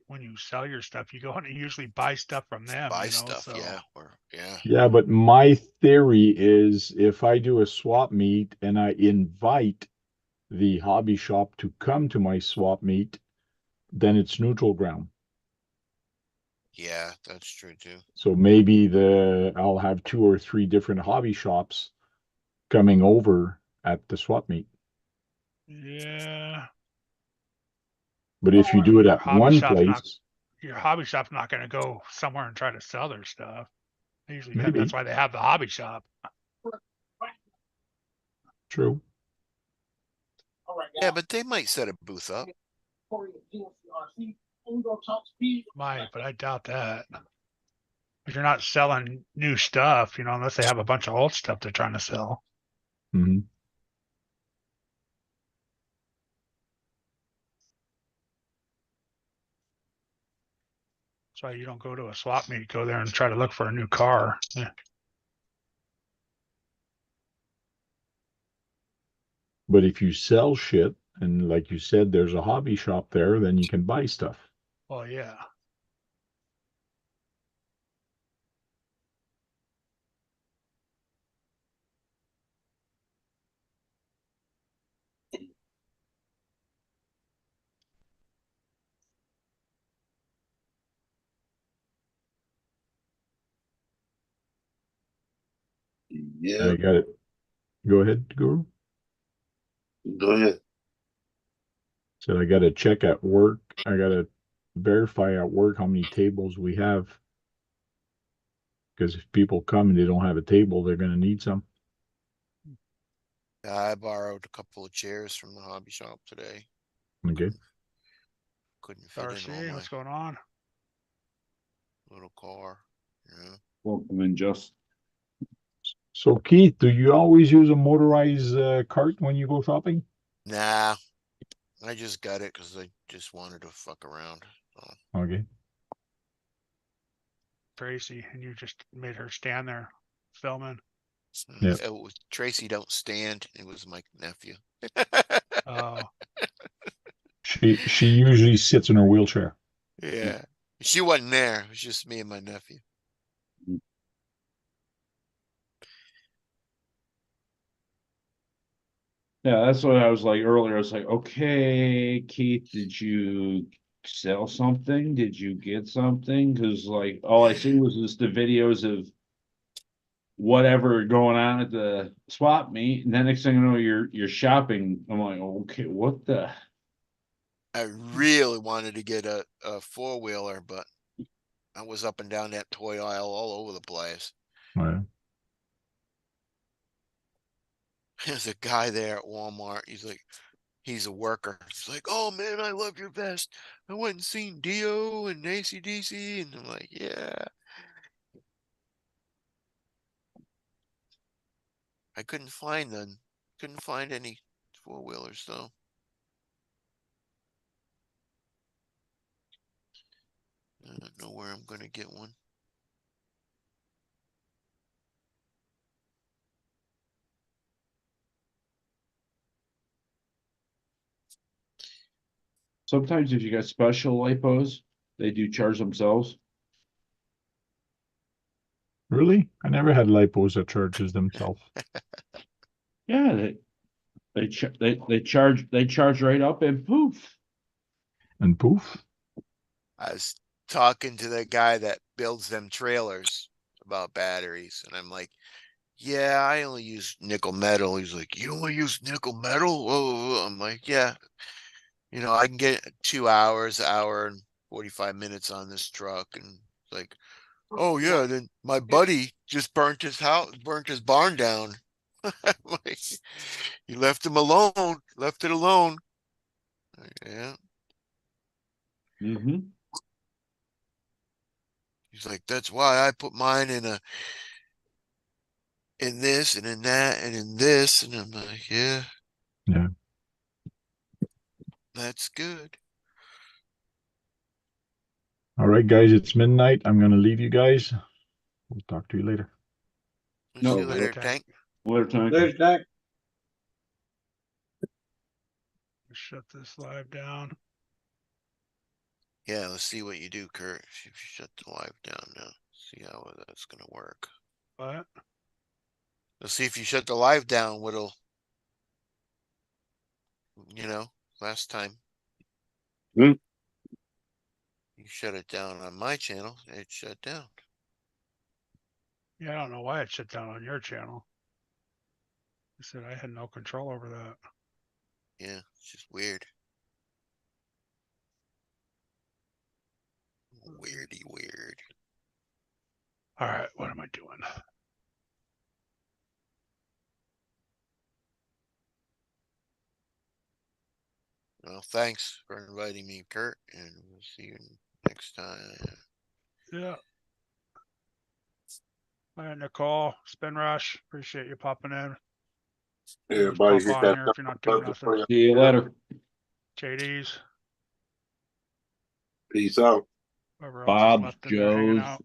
when you sell your stuff, you go in and usually buy stuff from them, Buy you know, stuff, so. yeah. Or yeah. Yeah, but my theory is if I do a swap meet and I invite the hobby shop to come to my swap meet, then it's neutral ground. Yeah, that's true too. So maybe I'll have 2 or 3 different hobby shops coming over at the swap meet. Yeah. But if you do Your it at hobby one shop's not place, your hobby shop's not gonna go somewhere and try to sell their stuff. They usually maybe that's why they have the hobby shop. true. Yeah, but they might set a booth up. Might, but I doubt that. If you're not selling new stuff, you know, unless they have a bunch of old stuff they're trying to sell. Hmm. That's why you don't go to a swap meet, go there and try to look for a new car. Yeah. But if you sell shit, and like you said, there's a hobby shop there, then you can buy stuff. Well, yeah. Yeah, I got it. Go ahead, Guru. go ahead. Said I got to check at work. I got to verify at work how many tables we have. Because if people come and they don't have a table, they're going to need some. I borrowed a couple of chairs from the hobby shop today. Okay. Couldn't fit in Darcy, all my what's going on? little car. Yeah. Welcome in, just. So Keith, do you always use a motorized cart when you go shopping? Nah, I just got it because I just wanted to fuck around. So. Okay. Tracy, and you just made her stand there filming. Yeah. It was Tracy don't stand. It was my nephew. Oh, She usually sits in her wheelchair. Yeah. She wasn't there. It was just me and my nephew. Yeah, that's what I was like earlier. I was like, okay, Keith, did you sell something? Did you get something? Because like all I see was just the videos of whatever going on at the swap meet, and then next thing you know, you're shopping. I'm like, okay, what the? I really wanted to get a four-wheeler, but I was up and down that toy aisle all over the place. Right. There's a guy there at Walmart. He's a worker. He's like, oh man, I love your vest. I went and seen Dio and AC/DC. And I'm like, yeah. I couldn't find them. Couldn't find any four-wheelers though. I don't know where I'm gonna get one. Sometimes if you got special lipos, they do charge themselves. Really? I never had lipos that charges themselves. Yeah, they charge right up and poof. And poof. I was talking to the guy that builds them trailers about batteries, and I'm like, yeah, I only use nickel metal. He's like, you only use nickel metal? Oh, I'm like, yeah. You know, I can get 2 hours, hour and 45 minutes on this truck. And like, oh yeah, then my buddy just burnt his house, burnt his barn down. Like, you left him alone, left it alone. Yeah. Mm-hmm. He's like, that's why I put mine in this and in that and in this. And I'm like, yeah. Yeah. That's good. All right, guys, it's midnight. I'm gonna leave you guys. We'll talk to you later. See No, you later, okay. Tank. Later, Tank. There's Jack. Shut this live down. Yeah, let's see what you do, Kurt. If you shut the live down now. See how that's gonna work. What? Let's see if you shut the live down, what'll, last time. Hmm. You shut it down on my channel, it shut down. Yeah, I don't know why it shut down on your channel. I said I had no control over that. Yeah, it's just weird. Weirdy weird. All right, what am I doing? Well, thanks for inviting me, Kurt, and we'll see you next time. Yeah. Hi, Nicole, Spin Rush. Appreciate you popping in. Everybody Just hit pop on that here if you're not doing nothing. See you later. JD's, Peace out. whoever else is Bob, left in there hanging Joe's, out.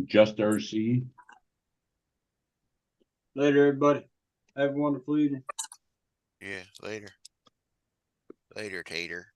Just RC. Later, everybody. Have a wonderful evening. Yeah, later. Later, Tater.